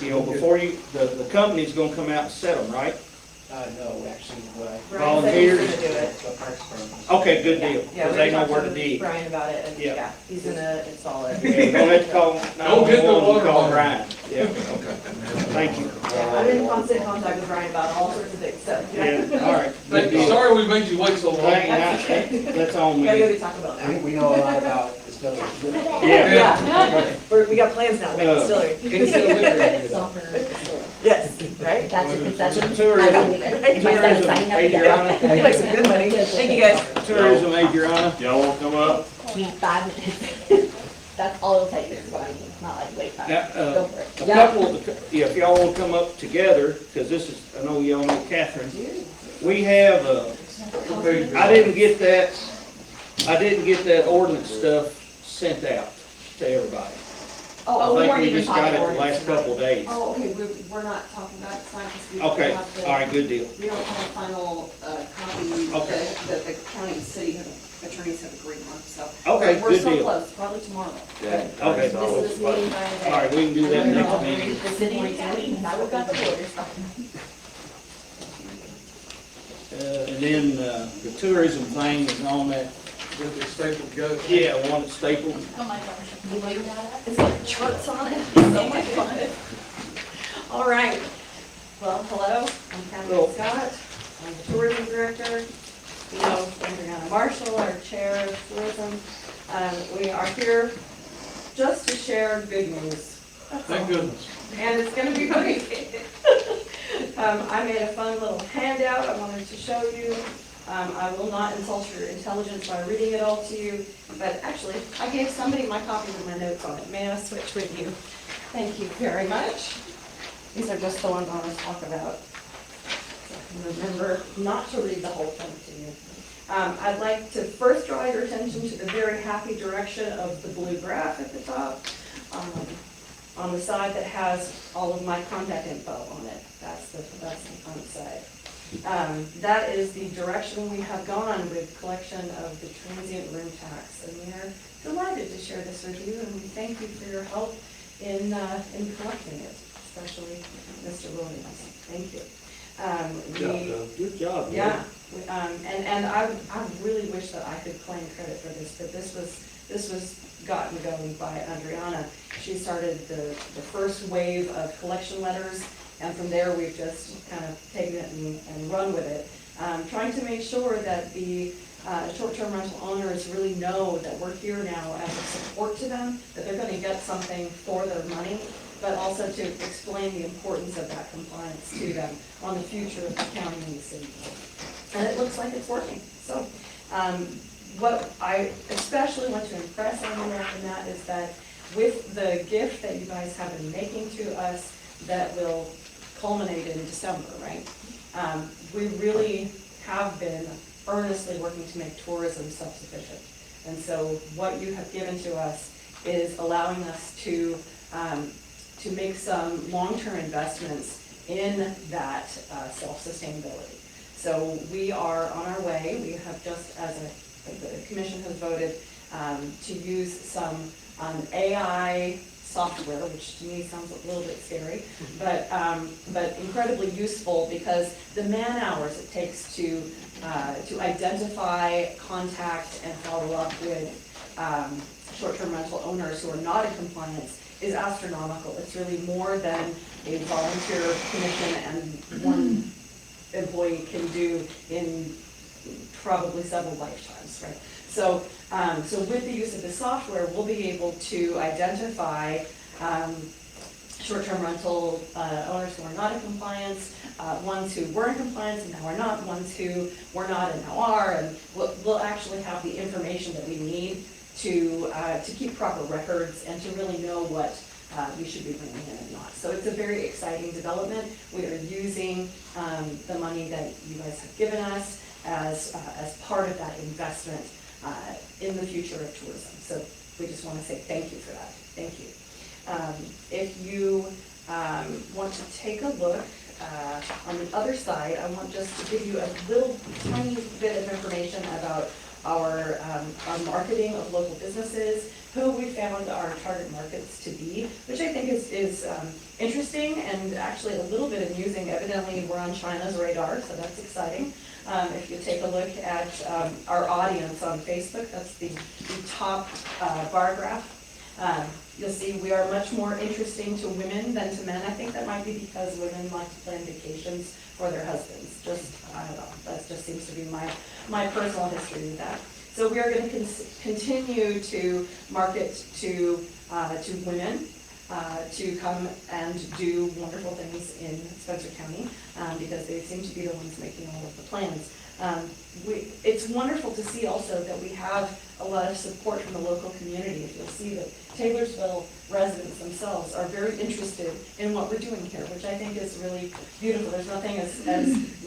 You know, before you, the company's gonna come out and set them, right? No, actually, what Brian said he's Volunteers? gonna do it. the parks firm. Okay, good deal, Yeah, because we they know talked where to to dig. Brian about it, and Yeah. yeah, he's gonna install it. Yeah, don't have to call, Don't get the 911, water call on. Brian. Yeah, okay. Thank you. Yeah, I'm in constant contact with Brian about all sorts of things, so. Yeah, all right. Good Thank you. deal. Sorry we made you wait so long. That's on Gotta go me. to Taco Bell now. We know a lot about this building. Yeah. Yeah, we got plans now to make a distillery. Yes, right? That's a concession. Tourism, tourism, Adriana. You make some good money, thank you guys. Tourism, Adriana. Y'all won't come up? We need 5 minutes. That's all it'll take, it's fine, it's not like wait time. Now, Go for it. a couple, yeah, if y'all want to come up together, because this is, I know y'all know Catherine. We have, I didn't get that ordinance stuff sent out to everybody. Oh, I we think weren't we even just got talking it the ordinance last couple of days. Oh, okay, we're not talking about it tonight, because we Okay, don't have the. all right, good deal. We don't have a final, copy Okay. that the county and city attorneys have agreed on, so. Okay, We're good so deal. close, probably tomorrow. Okay. This is meeting by All right, we can do that next meeting. The city and county, that would got the lawyers. And then, the tourism thing is on that, With the stapled go. yeah, one that's stapled. Oh my gosh. You waiting on that? It's got charts on it, so much fun. All right, well, hello, I'm Hello. Catherine Scott, I'm the tourism director. You know, Adriana Marshall, our chair of tourism. We are here just to share good news. That's Thank all. goodness. And it's gonna be brief. I made a fun little handout I wanted to show you. I will not insult your intelligence by reading it all to you, but actually, I gave somebody my copy with my notes on it. May I switch with you? Thank you very much. These are just the ones I want to talk about. So I can remember not to read the whole thing to you. I'd like to first draw your attention to the very happy direction of the blue graph at the top. On the side that has all of my contact info on it. That's the front side. That is the direction we have gone with collection of the transient room tax. And we are delighted to share this with you, and we thank you for your help in collecting it, especially Mr. Williams. Thank you. Good job. Yeah, and I really wish that I could claim credit for this, but this was gotten going by Adriana. She started the first wave of collection letters, and from there we've just kind of taken it and run with it, trying to make sure that the short-term rental owners really know that we're here now as a support to them, that they're going to get something for their money, but also to explain the importance of that compliance to them on the future of the county and the city. And it looks like it's working. So what I especially want to impress on you after that is that with the gift that you guys have been making to us that will culminate in December, right? We really have been earnestly working to make tourism self-sufficient. And so what you have given to us is allowing us to make some long-term investments in that self-sustainability. So we are on our way. We have just, as the commission has voted, to use some AI software, which to me sounds a little bit scary, but incredibly useful because the man hours it takes to identify, contact, and follow up with short-term rental owners who are not in compliance is astronomical. It's really more than a volunteer commission and one employee can do in probably several lifetimes, right? So with the use of the software, we'll be able to identify short-term rental owners who are not in compliance, ones who were in compliance and now are not, ones who were not and now are, and we'll actually have the information that we need to keep proper records and to really know what we should be bringing in and not. So it's a very exciting development. We are using the money that you guys have given us as part of that investment in the future of tourism. So we just want to say thank you for that. Thank you. If you want to take a look on the other side, I want just to give you a little tiny bit of information about our marketing of local businesses, who we found our target markets to be, which I think is interesting and actually a little bit amusing. Evidently, we're on China's radar, so that's exciting. If you take a look at our audience on Facebook, that's the top bar graph. You'll see we are much more interesting to women than to men. I think that might be because women like to plan vacations for their husbands. I don't know, that just seems to be my personal history with that. So we are going to continue to market to women to come and do wonderful things in Spencer County because they seem to be the ones making all of the plans. It's wonderful to see also that we have a lot of support from the local community. If you'll see that Taylorsville residents themselves are very interested in what we're doing here, which I think is really beautiful. There's nothing as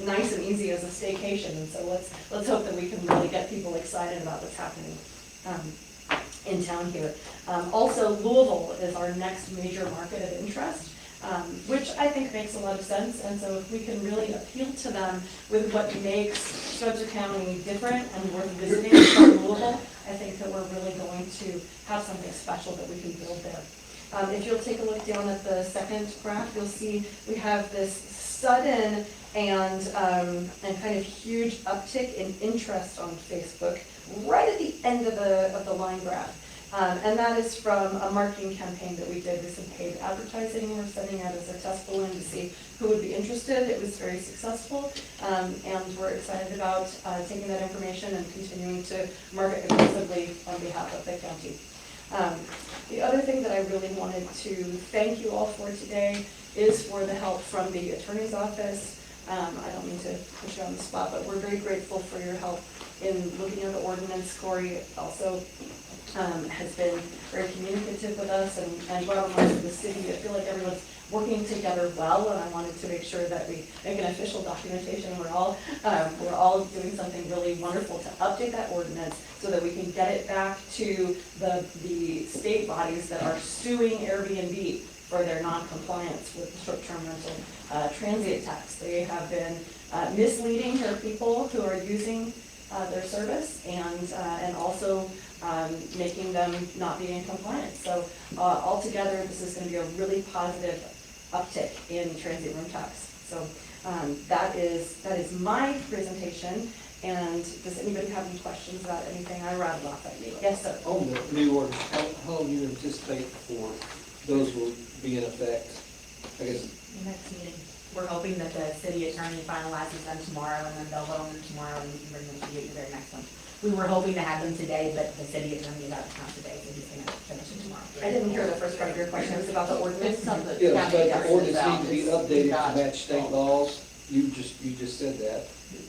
nice and easy as a staycation, and so let's hope that we can really get people excited about what's happening in town here. Also, Louisville is our next major market of interest. Which I think makes a lot of sense, and so if we can really appeal to them with what makes Spencer County different and worth visiting from Louisville, I think that we're really going to have something special that we can build there. If you'll take a look down at the second graph, you'll see we have this sudden and kind of huge uptick in interest on Facebook right at the end of the line graph. And that is from a marketing campaign that we did with some paid advertising. We're sending out as a test balloon to see who would be interested. It was very successful, and we're excited about taking that information and continuing to market aggressively on behalf of the county. The other thing that I really wanted to thank you all for today is for the help from the attorney's office. I don't mean to put you on the spot, but we're very grateful for your help in looking at the ordinance. Corey also has been very communicative with us and brought along to the city. I feel like everyone's working together well, and I wanted to make sure that we make an official documentation. We're all doing something really wonderful to update that ordinance so that we can get it back to the state bodies that are suing Airbnb for their non-compliance with the short-term rental transient tax. They have been misleading their people who are using their service and also making them not be in compliance. So altogether, this is going to be a really positive uptick in transient room tax. So that is my presentation. And does anybody have any questions about anything I rattled off at you? Yes, sir. On the new orders, how long do you anticipate before those will be in effect? I guess The next meeting. We're hoping that the city attorney finalizes them tomorrow, and then they'll vote on them tomorrow, and we can bring them to you at the very next one. We were hoping to have them today, but the city attorney is out of town today, so he's gonna finish it tomorrow. I didn't hear the first part of your question. It was about the ordinance. It's something. yeah, but the ordinance needs to be It's updated got- to match state laws. You just said that.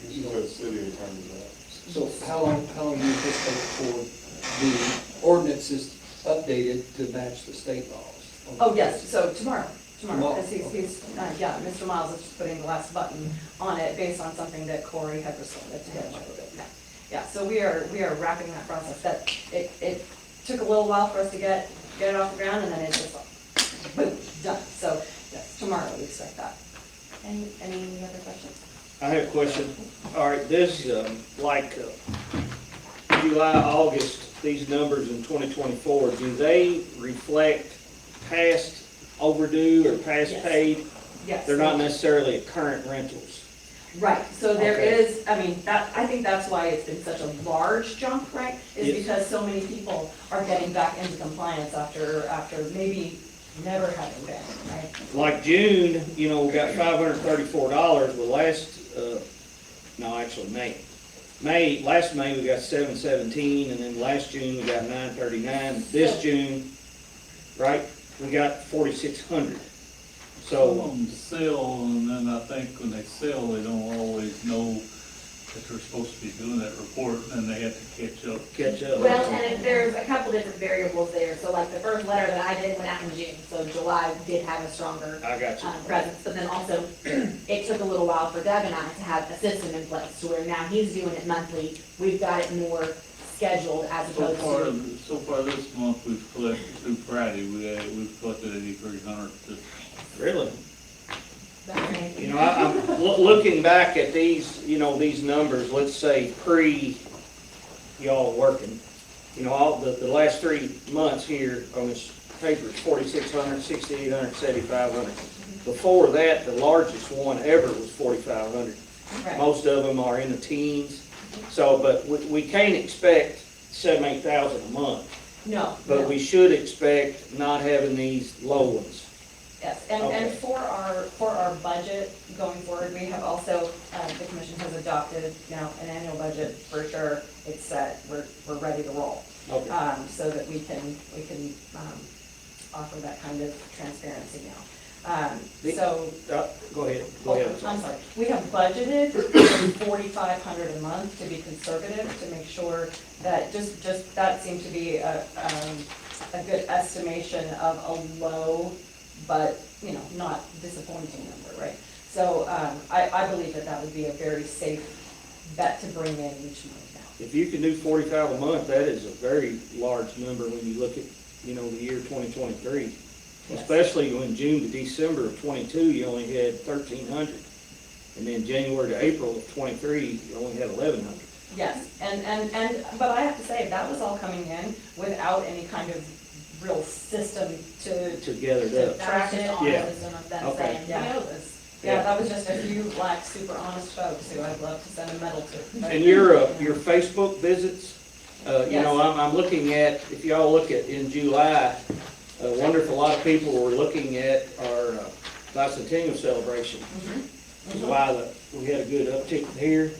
You know, the city attorney that. So how long do you anticipate before the ordinance is updated to match the state laws? Oh, yes, so tomorrow, Tomorrow, because Mr. Miles is just putting the last button on it based on something that Corey had responded to him. Yeah, so we are wrapping that process. That it took a little while for us to get it off the ground, and then it's just boom, done. So yes, tomorrow we expect that. Any other questions? I have a question. All right, this, July, August, these numbers in 2024, do they reflect past overdue or past Yes. paid. Yes. They're not necessarily current rentals. Right, so there Okay. is, I mean, I think that's why it's been such a large jump, right? Is Yes. because so many people are getting back into compliance after maybe never having been, right? Like June, we got $534, well, last May we got 717, and then last June we got 939. This June, right, we got 4,600. Some of So, them sell, and then I think when they sell, they don't always know that they're supposed to be doing that report, and they have to catch up. catch up. Well, and there's a couple different variables there, so like the first letter that I did went out in June, so July did have a stronger I got you. presence, but then also, it took a little while for Doug and I to have a system in place, to where now he's doing it monthly, we've got it more scheduled as opposed to. So far this month, we've collected through Friday, we've collected 8,300. Really? I'm looking back at these numbers, let's say y'all working. All the last 3 months here on this paper is 4,600, 6,800, 7,500. Before that, the largest one ever was 4,500. Right. Most of them are in the teens. So, but we can't expect 7,000, 8,000 a month. No. But no. we should expect not having these low ones. Yes, and Okay. for our budget going forward, we have also, the commission has adopted now an annual budget for sure. It's set, we're ready to roll. Okay. So that we can offer that kind of transparency now. So. Go ahead. I'm sorry, we have budgeted 4,500 a month to be conservative, to make sure that just that seemed to be a good estimation of a low, but, not disappointing number, right? So, I believe that would be a very safe bet to bring in each month now. If you can do 45 a month, that is a very large number when you look at, the year 2023. Yes. Especially when June to December of 22, you only had 1,300. And then January to April of 23, you only had 1,100. Yes, but I have to say, that was all coming in without any kind of real system To gather it up. track it. Yeah. System of them Okay. saying, Yeah. we know this. Yeah, that was just a few super honest folks who I'd love to send a medal to. And your Facebook visits, Yes. I'm looking at, if y'all look at in July, I wonder if a lot of people were looking at our bicentennial celebration. July, we had a good uptick here.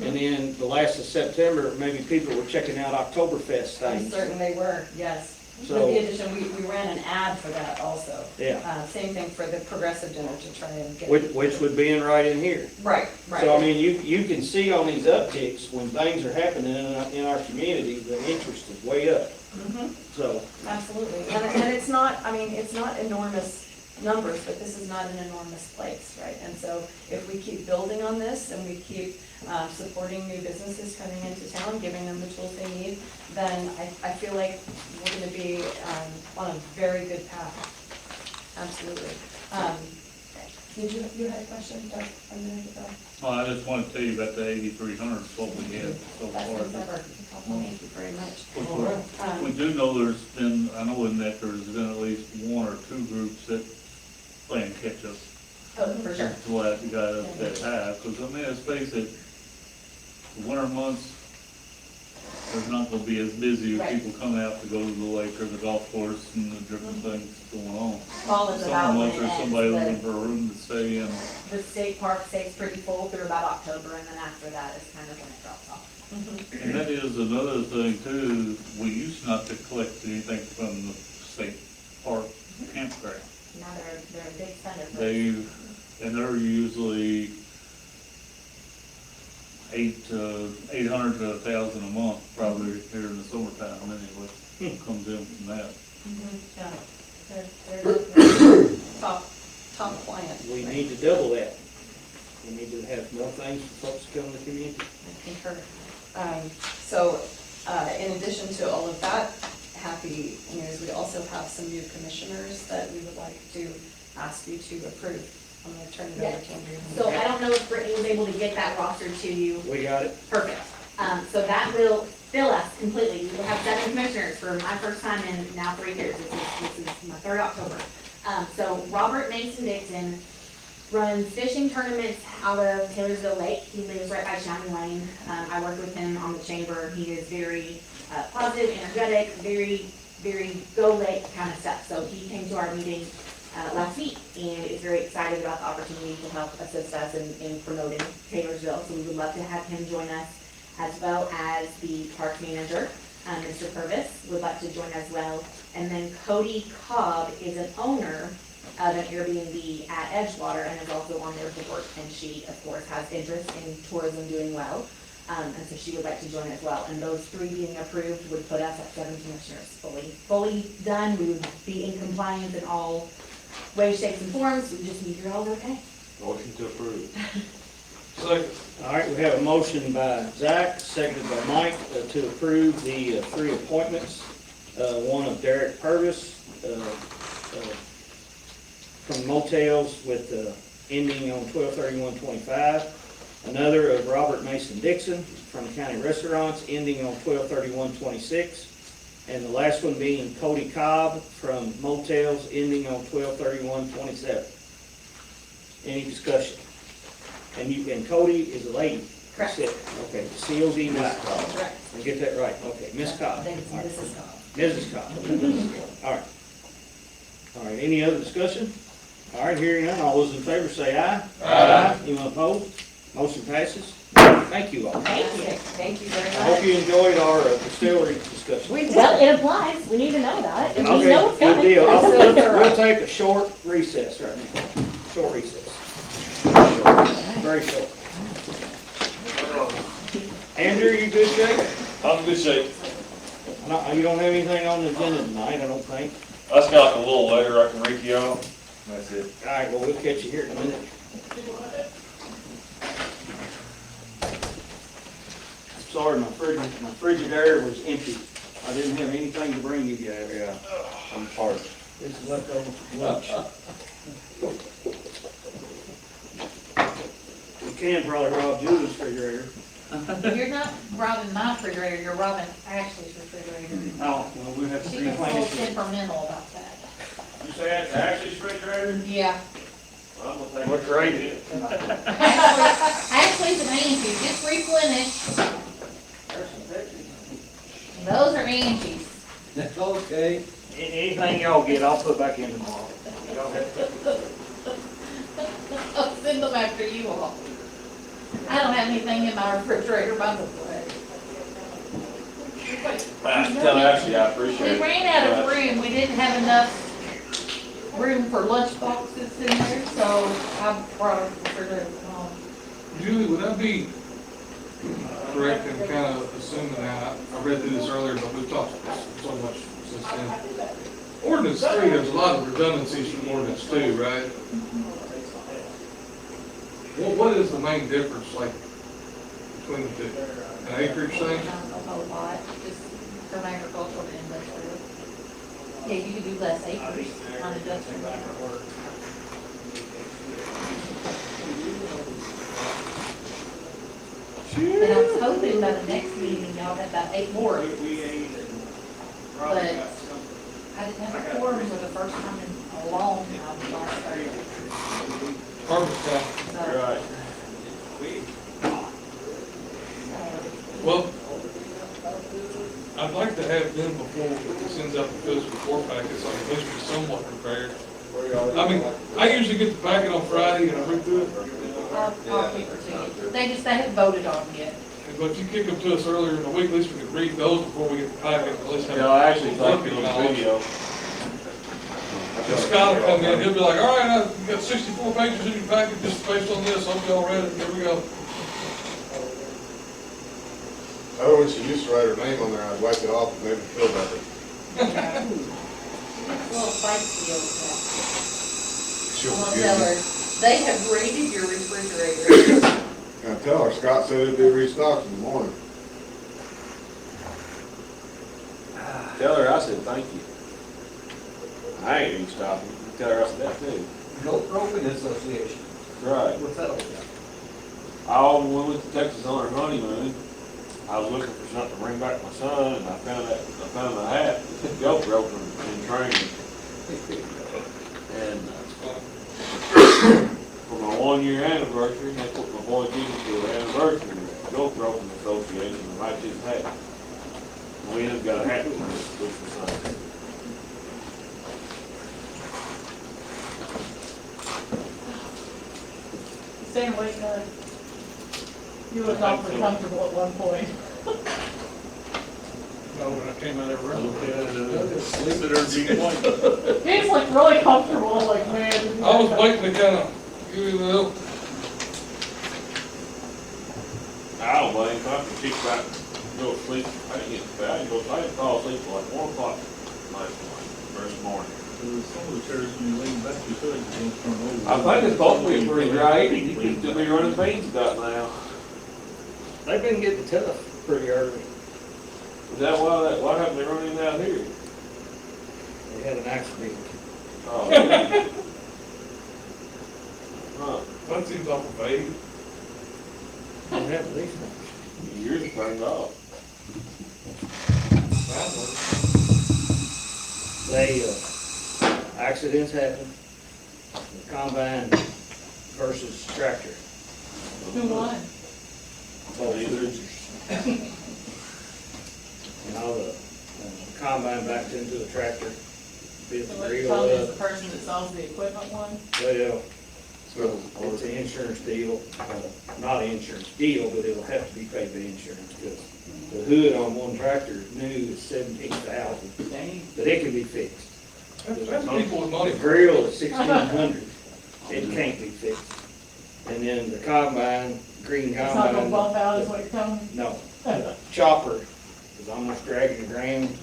And then the last of September, maybe people were checking out Oktoberfest I'm things. certain they were, yes. With So- the addition, we ran an ad for that also. Yeah. Same thing for the progressive dinner to try and get. Which would be in right in here. Right. So, I mean, you can see on these upticks, when things are happening in our community, the interest is way up. Mhm. So, Absolutely, and it's not, it's not enormous numbers, but this is not an enormous place, right? And so if we keep building on this and we keep supporting new businesses coming into town, giving them the tools they need, then I feel like we're gonna be on a very good path. Absolutely. Did you had a question, Doug, a minute ago? Well, I just want to tell you about the 8,300, is what we had so That's far. clever. Thank you very much. We do know I know in that there's been at least one or two groups that playing catch up. Oh, for sure. That's why it got up that high, because let's face it, the winter months, there's not gonna be as busy as Right. people come out to go to the lake or the golf course and the different things going on. Fall is about Summer when months, it there's somebody ends, looking for a room to stay in. the state park stays pretty full through about October, and then after that is kind of when it drops off. And that is another thing too, we used not to collect anything from the state park campground. Now they're a big spender for us. They're usually 800 to 1,000 a month, probably here in the summertime anyway, comes in from that. Yeah, they're top client. we need to double that. We need to have more things for folks to come to the community. I concur. So, in addition to all of that happy news, we also have some new commissioners that we would like to ask you to approve. I'm gonna turn it over to Andrew. So I don't know if Brittany was able to get that roster to you. We got it? Perfect. So that will fill us completely. We will have 7 commissioners for my first time in now 3 years. This is my 3rd October. So Robert Mason Dixon runs fishing tournaments out of Taylorsville Lake. He lives right by Shawnee Lane. I work with him on the chamber. He is very positive, energetic, very go lake kind of stuff. So he came to our meeting last week and is very excited about the opportunity to help assist us in promoting Taylorsville. So we would love to have him join us, as well as the park manager, Mr. Purvis, would like to join as well. And then Cody Cobb is an owner of an Airbnb at Edgewater and is also on their board. And she, of course, has interest in tourism doing well. And so she would like to join as well. And those 3 being approved would put us at 7 commissioners, fully done. We would be in compliance in all ways, shapes, and forms. We just need your all okay. Motion to approve. Second. All right, we have a motion by Zach, seconded by Mike, to approve the 3 appointments. One of Derek Purvis, from motels with, ending on 12/31/25. Another of Robert Mason Dixon from County Restaurants, ending on 12/31/26. And the last one being Cody Cobb from motels, ending on 12/31/27. Any discussion? And Cody is a lady? Correct. Okay, C-O-D, Miss Cobb. Correct. I get that right, okay, Miss Cobb. I think it's All right. Mrs. Cobb. Mrs. Cobb. All right. All right, any other discussion? All right, hearing none, all those in favor say aye. Aye. Anyone opposed? Motion passes. Thank you all. Thank you. Thank you very I hope much. you enjoyed our distillery discussion. Well, it applies. We need to know about it. And we Okay, know it's good coming. deal. So- We'll take a short recess right now. Short recess. Very short. Andrew, you good shape? I'm in good shape. You don't have anything on the agenda tonight, I don't think. I just got like a little letter I can read to y'all. That's it. All right, well, we'll catch you here in a minute. Sorry, my frigidaire was empty. I didn't have anything to bring you guys. Yeah, I'm parched. This is left over from lunch. You can probably rob Julie's refrigerator. You're not robbing my refrigerator, you're robbing Ashley's refrigerator. Oh, well, we'll have to She gets a little replenish it. temperamental about that. You say that's Ashley's refrigerator? Yeah. I'm gonna take what's right. Ashley's and Angie's, just replenish. Those are Angie's. Okay. Anything y'all get, I'll put back in tomorrow. I'll send them after you all. I don't have anything in my refrigerator, by the way. Tell Ashley I appreciate it. We ran out of room, we didn't have enough room for lunch boxes in there, so I brought a refrigerator home. Julie, would that be correct in kind of assuming that, I read through this earlier, but we've talked so much since then. Ordinance 3, there's a lot of redundancies from ordinance 2, right? Well, what is the main difference, like, between the two? An acreage thing? Not a whole lot, just from agricultural to industrial. Yeah, you could do less acres on industrial. And I was hoping by the next meeting, y'all had about 8 more. But I didn't have a quorum for the first time in a long time, last Thursday. Harvest time. So, Right. Well, I'd like to have them before it sends out the physical court packet, so I can at least be somewhat prepared. I mean, I usually get the packet on Friday and I read through it, I'll keep it to you. They haven't voted on it yet. but if you kick them to us earlier in the week, at least we can read those before we get the packet, at least have. Yeah, I actually thought it was video. And Scott will come in, he'll be like, all right, I've got 64 pages in your packet just based on this, hope y'all read it, here we go. Oh, when she used to write her name on there, I'd wipe it off and maybe feel better. Little spicy over that. She'll I'm gonna forgive tell me. her, they have raided your refrigerator. And I tell her, Scott said it'd be restocked in the morning. Tell her I said thank you. I ain't even stopping. Tell her I said that too. No Roping Association. Right. What's that all about? I went to Texas on her honeymoon, I was looking for something to bring back my son, and I found a hat, GoPro in training. And for my 1 year anniversary, that's what my boy gave me for the anniversary, GoPro Association, and like his hat. We have got a hat with the sign. Staying awake, guys. You looked awfully comfortable at one point. No, when I came out of the room. He's like really comfortable, like, man. I was waiting to kind of give you a little. I don't blame him, I can kick back, go to sleep, I didn't fall asleep till like 1 o'clock first morning. Some of the chairs, when you lean back, you feel like you're gonna turn over. I think it's supposed to be pretty dry, you can still be running beans about now. They've been getting tough pretty early. Is that why haven't they run in out here? They had an accident. Oh, yeah. Huh, That seems awful vague. Don't have these ones. yours turned off. Accidents happen. The combine versus tractor. Who won? Both losers. And all the combine backed into the tractor. Bit So the what you're reel telling me is up. the person that sells the equipment one? Well, it's an insurance deal, not an insurance deal, but it'll have to be paid by insurance, because the hood on one tractor new is $17,000, Dang. but it can be fixed. That's people with money. The grill is $1,600, it can't be fixed. And then the combine, green It's not gonna combine, bump out, is what you're telling me? no, chopper is almost dragging the ground,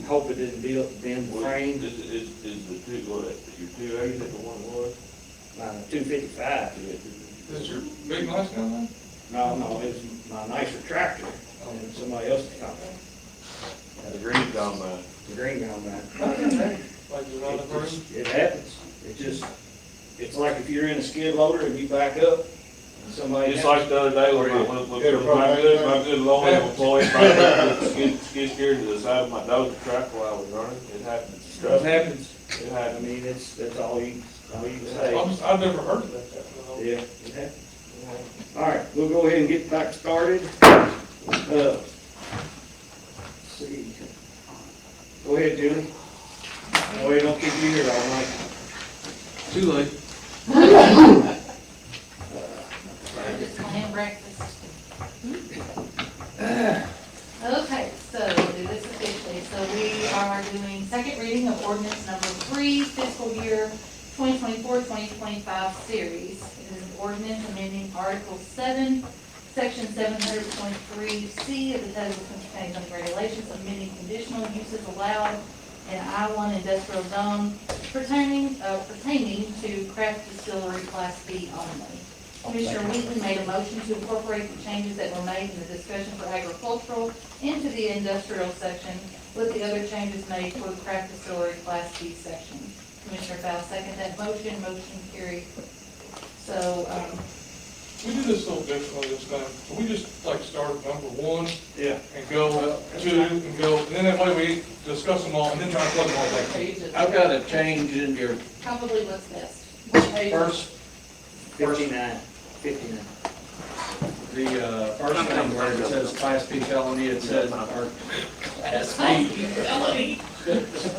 hope it didn't bend the frame, Is the two, what, your 280, is that the one it was? 255. Is your big nice guy then? No, it's my nicer tractor, and somebody else's combine, The green combine. the green combine. Like the other person? It happens. It's like if you're in a skid loader and you back up, and somebody. Just like the other day, when my good local employee skid steered to the side of my Dodge truck while I was running, it happens. Stuff happens. It I happens. mean, that's all you can say. I've never heard of that. Yeah, it happens. All right, we'll go ahead and get back started. Let's see. Go ahead, Julie. No, we don't keep you here all night. Too late. Just plan breakfast. Okay, so we'll do this officially. So we are doing second reading of ordinance number 3, fiscal year 2024-2025 series. It is an ordinance amending Article 7, Section 723C of the Code of Cook County Zoning Regulations, amending conditional uses allowed in I-1 industrial zone pertaining to craft distillery Class B only. Commissioner Wheatley made a motion to incorporate the changes that were made in the discussion for agricultural into the industrial section, with the other changes made for the craft distillery Class B section. Commissioner Faust seconded that motion carried. So, We do this a little differently this time. So we just like start at number 1 Yeah. and go 2 and go, and then that way we discuss them all and then try to plug them all back in. Pages. I've got a change in your probably what's best. first, 59. the first thing where it says Class B felony, it says, or Class B. Felony.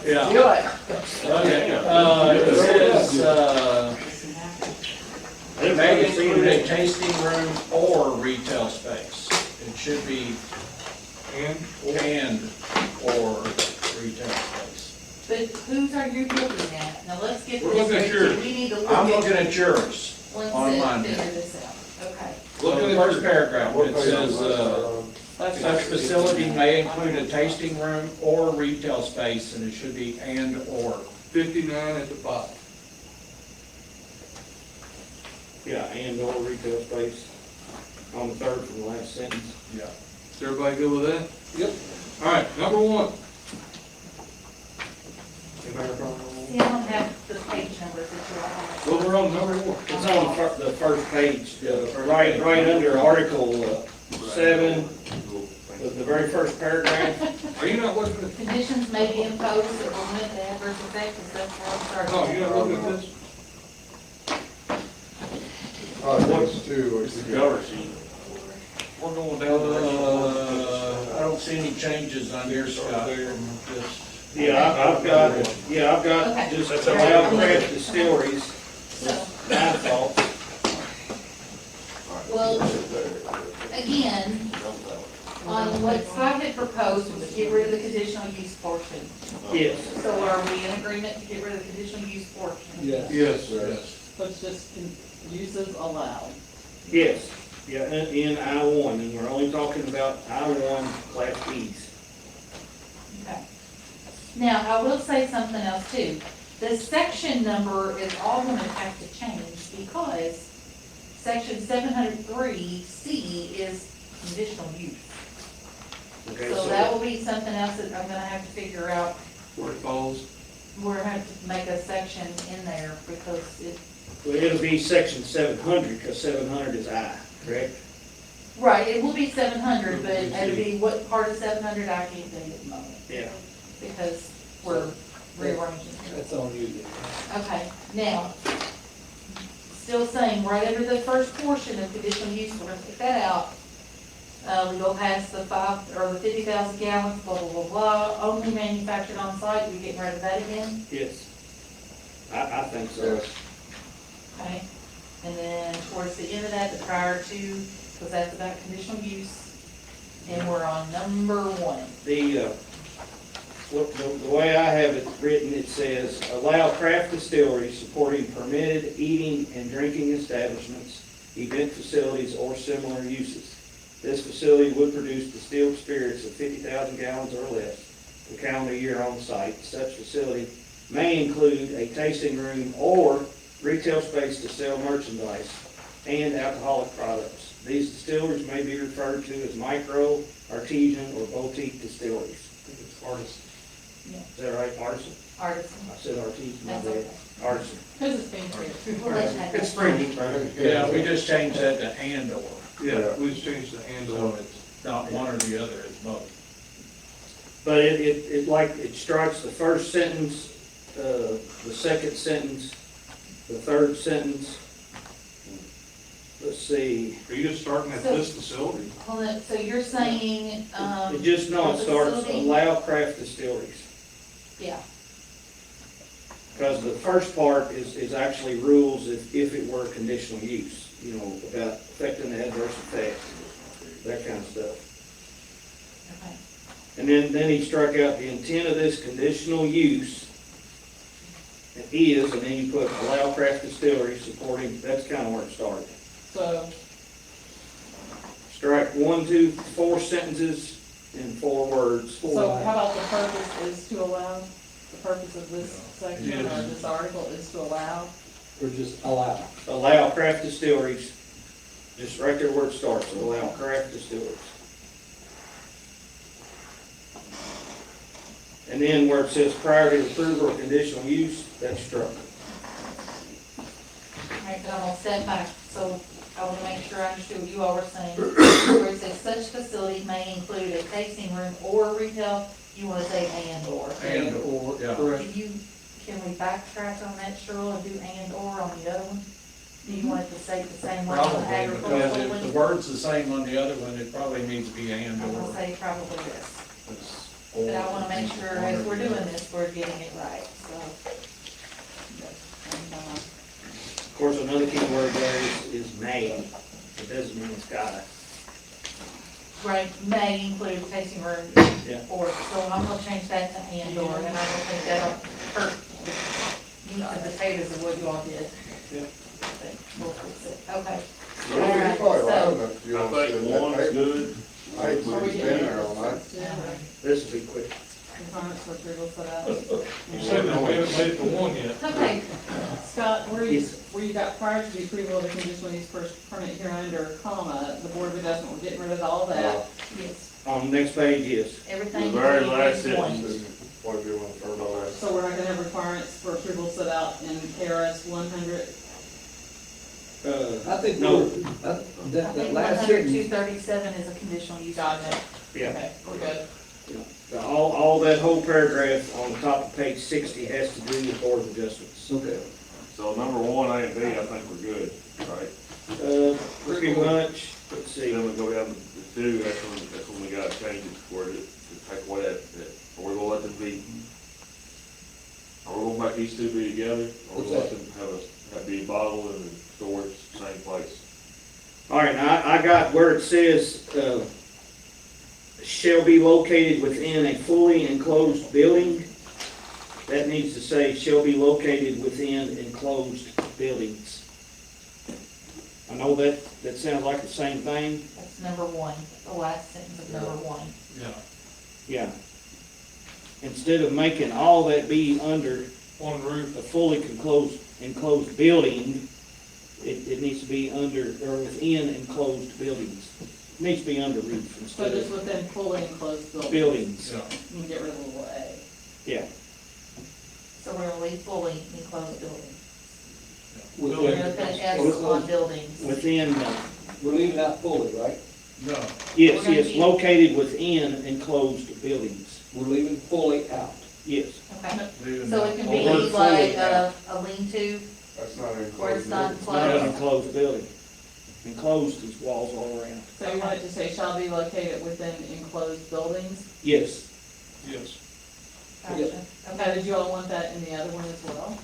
Yeah. Do it. Okay, it says, may include a tasting room or retail space. It should be and or retail space. But whose are you looking at? Now, let's get We're looking at this, yours. we need to look I'm looking at at yours one on set, mine. figure this out. Okay. So the first paragraph, it says, such facility may include a tasting room or retail space, and it should be and or. 59 at the bottom. Yeah, and or retail space on the third from the last sentence. Yeah. Is everybody good with that? Yep. All right, number 1. See, I don't have the page numbers that you're on. Well, we're on number 1. It's on the first page, right under Article 7, The very first paragraph, Are you not looking at, Conditions may be imposed that will limit the adverse effect, because that's how it started. no, you're not looking at this? What's two? It's the cover sheet. We're going down the. I don't see any changes on your Scott from this. I've got Okay. just allow craft distilleries, So, my thoughts. well, again, on what Scott had proposed was to get rid of the conditional use portion. Yes, So are we in agreement to get rid of the conditional use portion? Yes. Yes. Yes. So it's just uses allowed. yes, yeah, in I-1, and we're only talking about I-1 Class Bs. Okay. Now, I will say something else too. The section number is all gonna have to change because section 703C is conditional use. Okay, So that will be something else that I'm gonna have to figure out. Where it falls. We're gonna have to make a section in there because Well, it'll be section 700, because 700 is I, correct? right, it will be 700, but it'll be what part of 700 I can't think at the moment. Yeah. Because we're rearranging. That's on you then. Okay, now, still saying, right under the first portion of conditional use, we're gonna take that out. We go past the 50,000 gallons, blah, blah, blah, blah, only manufactured on site, we getting rid of that again? Yes. I think so. Okay, and then towards the end of that, the prior to, because that's about conditional use, and we're on number 1. The way I have it written, it says, allow craft distilleries supporting permitted eating and drinking establishments, event facilities, or similar uses. This facility would produce distilled spirits of 50,000 gallons or less per calendar year on site. Such facility may include a tasting room or retail space to sell merchandise and alcoholic products. These distilleries may be referred to as micro, artisan, or boutique distilleries. I think it's artist. Is that right, artisan? Artisan. I said artisan, my That's bad. okay. Artisan. Because it's being treated. We'll let you have It's that. spring. Yeah, we just changed that to and/or, Yeah, we just changed the handle so on it. it's not one or the other, it's both. But it strikes the first sentence, the second sentence, the third sentence. Let's see, Are you just starting at this facility? Hold on, so you're saying, it just, no, it the starts, facility- allow craft distilleries. Yeah, Because the first part is actually rules if it were conditional use, you know, about affecting the adverse effects, that kind of stuff. okay. And then he struck out the intent of this conditional use is, and then you put allow craft distilleries supporting, that's kind of where it started. So, Strike 1, 2, 4 sentences and 4 words. so how about the purpose is to allow? The purpose of this section or Yes. this article is to allow? Or just allow. Allow craft distilleries, just right there where it starts, allow craft distilleries. And then where it says prior to approval or conditional use, that's struck. All right, but I'm gonna step back, so I wanna make sure I understood what you all were saying. Where it says such facility may include a tasting room or retail, you wanna say and/or. And/or, yeah. Can we backtrack on that, Cheryl, and do and/or on the other one? Do you want it to say the same way on the Probably, because agricultural if the one? word's the same on the other one, it probably needs to be I'm gonna and/or. say probably this, It's but I or. wanna make sure as we're doing this, we're getting it right, so. And, Of course, another key word there is may. It doesn't mean it's gotta. Right, may include tasting room Yeah. or, so I'm gonna change that to and/or, and I don't think that'll hurt the meat and potatoes of what you all did. Yeah. But we'll fix it, okay. You're Alright, probably right so- enough if you I want to think sit in one's that. good. I hate to see it there all night. yeah, This will be quick. components for approval for that. You said that we haven't made it to one yet. Okay, Scott, where you got prior to the approval of the conditional use permit here under comma, the Board of Adjustment, we're getting rid of all that. yes, On the next page, yes. everything. The very will be last in one. sentence. What do you want to turn on that? So we're not gonna have requirements for approval set out in KRS 100. I think No. that I think last 100, sentence, 237 is a conditional use. Gotcha. Yeah. Okay, we're good. All that whole paragraph on the top of page 60 has to do with Board of Adjustments. Okay. So number one, A and B, I think we're good, right? Pretty much, let's see. Then we go down to two, that's when we gotta change it for it, to take away that, or we're gonna let them be, are we gonna make these two be together? Or we're gonna let them have be bottled and stored same place? All right, now I got where it says, shall be located within a fully enclosed building. That needs to say, shall be located within enclosed buildings. I know that sounds like the same thing. That's number one, the last sentence of number one. Yeah. Instead of making all that be under One roof. a fully enclosed building, it needs to be under, or within enclosed buildings. It needs to be under roof So instead just of within fully enclosed buildings. buildings. Yeah. You can get rid of the little A. Yeah. So we're gonna leave fully enclosed buildings. We're We're gonna put an S on buildings. Within, leaving out fully, right? No. yes, We're gonna yes, keep- located within enclosed buildings. We're leaving fully out. Yes. Okay, Leaving so that. it can Well, we're be like fully- a lean-to, That's not or included. it's not It's not an enclosed. enclosed building. Enclosed is walls all around. So you want it to say shall be located within enclosed buildings? Yes, Yes. Gotcha. Okay, did you all want that in the other one as well?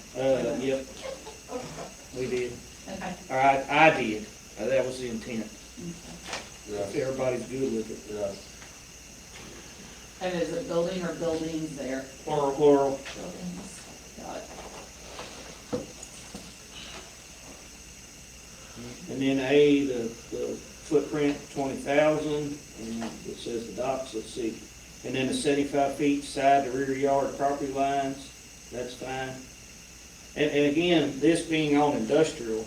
yep. We did. Okay. All right, I did. That was the intent. Yeah, If everybody's good with it. yeah. And is it building or buildings there? Plural. Buildings. Got it. And then A, the footprint, 20,000, and it says the docks, let's see. And then the 75 feet side to rear yard property lines, that's fine. And again, this being on industrial,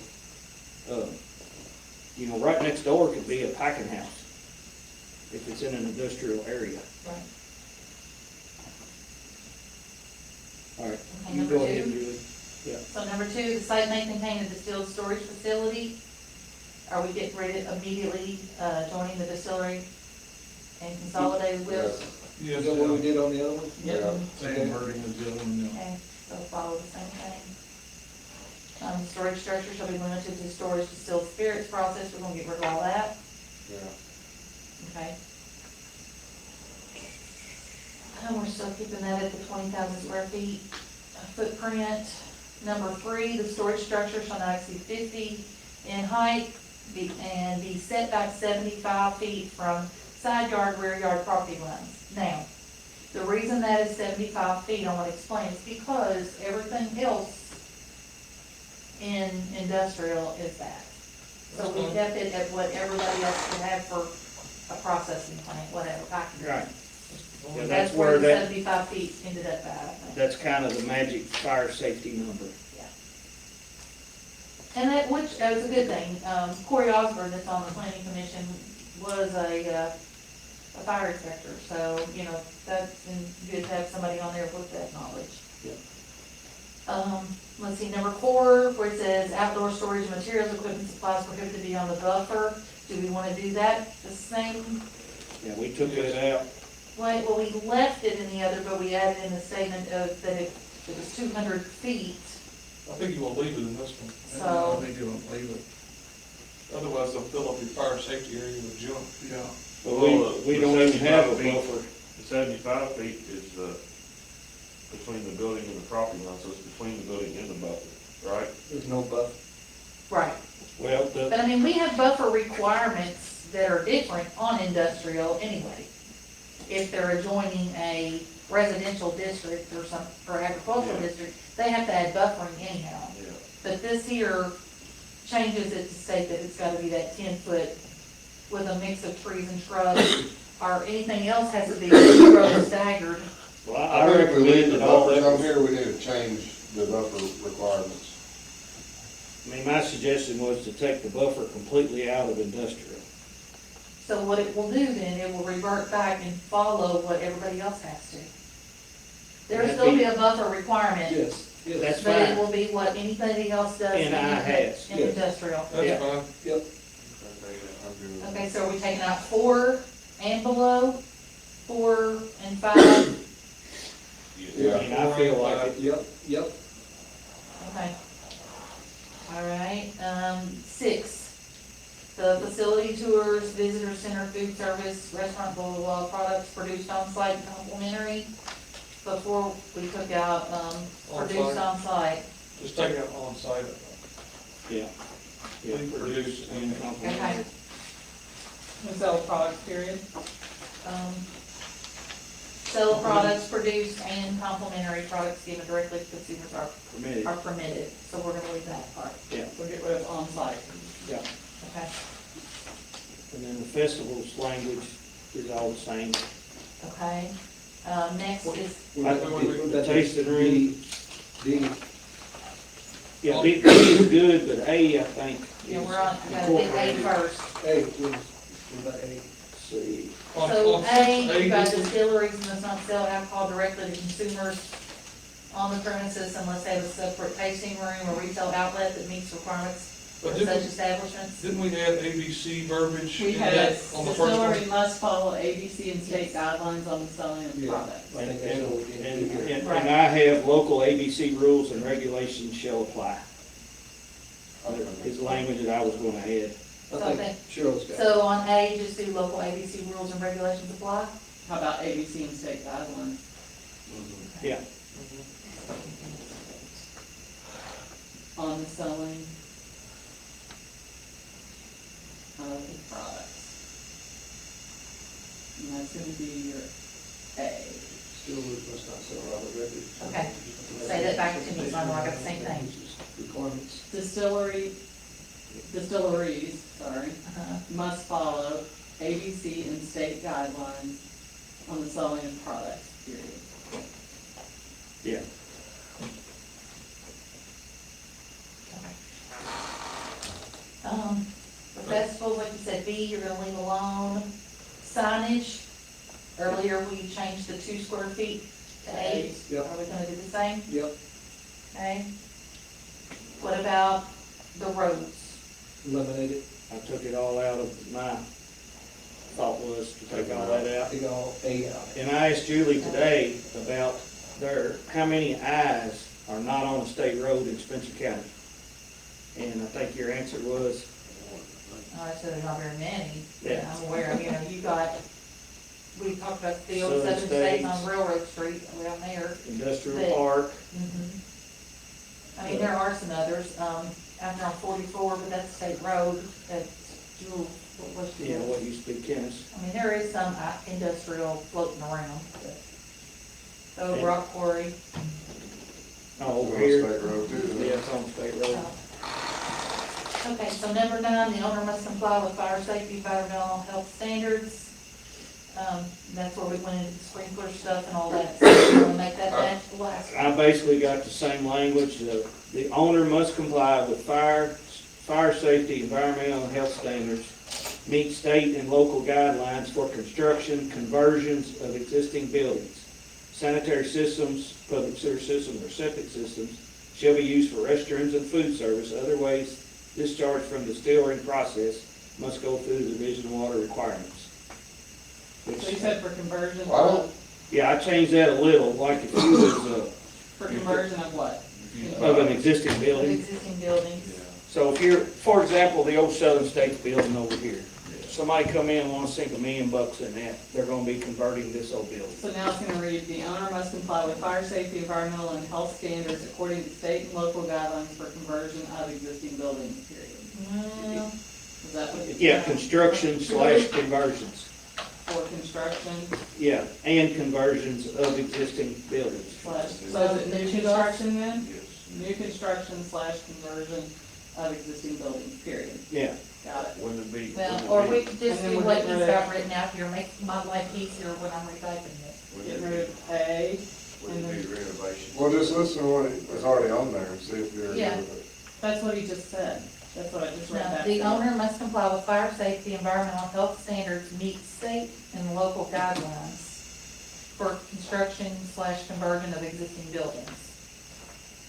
right next door could be a packing house if it's in an industrial area. Right. All right, Okay, you number go ahead, two. Julie. So number two, the site may contain a distilled storage facility. Are we getting ready to immediately, joining the distillery and consolidated with? Is that what we did on the other one? Yeah. Same wording as the other one, yeah. Okay, so follow the same thing. Storage structure shall be limited to storage distilled spirits process, we're gonna get rid of all that, Yeah. okay? And we're still keeping that at the 20,000 square feet footprint. Number three, the storage structure shall not exceed 50 in height and be set back 75 feet from side yard, rear yard property lines. Now, the reason that is 75 feet, I want to explain, is because everything else in industrial is that. So we kept it at what everybody else can have for a processing plant, whatever, packaging. Right. Yeah, That's where the 75 feet ended up at, I think. That's kind of the magic fire safety number. And that, which is a good thing. Corey Osborne, that's on the planning commission, was a fire inspector, so, that's good to have somebody on there with that knowledge. Yeah. Let's see, number four, where it says outdoor storage of materials, equipment, supplies prohibited to be on the buffer. Do we wanna do that the same? Yeah, we took it out. Well, we left it in the other, but we added in the statement of that it was 200 feet. I think you want to leave it in this one. So- I think you want to leave it. Otherwise, they'll fill up your fire safety area with junk. Yeah. But we don't even have a 75 feet. buffer. The 75 feet is, between the building and the property line, so it's between the building and the buffer, right? There's no buffer. Right. Well, But I mean, we have buffer requirements that are different on industrial anyway. If they're adjoining a residential district or agricultural Yeah. district, they have to add buffering anyhow. Yeah. But this here changes it to state that it's gotta be that 10 foot with a mix of trees and shrubs, or anything else has to be row staggered. well, I I think if we leave recommend the that all buffers that on was, here, we need to change the buffer requirements. I mean, my suggestion was to take the buffer completely out of industrial. So what it will do then, it will revert back and follow what everybody else has to. There'll still be a buffer requirement. Yes, yes. That's But it fine. will be what anybody else does in NI has, in yes. industrial. That's Yeah. fine. Yep. I'm good with Okay, so are we taking out 4, and below, 4 and 5? Yeah. And I feel like it. Yep. Okay. All right, 6, the facility tours, visitor center, food service, restaurant, blah, blah, blah, products produced on site and complimentary. Before we took out, produced on site. Just take it on site. Yeah. Yeah. Produce and Okay. And sell products, period. Sell products produced and complimentary products given directly to consumers Permitted. are permitted, so we're gonna leave that part. So get rid of on-site. Yeah. Okay, And then the festival's language is all the same. okay. Next is, The taste and room. D. Yeah, B is good, but A, I think. yeah, is we're on, I gotta pick A incorporated. first. A, please. What about A? Let's see. So A, you got distilleries and does not sell alcohol directly to consumers on the premises unless they have a separate tasting room or retail outlet that meets requirements But for such establishments. Didn't we add ABC verbiage We in had, that on the first one? distillery must follow ABC and state guidelines on the selling of Yeah. products. I think that's what we did. And I have local ABC rules and regulations shall apply. Is the language that I was gonna add. I think Cheryl's got it. So on A, just do local ABC rules and regulations apply? How about ABC and state guidelines? Yeah. On the selling of the products. And that's gonna be your A. Still must not sell Robert Redford. Okay. Say that back to me so I know I got the same thing. Requirements. Distilleries, sorry, Uh-huh. must follow ABC and state guidelines on the selling of products, period. Yeah. The festivals, like you said, B, you're gonna leave alone. Signage, earlier we changed the 2 square feet to 8. Yep. Are we gonna do the same? Yep, Okay. What about the roads? eliminate it. I took it all out of my thought was to take all that out. Take all A out. And I asked Julie today about how many I's are not on a state road in Spencer County. And I think your answer was, I said there's not very many. Yeah. I'm aware of, you got, we talked about the old Southern 7 states on States. Railroad Street, around there. industrial But- park. I mean, there are some others, out there on 44, but that's a state road, that's Jewel, what was Yeah, Jewel? what used to be Kenneth. I mean, there is some industrial floating around, but, so rock quarry. Oh, over On here. State Road too. Yeah, it's on state road. Okay, so number 9, the owner must comply with fire safety, environmental health standards. That's where we went into the sprinkler stuff and all that, so we're gonna make that match the last one. I basically got the same language. The owner must comply with fire safety, environmental and health standards, meet state and local guidelines for construction, conversions of existing buildings. Sanitary systems, public sewer systems, or septic systems shall be used for restrooms and food service. Other ways discharged from the distilling process must go through the division of water requirements. So you said for conversion, Well, Yeah, I changed that a little, like if you was, for conversion of what? of an existing Of building. existing buildings. So if you're, for example, the old Southern States building over here, somebody come in and wanna sink $1 million in that, they're gonna be converting this old building. So now it's gonna read, the owner must comply with fire safety, environmental, and health standards according to state and local guidelines for conversion of existing buildings, period. Well, Is that what it's? Yeah, construction / conversions, For construction yeah, and conversions of existing buildings. slash, so is it new construction then? New construction / conversion of existing buildings, period. Yeah, Got it. Wouldn't it be? well, wouldn't or it we be- could just And then do we're what getting he's rid of- got written out here, make my life easier when I'm retyping this. Get Wouldn't rid it of A, be, wouldn't it be renovation? well, just listen to what is already on there and see if you're Yeah. good with it. that's what he just said. That's what I just read Now, back. the to you. owner must comply with fire safety, environmental health standards, meet state and local guidelines for construction / conversion of existing buildings.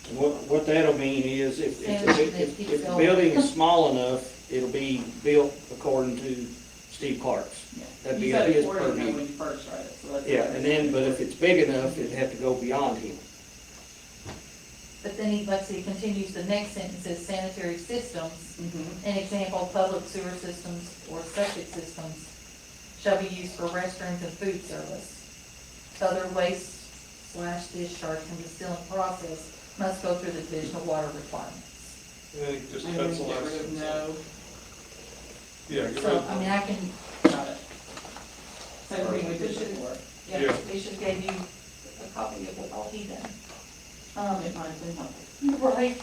and what that'll mean is if the building is small enough, it'll be built according to Steve Clark's. That'd You be said his according to purview. when you first read it, so that's. Yeah, and then, but if it's big enough, it'd have to go beyond him. But then he, let's see, he continues, the next sentence is sanitary systems. An example, public sewer systems or septic systems shall be used for restrooms and food service. Other waste/discharge from the distilling process must go through the Division of Water requirements. Yeah, you just And cut then the get last rid of sentence. no, Yeah, get rid So, of. I mean, I can, got it. Same thing we did before. yeah, Yeah. they should give you a copy of what all he done. It might have been helpful. Right.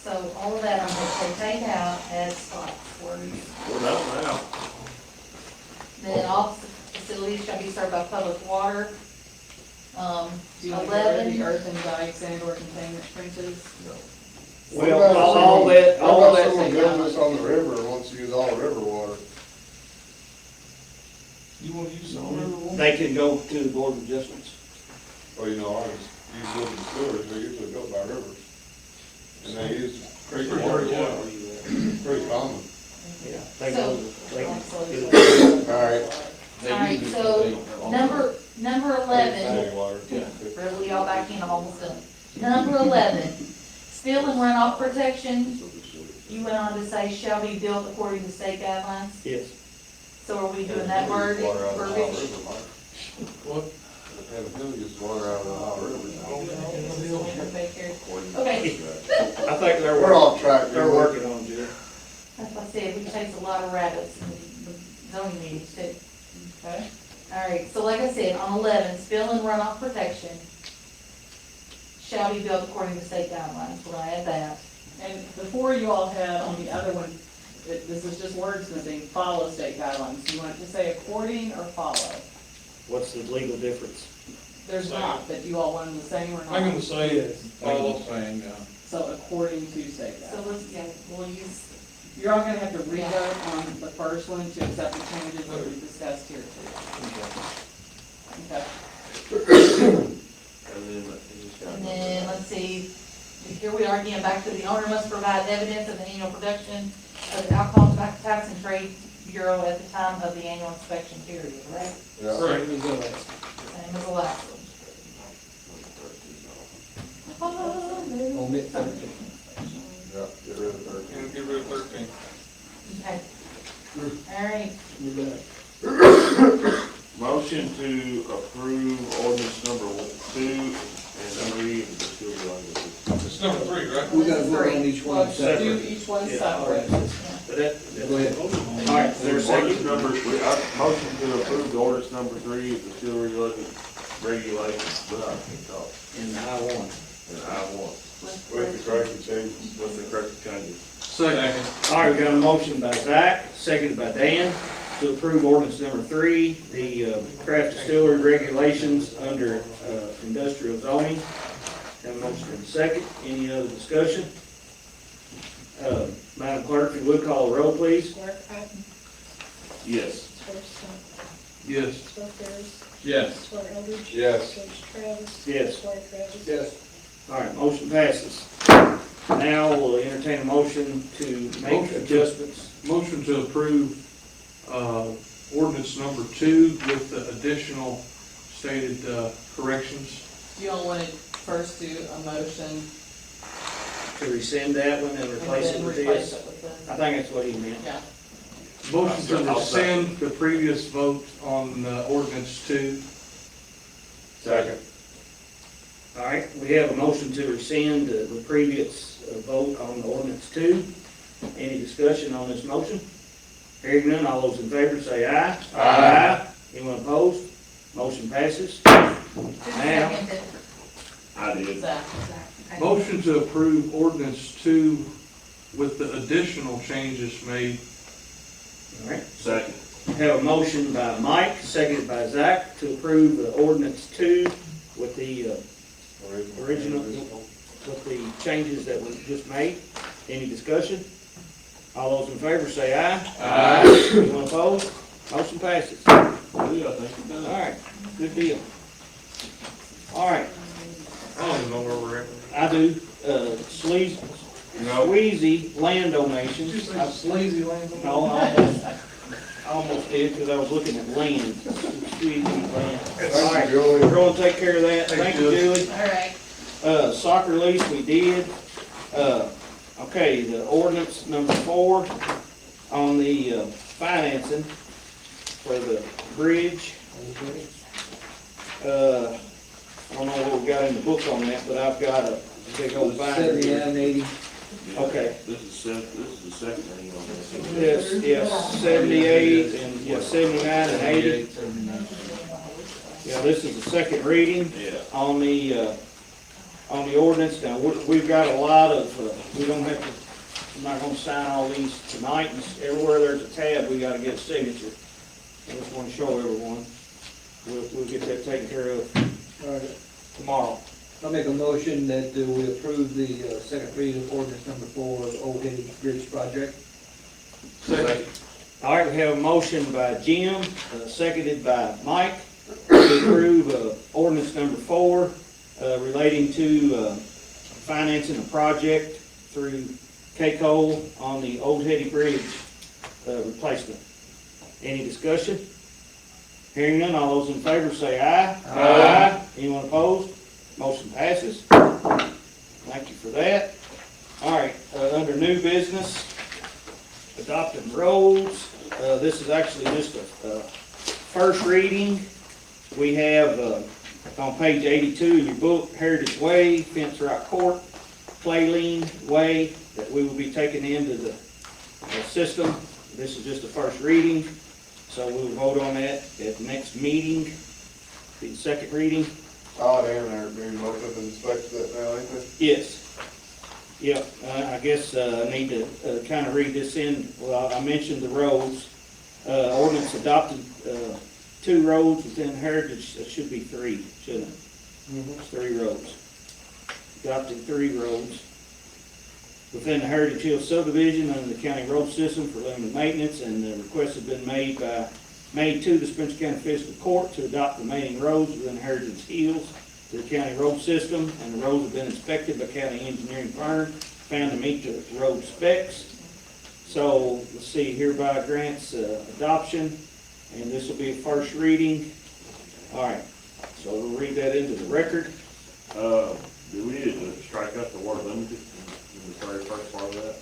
So all of that I'm gonna say take out as Scott's words. We're done now. Then all facilities shall be served by public water. Do you want to get rid of 11, the earthen dikes and or containment trenches? What Well, about all someone- that, all What about that, someone business on the river and wants to use all the river water? You wanna use some river water? they can go to the Board of Adjustments. Well, you know, ours, you go to the sewers, they're usually built by rivers. And they use creek water, pretty common. Yeah, they go, they can do it. All right. all right, so number 11, Sandy water. really y'all back in, I'm almost done. Number 11, spill and runoff protection, you went on to say shall be built according to state guidelines. Yes. So are we doing that word, Water out of the Nile verbiage? River, Mike. What? And who uses water out of the Nile River? Okay, I think We're off track. they're working on it, Jerry. that's what I said, we chased a lot of rabbits in the zoning meetings too. Okay. All right, so like I said, on 11, spill and runoff protection shall be built according to state guidelines, we'll add that. And before you all had on the other one, this is just wordsmithing, follow state guidelines. Do you want it to say according or follow? What's the legal difference? There's not, but you all want them the same or not? I'm gonna say, Follow saying, So according to state So guidelines. let's, yeah, we'll use, You're all gonna have to revote on the first one to accept the changes that we discussed here too. Okay. and then, let's see, here we are again, back to the owner must provide evidence of the annual production of the alcohol, tobacco tax and trade bureau at the time of the annual inspection period, right? Yeah. right, Same as the last one. Omit 13. Yeah, get rid of 13. and get rid of 13. Okay. All right, Motion to approve ordinance number 2 and 3, and just do it like this. It's number 3, right? We gotta vote on each Well, one do separate. each one Yeah, separate. But that, Go ahead. all right, is there a Ordinance second? number, motion to approve the ordinance number 3, the sewer regulations, but I can't talk, In I-1. and I-1, With the corrected changes. with the correct changes. Second. All right, we got a motion by Zach, seconded by Dan, to approve ordinance number 3, the craft distillery regulations under industrial zoning. Have a motion and a second. Any other discussion? Madam Clerk, if you would call the roll, please. Mark Patton, Yes. George Stump, Yes. George Ayers, yes. George Eldridge. Yes. George Travis. Yes. George Travis. Yes. All right, motion passes. Now we'll entertain a motion to make Motion. adjustments. Motion to approve, ordinance number 2 with the additional stated, corrections. Do you all want to first do a motion To rescind that one and and replace it then with replace this. it with this? I think that's what he meant. Yeah. Motion to I'll second. rescind the previous vote on, ordinance 2. Second. All right, we have a motion to rescind the previous vote on ordinance 2. Any discussion on this motion? Hearing none, all those in favor say aye. Aye. Anyone opposed? Motion passes. who's Now. seconded? I did. Zach. Okay. Motion to approve ordinance 2 with the additional changes made. All right, Second. have a motion by Mike, seconded by Zach, to approve the ordinance 2 with the original, with the changes that we just made. Any discussion? All those in favor say aye. Aye. Anyone opposed? Motion passes. Yeah, I think you All done. right, good deal. All right, I don't even know where we're at. I do, sleaze, squeezy land donations. Did you say sleazy land? No, I almost did, because I was looking at land. Squeezy land. All right, Julie. we're gonna take care of that. Thank you, Julie. All right. Soccer lease, we did. Okay, the ordinance number 4 on the financing for the bridge. I don't know what we got in the book on that, but I've got a big old binder here. 79, 80. Okay, This is the second reading on this. yes, 78 and, 79 and 80. Yeah, this is the second reading Yeah. on the ordinance. Now, we've got a lot of, we don't have to, I'm not gonna sign all these tonight. And everywhere there's a tab, we gotta get a signature. I just wanna show everyone. We'll get that taken care of All right. tomorrow. I'll make a motion that we approve the second reading of ordinance number 4 of the Old Hetty Bridge project. Second. All right, we have a motion by Jim, seconded by Mike, to approve ordinance number 4 relating to financing a project through KCOL on the Old Hetty Bridge replacement. Any discussion? Hearing none, all those in favor say aye. Aye. Anyone opposed? Motion passes. Thank you for that. All right, under new business, adopting roads. This is actually just a first reading. We have on page 82 in your book, Heritage Way, Fence Rock Court, Clayleen Way, that we will be taking into the system. This is just a first reading, so we will vote on that at the next meeting, the second reading. Todd and I are doing most of the inspection that now, ain't they? Yes. Yep, I guess I need to kind of read this in. Well, I mentioned the roads. Ordinance adopted 2 roads within Heritage. It should be 3, shouldn't it? It's 3 roads. Adopted 3 roads within the Heritage Hill subdivision under the county road system for limited maintenance, and the request has been made to the Spencer County Fiscal Court to adopt the remaining roads within Heritage Hills to the county road system, and the roads have been inspected by county engineering firm, found to meet the road specs. So, let's see, hereby grants adoption, and this will be a first reading. All right, so we'll read that into the record. Do we need to strike out the word limited in the very first part of that?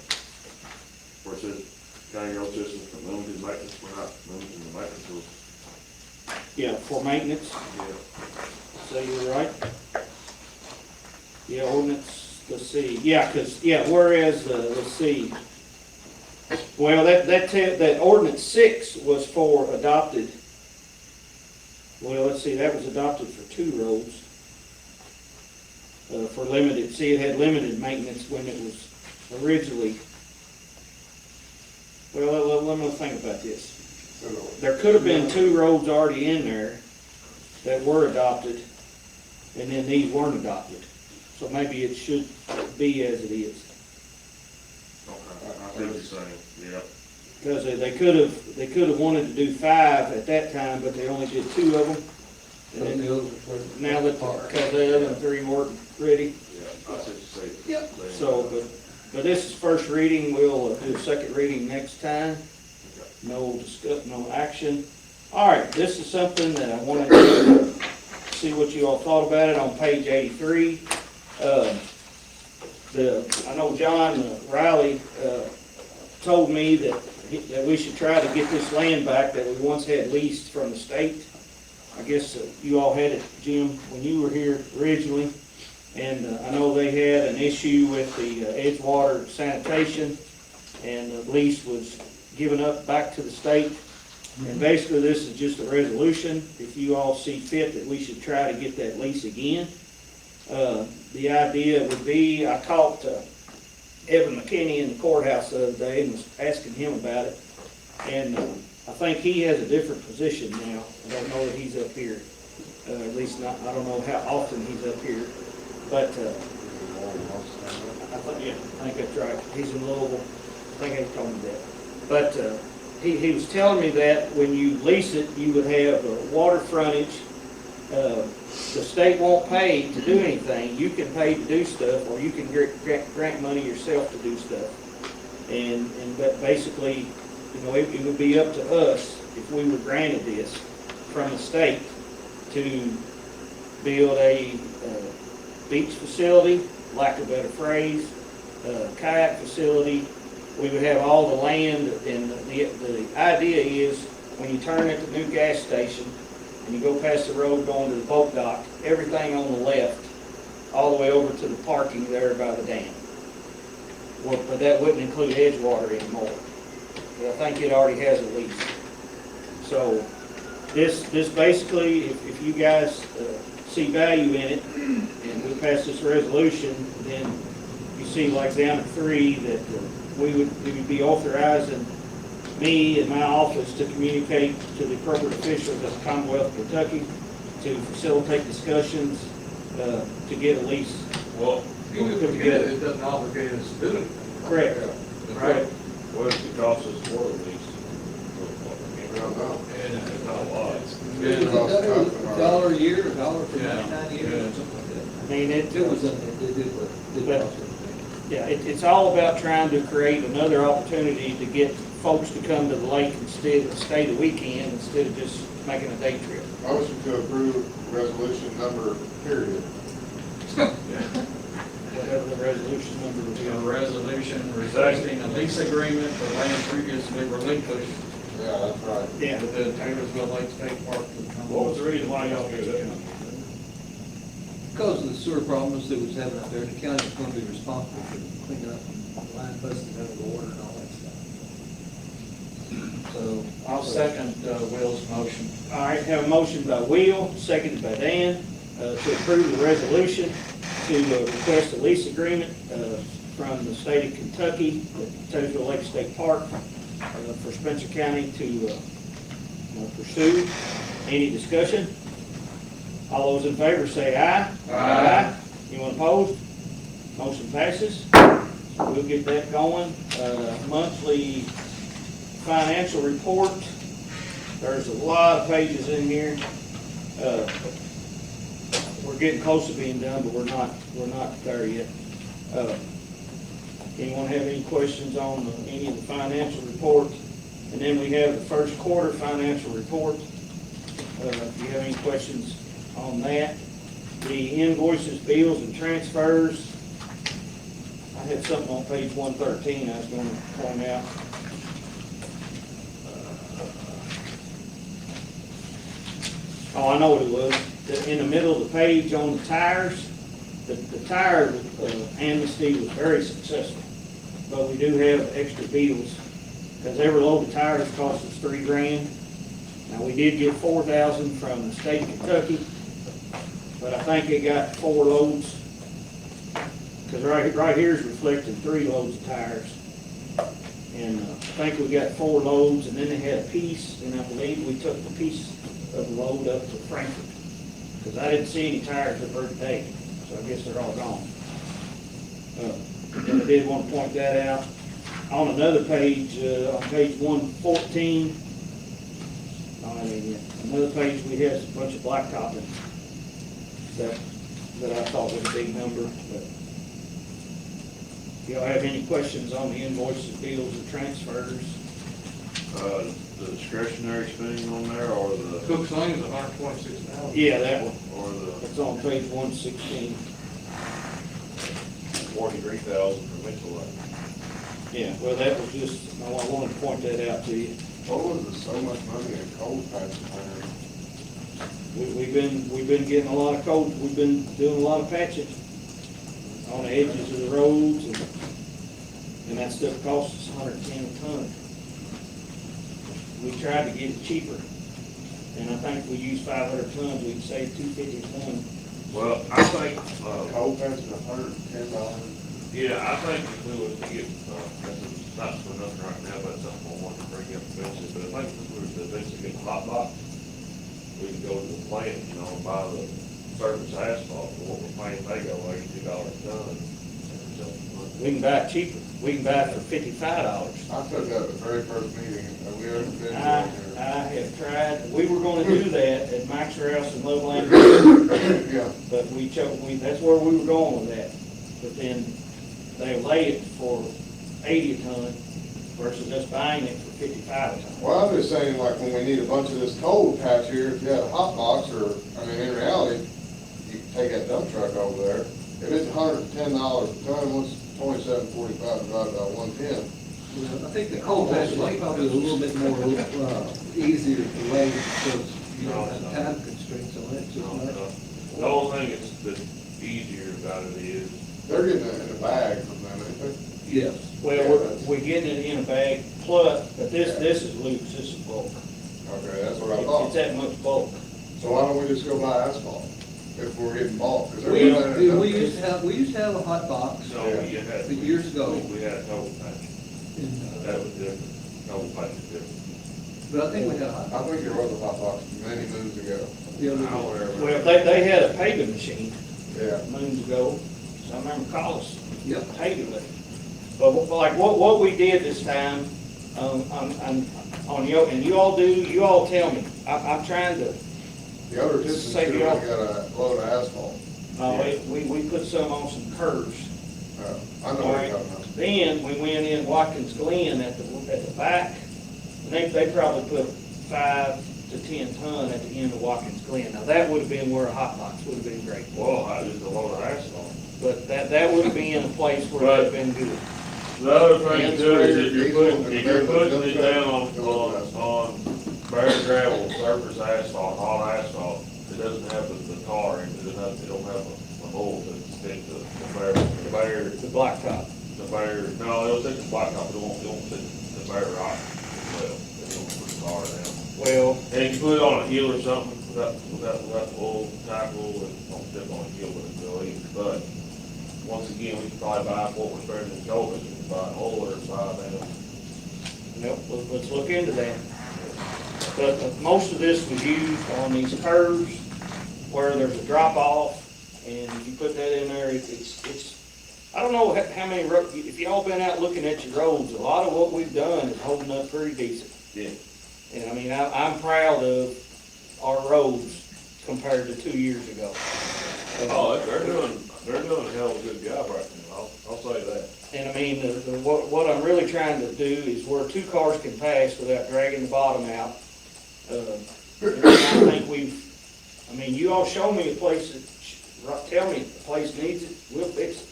Where it says county road system for limited maintenance, we're not limiting the maintenance. Yeah, for maintenance, Yeah. so you're right. Yeah, ordinance, let's see, yeah, whereas, let's see. Well, that ordinance 6 was for adopted. Well, let's see, that was adopted for 2 roads. For limited, see, it had limited maintenance when it was originally. Well, let me think about this. There could have been 2 roads already in there that were adopted, and then these weren't adopted. So maybe it should be as it is. Okay, I think you're saying, yeah. Because they could have wanted to do 5 at that time, but they only did 2 of them. And then now that, because the other 3 weren't ready. Yeah, I said you say. Yep. So, but this is first reading, we'll do second reading next time. No action. I All right, this is something that I wanted to see what you all thought about it on page 83. I know John Riley told me that we should try to get this land back that we once had leased from the state. I guess you all had it, Jim, when you were here originally. And I know they had an issue with the Edgewater sanitation, and the lease was given up back to the state. And basically, this is just a resolution, if you all see fit, that we should try to get that lease again. The idea would be, I caught Evan McKinney in the courthouse the other day and was asking him about it. And I think he has a different position now. I don't know that he's up here, at least not, I don't know how often he's up here. But I think that's right. He's in Louisville. I think he told me that. But he was telling me that when you lease it, you would have water frontage the state won't pay to do anything. You can pay to do stuff, or you can grant money yourself to do stuff. But basically, you know, it would be up to us if we were granted this from the state to build a beach facility, lack of a better phrase, kayak facility. We would have all the land, and the idea is when you turn at the new gas station and you go past the road going to the boat dock, everything on the left, all the way over to the parking there by the dam. Well, but that wouldn't include Edgewater anymore. But I think it already has a lease. So this basically, if you guys see value in it, and we pass this resolution, then you see like down at 3 that we would be authorizing me and my office to communicate to the appropriate officials of the Commonwealth of Kentucky to facilitate discussions to get a lease. Well, even if we get it, it doesn't obligate us to do it. Correct. Right. What does it cost us for the lease? We don't know. It's not a lot. It was $1 a year, $1 for 99 years, or something like that. I mean, It was, it did what, it did cost everything. yeah, it's all about trying to create another opportunity to get folks to come to the lake instead of stay the weekend instead of just making a day trip. Motion to approve resolution number, period. Whatever the resolution number will be. A resolution requesting a lease agreement for land previously relinquished Yeah, that's right. Yeah. with the Taylorsville Lake State Park. What was the reason why y'all did that? Because of the sewer problems that was having out there, the county was gonna be responsible for cleaning up the line busting under the water and all that stuff. So, I'll second Will's motion. All right, have a motion by Will, seconded by Dan, to approve the resolution to request a lease agreement from the state of Kentucky, the Taylorsville Lake State Park, for Spencer County to pursue. Any discussion? All those in favor say aye. Aye. Anyone opposed? Motion passes. So we'll get that going. Monthly financial report. There's a lot of pages in here. We're getting close to being done, but we're not there yet. Anyone have any questions on any of the financial reports? And then we have the first quarter financial report. If you have any questions on that. The invoices, bills, and transfers. I had something on page 113 I was going to point out. Oh, I know what it was. In the middle of the page on the tires, the tire amnesty was very successful. But we do have extra bills, because every load of tires cost us $3,000. Now, we did get $4,000 from the state of Kentucky, but I think they got 4 loads, because right here is reflecting 3 loads of tires. And I think we got 4 loads, and then they had a piece, and I believe we took the piece of the load up to Frankfurt, because I didn't see any tires up there today, so I guess they're all gone. And I did want to point that out. On another page, on page 114, another page, we have a bunch of blacktopping that I thought was a big number. But if y'all have any questions on the invoices, bills, or transfers? The discretionary spending on there, or the, Cook's Lane is $126,000. Yeah, that one. or the It's on page 116. 43,000 for Mitchell Lane? Yeah, well, that was just, I wanted to point that out to you. What was the so much money in cold patch plans? We've been getting a lot of cold, we've been doing a lot of patching on the edges of the roads, and that stuff costs us $110 a ton. We tried to get it cheaper, and I think if we use 500 tons, we can save $250 a ton. Well, I think, Cold patch is $110. yeah, I think if we was to get, not for nothing right now, but something I want to bring up eventually, but I think if we were to eventually get the hot box, we can go to the plant, you know, and buy the surface asphalt, for what we're paying, they go $82 a ton. We can buy it cheaper. we can buy it for $55. I said that at the very first meeting, and we haven't been I down have tried, we were gonna do that at Mike's House in Loveland, here. Yeah, but that's where we were going with that. But then they lay it for 80 a ton versus us buying it for 55 a ton. well, I'm just saying, like, when we need a bunch of this cold patch here, if you had a hot box, or, I mean, in reality, you can take that dump truck over there. If it's $110 a ton, what's 27.45 divided by 110? Well, I think the cold patch is probably a little bit more, easier to lay because you don't have time constraints on it so much. The whole thing that's easier about it is, They're getting it in a bag from them, ain't they? Yes. Well, we're getting it in a bag, plus, but this is loose, this is bulk. Okay, that's what I It's thought. that much bulk. So why don't we just go buy asphalt if we're getting bulk? 'Cause they're We getting it in a dump used truck. to have a hot box no, you had. years ago. We had a total patch, and, that was different, total patch was different. But I think we had a hot I think there was a hot box many moons ago. the other I don't day. remember. Well, they had a paving machine Yeah. moons ago, so I remember Collis Yep. paving it. But like what we did this time, on you all tell me, I'm trying to, The other distance Save too, we you all. got a load of asphalt. we put some on some curves. I know what you're talking about. Then we went in Watkins Glen at the back, and they probably put 5 to 10 ton at the end of Watkins Glen. Now, that would have been where a hot box would have been great. Well, I just a load of asphalt. But that would have been a place where it would have been good. The other thing too is if you're putting it down on bare gravel, surface asphalt, hot asphalt, it doesn't have the tar in it, it don't have a hole to stick the bare, The blacktop. no, it'll take the blacktop, it won't stick the bare rock. Well, it won't put the tar down. Well, And you can put it on a hill or something without oil, tackle, and don't step on a hill with it, real easy. But once again, we can probably buy what we're spending in Jobas, we can buy an oil or buy them. let's look into that. But most of this was used on these curves where there's a drop off, and if you put that in there, it's, I don't know how many, if y'all been out looking at your roads, a lot of what we've done is holding up pretty decent. Yeah. And I mean, I'm proud of our roads compared to 2 years ago. Oh, they're doing a hell of a good job right now, I'll say that. And I mean, what I'm really trying to do is where 2 cars can pass without dragging the bottom out. I think I mean, you all show me a place tell me if the place needs it, we'll fix it.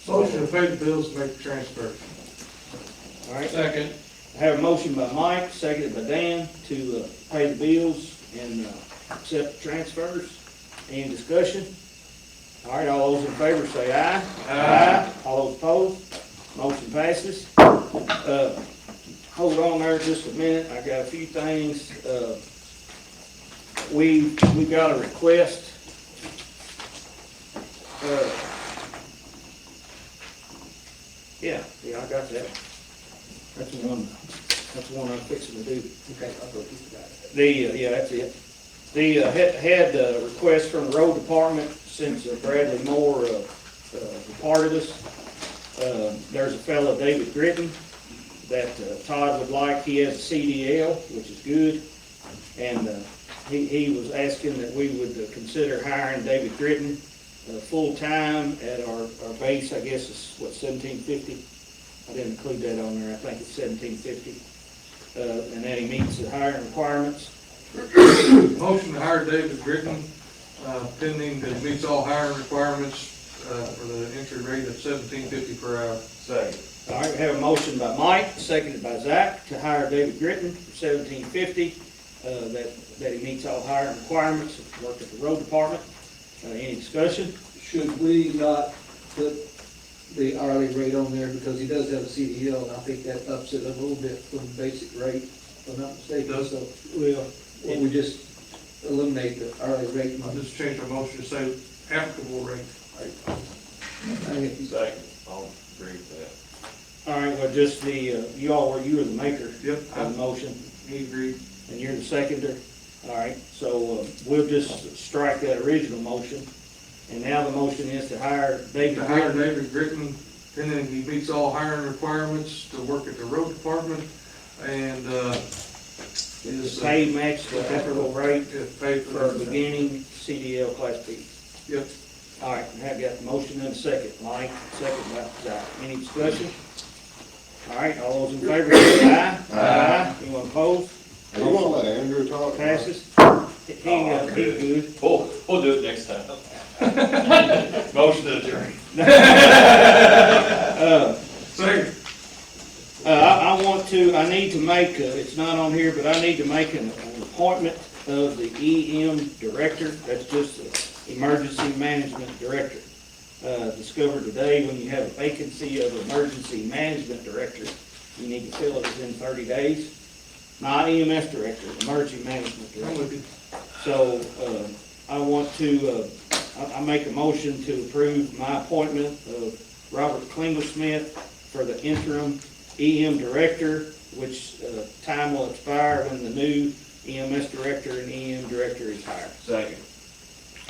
Motion to pay the bills, make the transfer. All right? Second. I have a motion by Mike, seconded by Dan to pay the bills and accept the transfers. Any discussion? All right, all those in favor say aye. Aye. All those opposed? Motion passes. Hold on there just a minute, I got a few things. We got a request. Yeah, I got that. That's the one I'm fixing to do. Okay, I thought you got it. Yeah, that's it. Had a request from the road department since Bradley Moore departed us. There's a fellow, David Gritton, that Todd would like. He has a CDL, which is good. And he was asking that we would consider hiring David Gritton full-time at our base, I guess is what, $17.50? I didn't include that on there. I think it's $17.50. And that he meets the hiring requirements. Motion to hire David Gritton, pending that it meets all hiring requirements, for the entry rate of $17.50 per hour. Second. All right, we have a motion by Mike, seconded by Zach, to hire David Gritton for $17.50. That he meets all hiring requirements, work at the road department. Any discussion? Should we not put the hourly rate on there because he does have a CDL, and I think that ups it a little bit from the basic rate, if I'm not mistaken. Does. So, we just eliminate the hourly rate. I'll just change our motion to say applicable rate. Second, I'll agree with All right, well, just you were the maker Yep. of the motion, He agreed. and you're the seconder. All right, so we'll just strike that original motion. And now the motion is to hire David To hire Gritton David Gritton and then he meets all hiring requirements to work at the road department, and, is. Pay match the applicable rate If paid for for. beginning CDL Class B. Yep. All right, I have got the motion and a second. Lonnie, second by Zach. Any discussion? All right, all those in favor say aye. Aye. Anyone opposed? You wanna let Andrew talk? Passes. He good. We'll do it next time. Motion to adjourn. Second. I need to make, it's not on here, but I need to make an appointment of the EM director. That's just the emergency management director. Discovered today, when you have a vacancy of emergency management director, you need to fill it within 30 days. Not EMS director, emergency management I'm director. with you. So, I want to, I make a motion to approve my appointment of Robert Klingler-Smith for the interim EM director, which, time will expire when the new EMS director and EM director is hired. Second.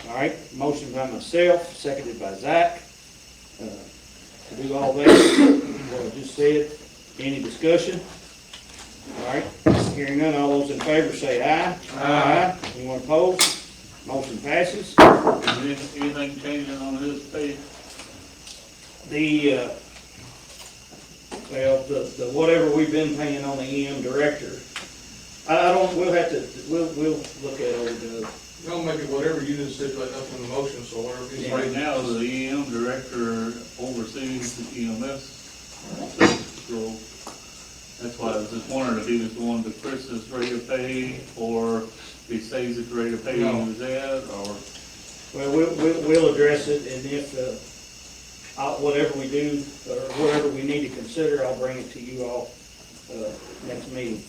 All right, motion by myself, seconded by Zach, to do all that, what I just said. Any discussion? All right, hearing none, all those in favor say aye. Aye. Anyone opposed? Motion passes. Is anything changing on his pay? The, well, the whatever we've been paying on the EM director, I don't, we'll look at it, I'll make it whatever you just said, like up in the motion, so whatever he's Right right now, the EM director oversees the EMS role. That's why I was just wondering if he was going to Chris's rate of pay, or if he stays at the rate of pay he was at, or. well, we'll address it, and if, whatever we do, or whatever we need to consider, I'll bring it to you all, next meeting.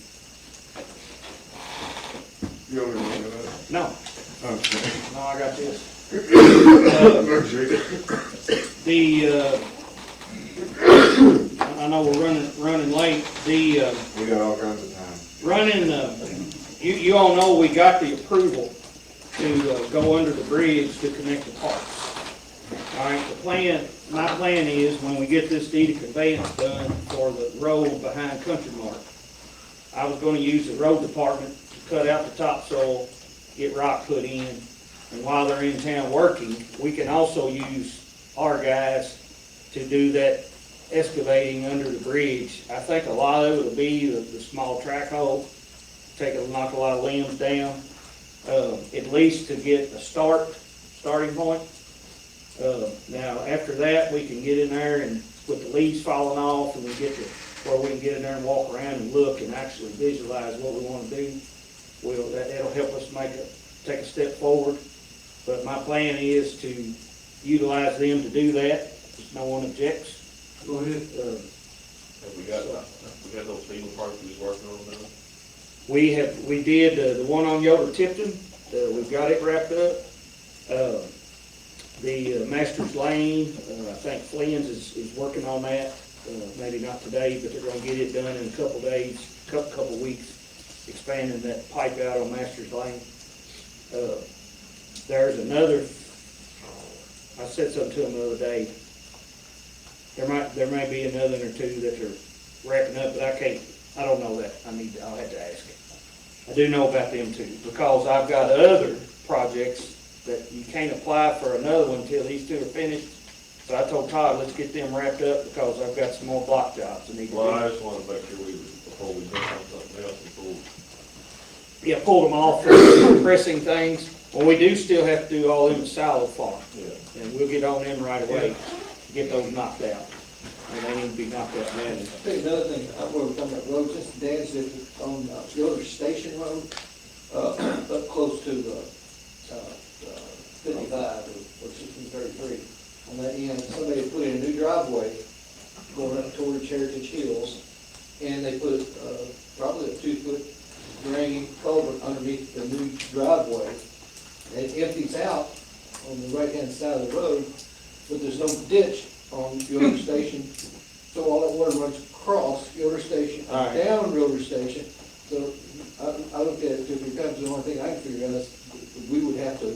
You want me to do that? No, Okay. no, I got this. I know we're running late, We got all kinds of time. you all know we got the approval to, go under the bridge to connect the parks. All right, my plan is, when we get this deed of conveyance done for the road behind Country Mart, I was gonna use the road department to cut out the topsoil, get rock put in, and while they're in town working, we can also use our guys to do that excavating under the bridge. I think a lot of it will be the small track hole, knock a lot of limbs down, at least to get a starting point. Now, after that, we can get in there and with the leaves falling off, and we get to where we can get in there and walk around and look and actually visualize what we want to do. That'll help us take a step forward. But my plan is to utilize them to do that, if no one objects. Go ahead. Have we got those legal parts we was working on now? We did, the one on Yoder Tipton, we've got it wrapped up. The Masters Lane, I think Flynn's is working on that, maybe not today, but they're gonna get it done in a couple days, couple weeks, expanding that pipe out on Masters Lane. There's another, I said something to them the other day, there may be another or two that are wrapping up, but I don't know that, I'll have to ask. I do know about them too, because I've got other projects that you can't apply for another one until these two are finished. So I told Todd, let's get them wrapped up, because I've got some more block jobs I need to do. Well, I just wanted to make sure before we do something else, Yeah, pulled them off for pressing things. Well, we do still have to do all them at Silo Farm, and we'll get on them right away, get those knocked out. And they need to be knocked out now. I think another thing, we were talking about roads, just Dan said on Yoder Station Road, up close to 55 or 1633. On that end, somebody had put in a new driveway going up toward Heritage Hills, and they put probably a 2-foot drain culvert underneath the new driveway. And it empties out on the right-hand side of the road, but there's no ditch on Yoder Station. So all that water runs across Yoder Station, down Yoder Station. So I look at it, if it comes, the only thing I can figure out is we would have to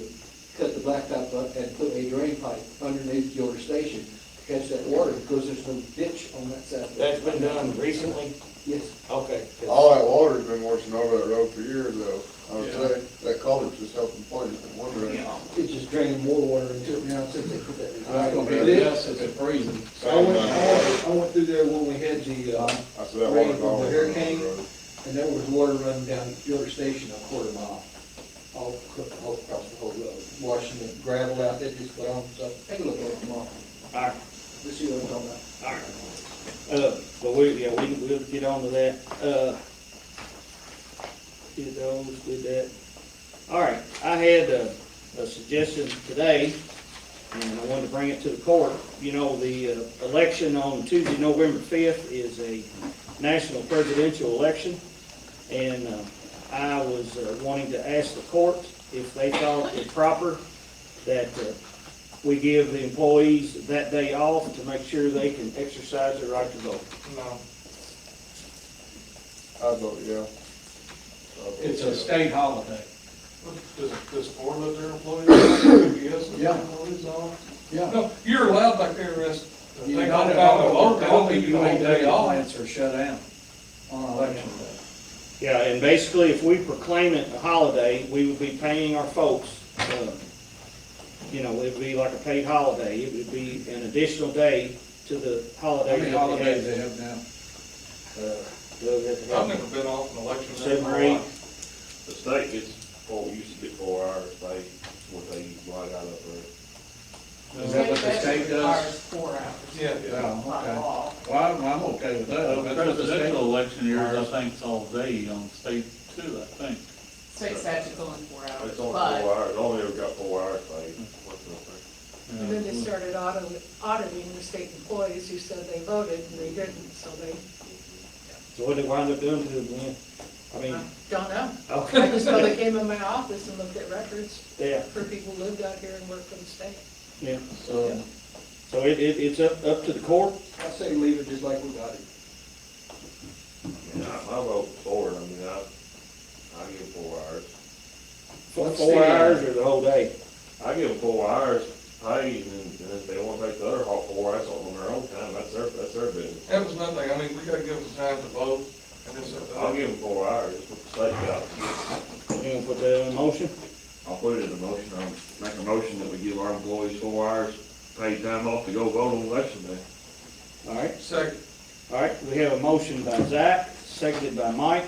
cut the blacktop up and put a drain pipe underneath Yoder Station catch that water, because there's no ditch on that side. That's been done recently? Yes. Okay. All that water's been washing over that road for years though. I would say, that culvert's just helping point it in one direction. It's just draining more water into it now since they put that. It's gonna be a mess if it's freezing. I went through there when we had the, I said that rain water's from all the over the hurricane, road. and there was water running down your station a quarter mile, all across the whole road, washing the gravel out, they just put on stuff. Take a look at it tomorrow. All right. Let's see what I'm talking about. All right. But we'll get on to that. Did those, did that. All right, I had a suggestion today, and I wanted to bring it to the court. You know, the election on Tuesday, November 5th is a national presidential election, and I was wanting to ask the court if they thought it proper that we give the employees that day off to make sure they can exercise their right to vote. No. I vote yeah. It's a state holiday. Does Ford let their employees? Yes. Yeah. No, you're allowed back there to rest. You're not allowed to vote, only you make day off. Plants are shut down on election day. Yeah, and basically, if we proclaim it a holiday, we would be paying our folks, you know, it'd be like a paid holiday. It would be an additional day to the holiday. How many holidays they have now? I've never been off an election day in 7 or my 8. life. The state gets, used to get 4 hours pay, what they like out up there. Is that what the state does? Requires 4 hours. Yeah. Oh, By okay. law. Well, I'm okay with that. That's what the state Presidential election years, I requires. think it's all day on state too, I think. State statute's only 4 hours, It's only but 4 hours, only ever got 4 hours paid. And then they started auditing the state employees who said they voted and they didn't, so they, So what did they wind up doing to them then? I mean, don't know. okay. I just know they came in my office and looked at records Yeah, for people who lived out here and worked for the state. yeah, so it's up to the court. I say leave it just like we got it. I vote for it, I mean, I give 4 hours. For Let's 4 see. hours or the whole day? I give them 4 hours paid, and if they wanna take the other 4 hours on their own time, that's their business. That was nothing, I mean, we gotta give them time to vote, and it's, I'll give them 4 hours, that's what the state got. You gonna put that in motion? I'll put it in the motion, I'll make a motion that we give our employees 4 hours paid time off to go vote on election day. All right, second. all right, we have a motion by Zach, seconded by Mike,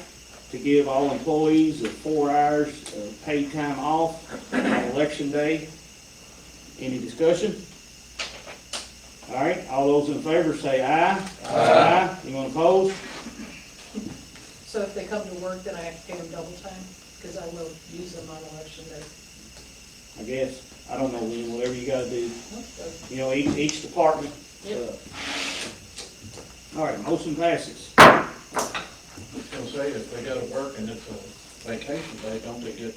to give all employees 4 hours of paid time off on election day. Any discussion? All right, all those in favor say aye. Aye. Anyone opposed? So if they come to work, then I have to pay them double time, because I will use them on election day. I guess, I don't know, Lynn, whatever you gotta do, Okay. you know, each department. Yep. All right, motion passes. I was gonna say, if they gotta work and it's a vacation day, don't they get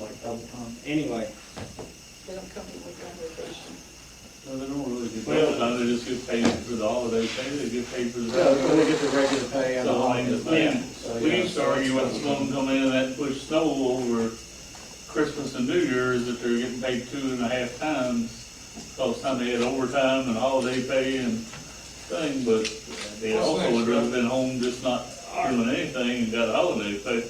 like double time? Anyway, They don't come to work on vacation. No, they don't really get Well- double time, they just get paid for the holiday pay, they get paid for the. So they get the regular pay and the So, I mean, holiday. So, we yeah. used to argue when someone come in and had to push snow over Christmas and New Year's, that they're getting paid 2.5 times, because time they had overtime and holiday pay and thing, but they also would rather been home just not doing anything and got a holiday pay.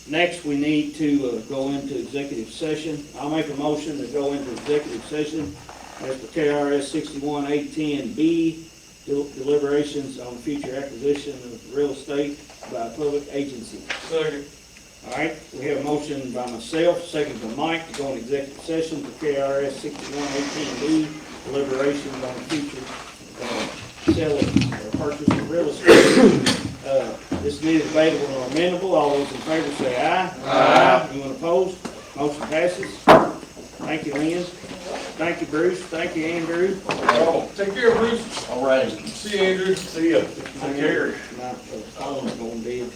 next, we need to go into executive session. I'll make a motion to go into executive session as per KRS 61-810B, deliberations on future acquisition of real estate by a public agency. Second. All right, we have a motion by myself, second by Mike, to go into executive session for KRS 61-810B, deliberations on future selling or purchase of real estate. This is neither debatable nor amendable. All those in favor say aye. Aye. Anyone opposed? Motion passes. Thank you, Lynn. Thank you, Bruce. Thank you, Andrew. Oh, take care, Bruce. All right. See you, Andrew. See ya. Take care. My phone's going dead.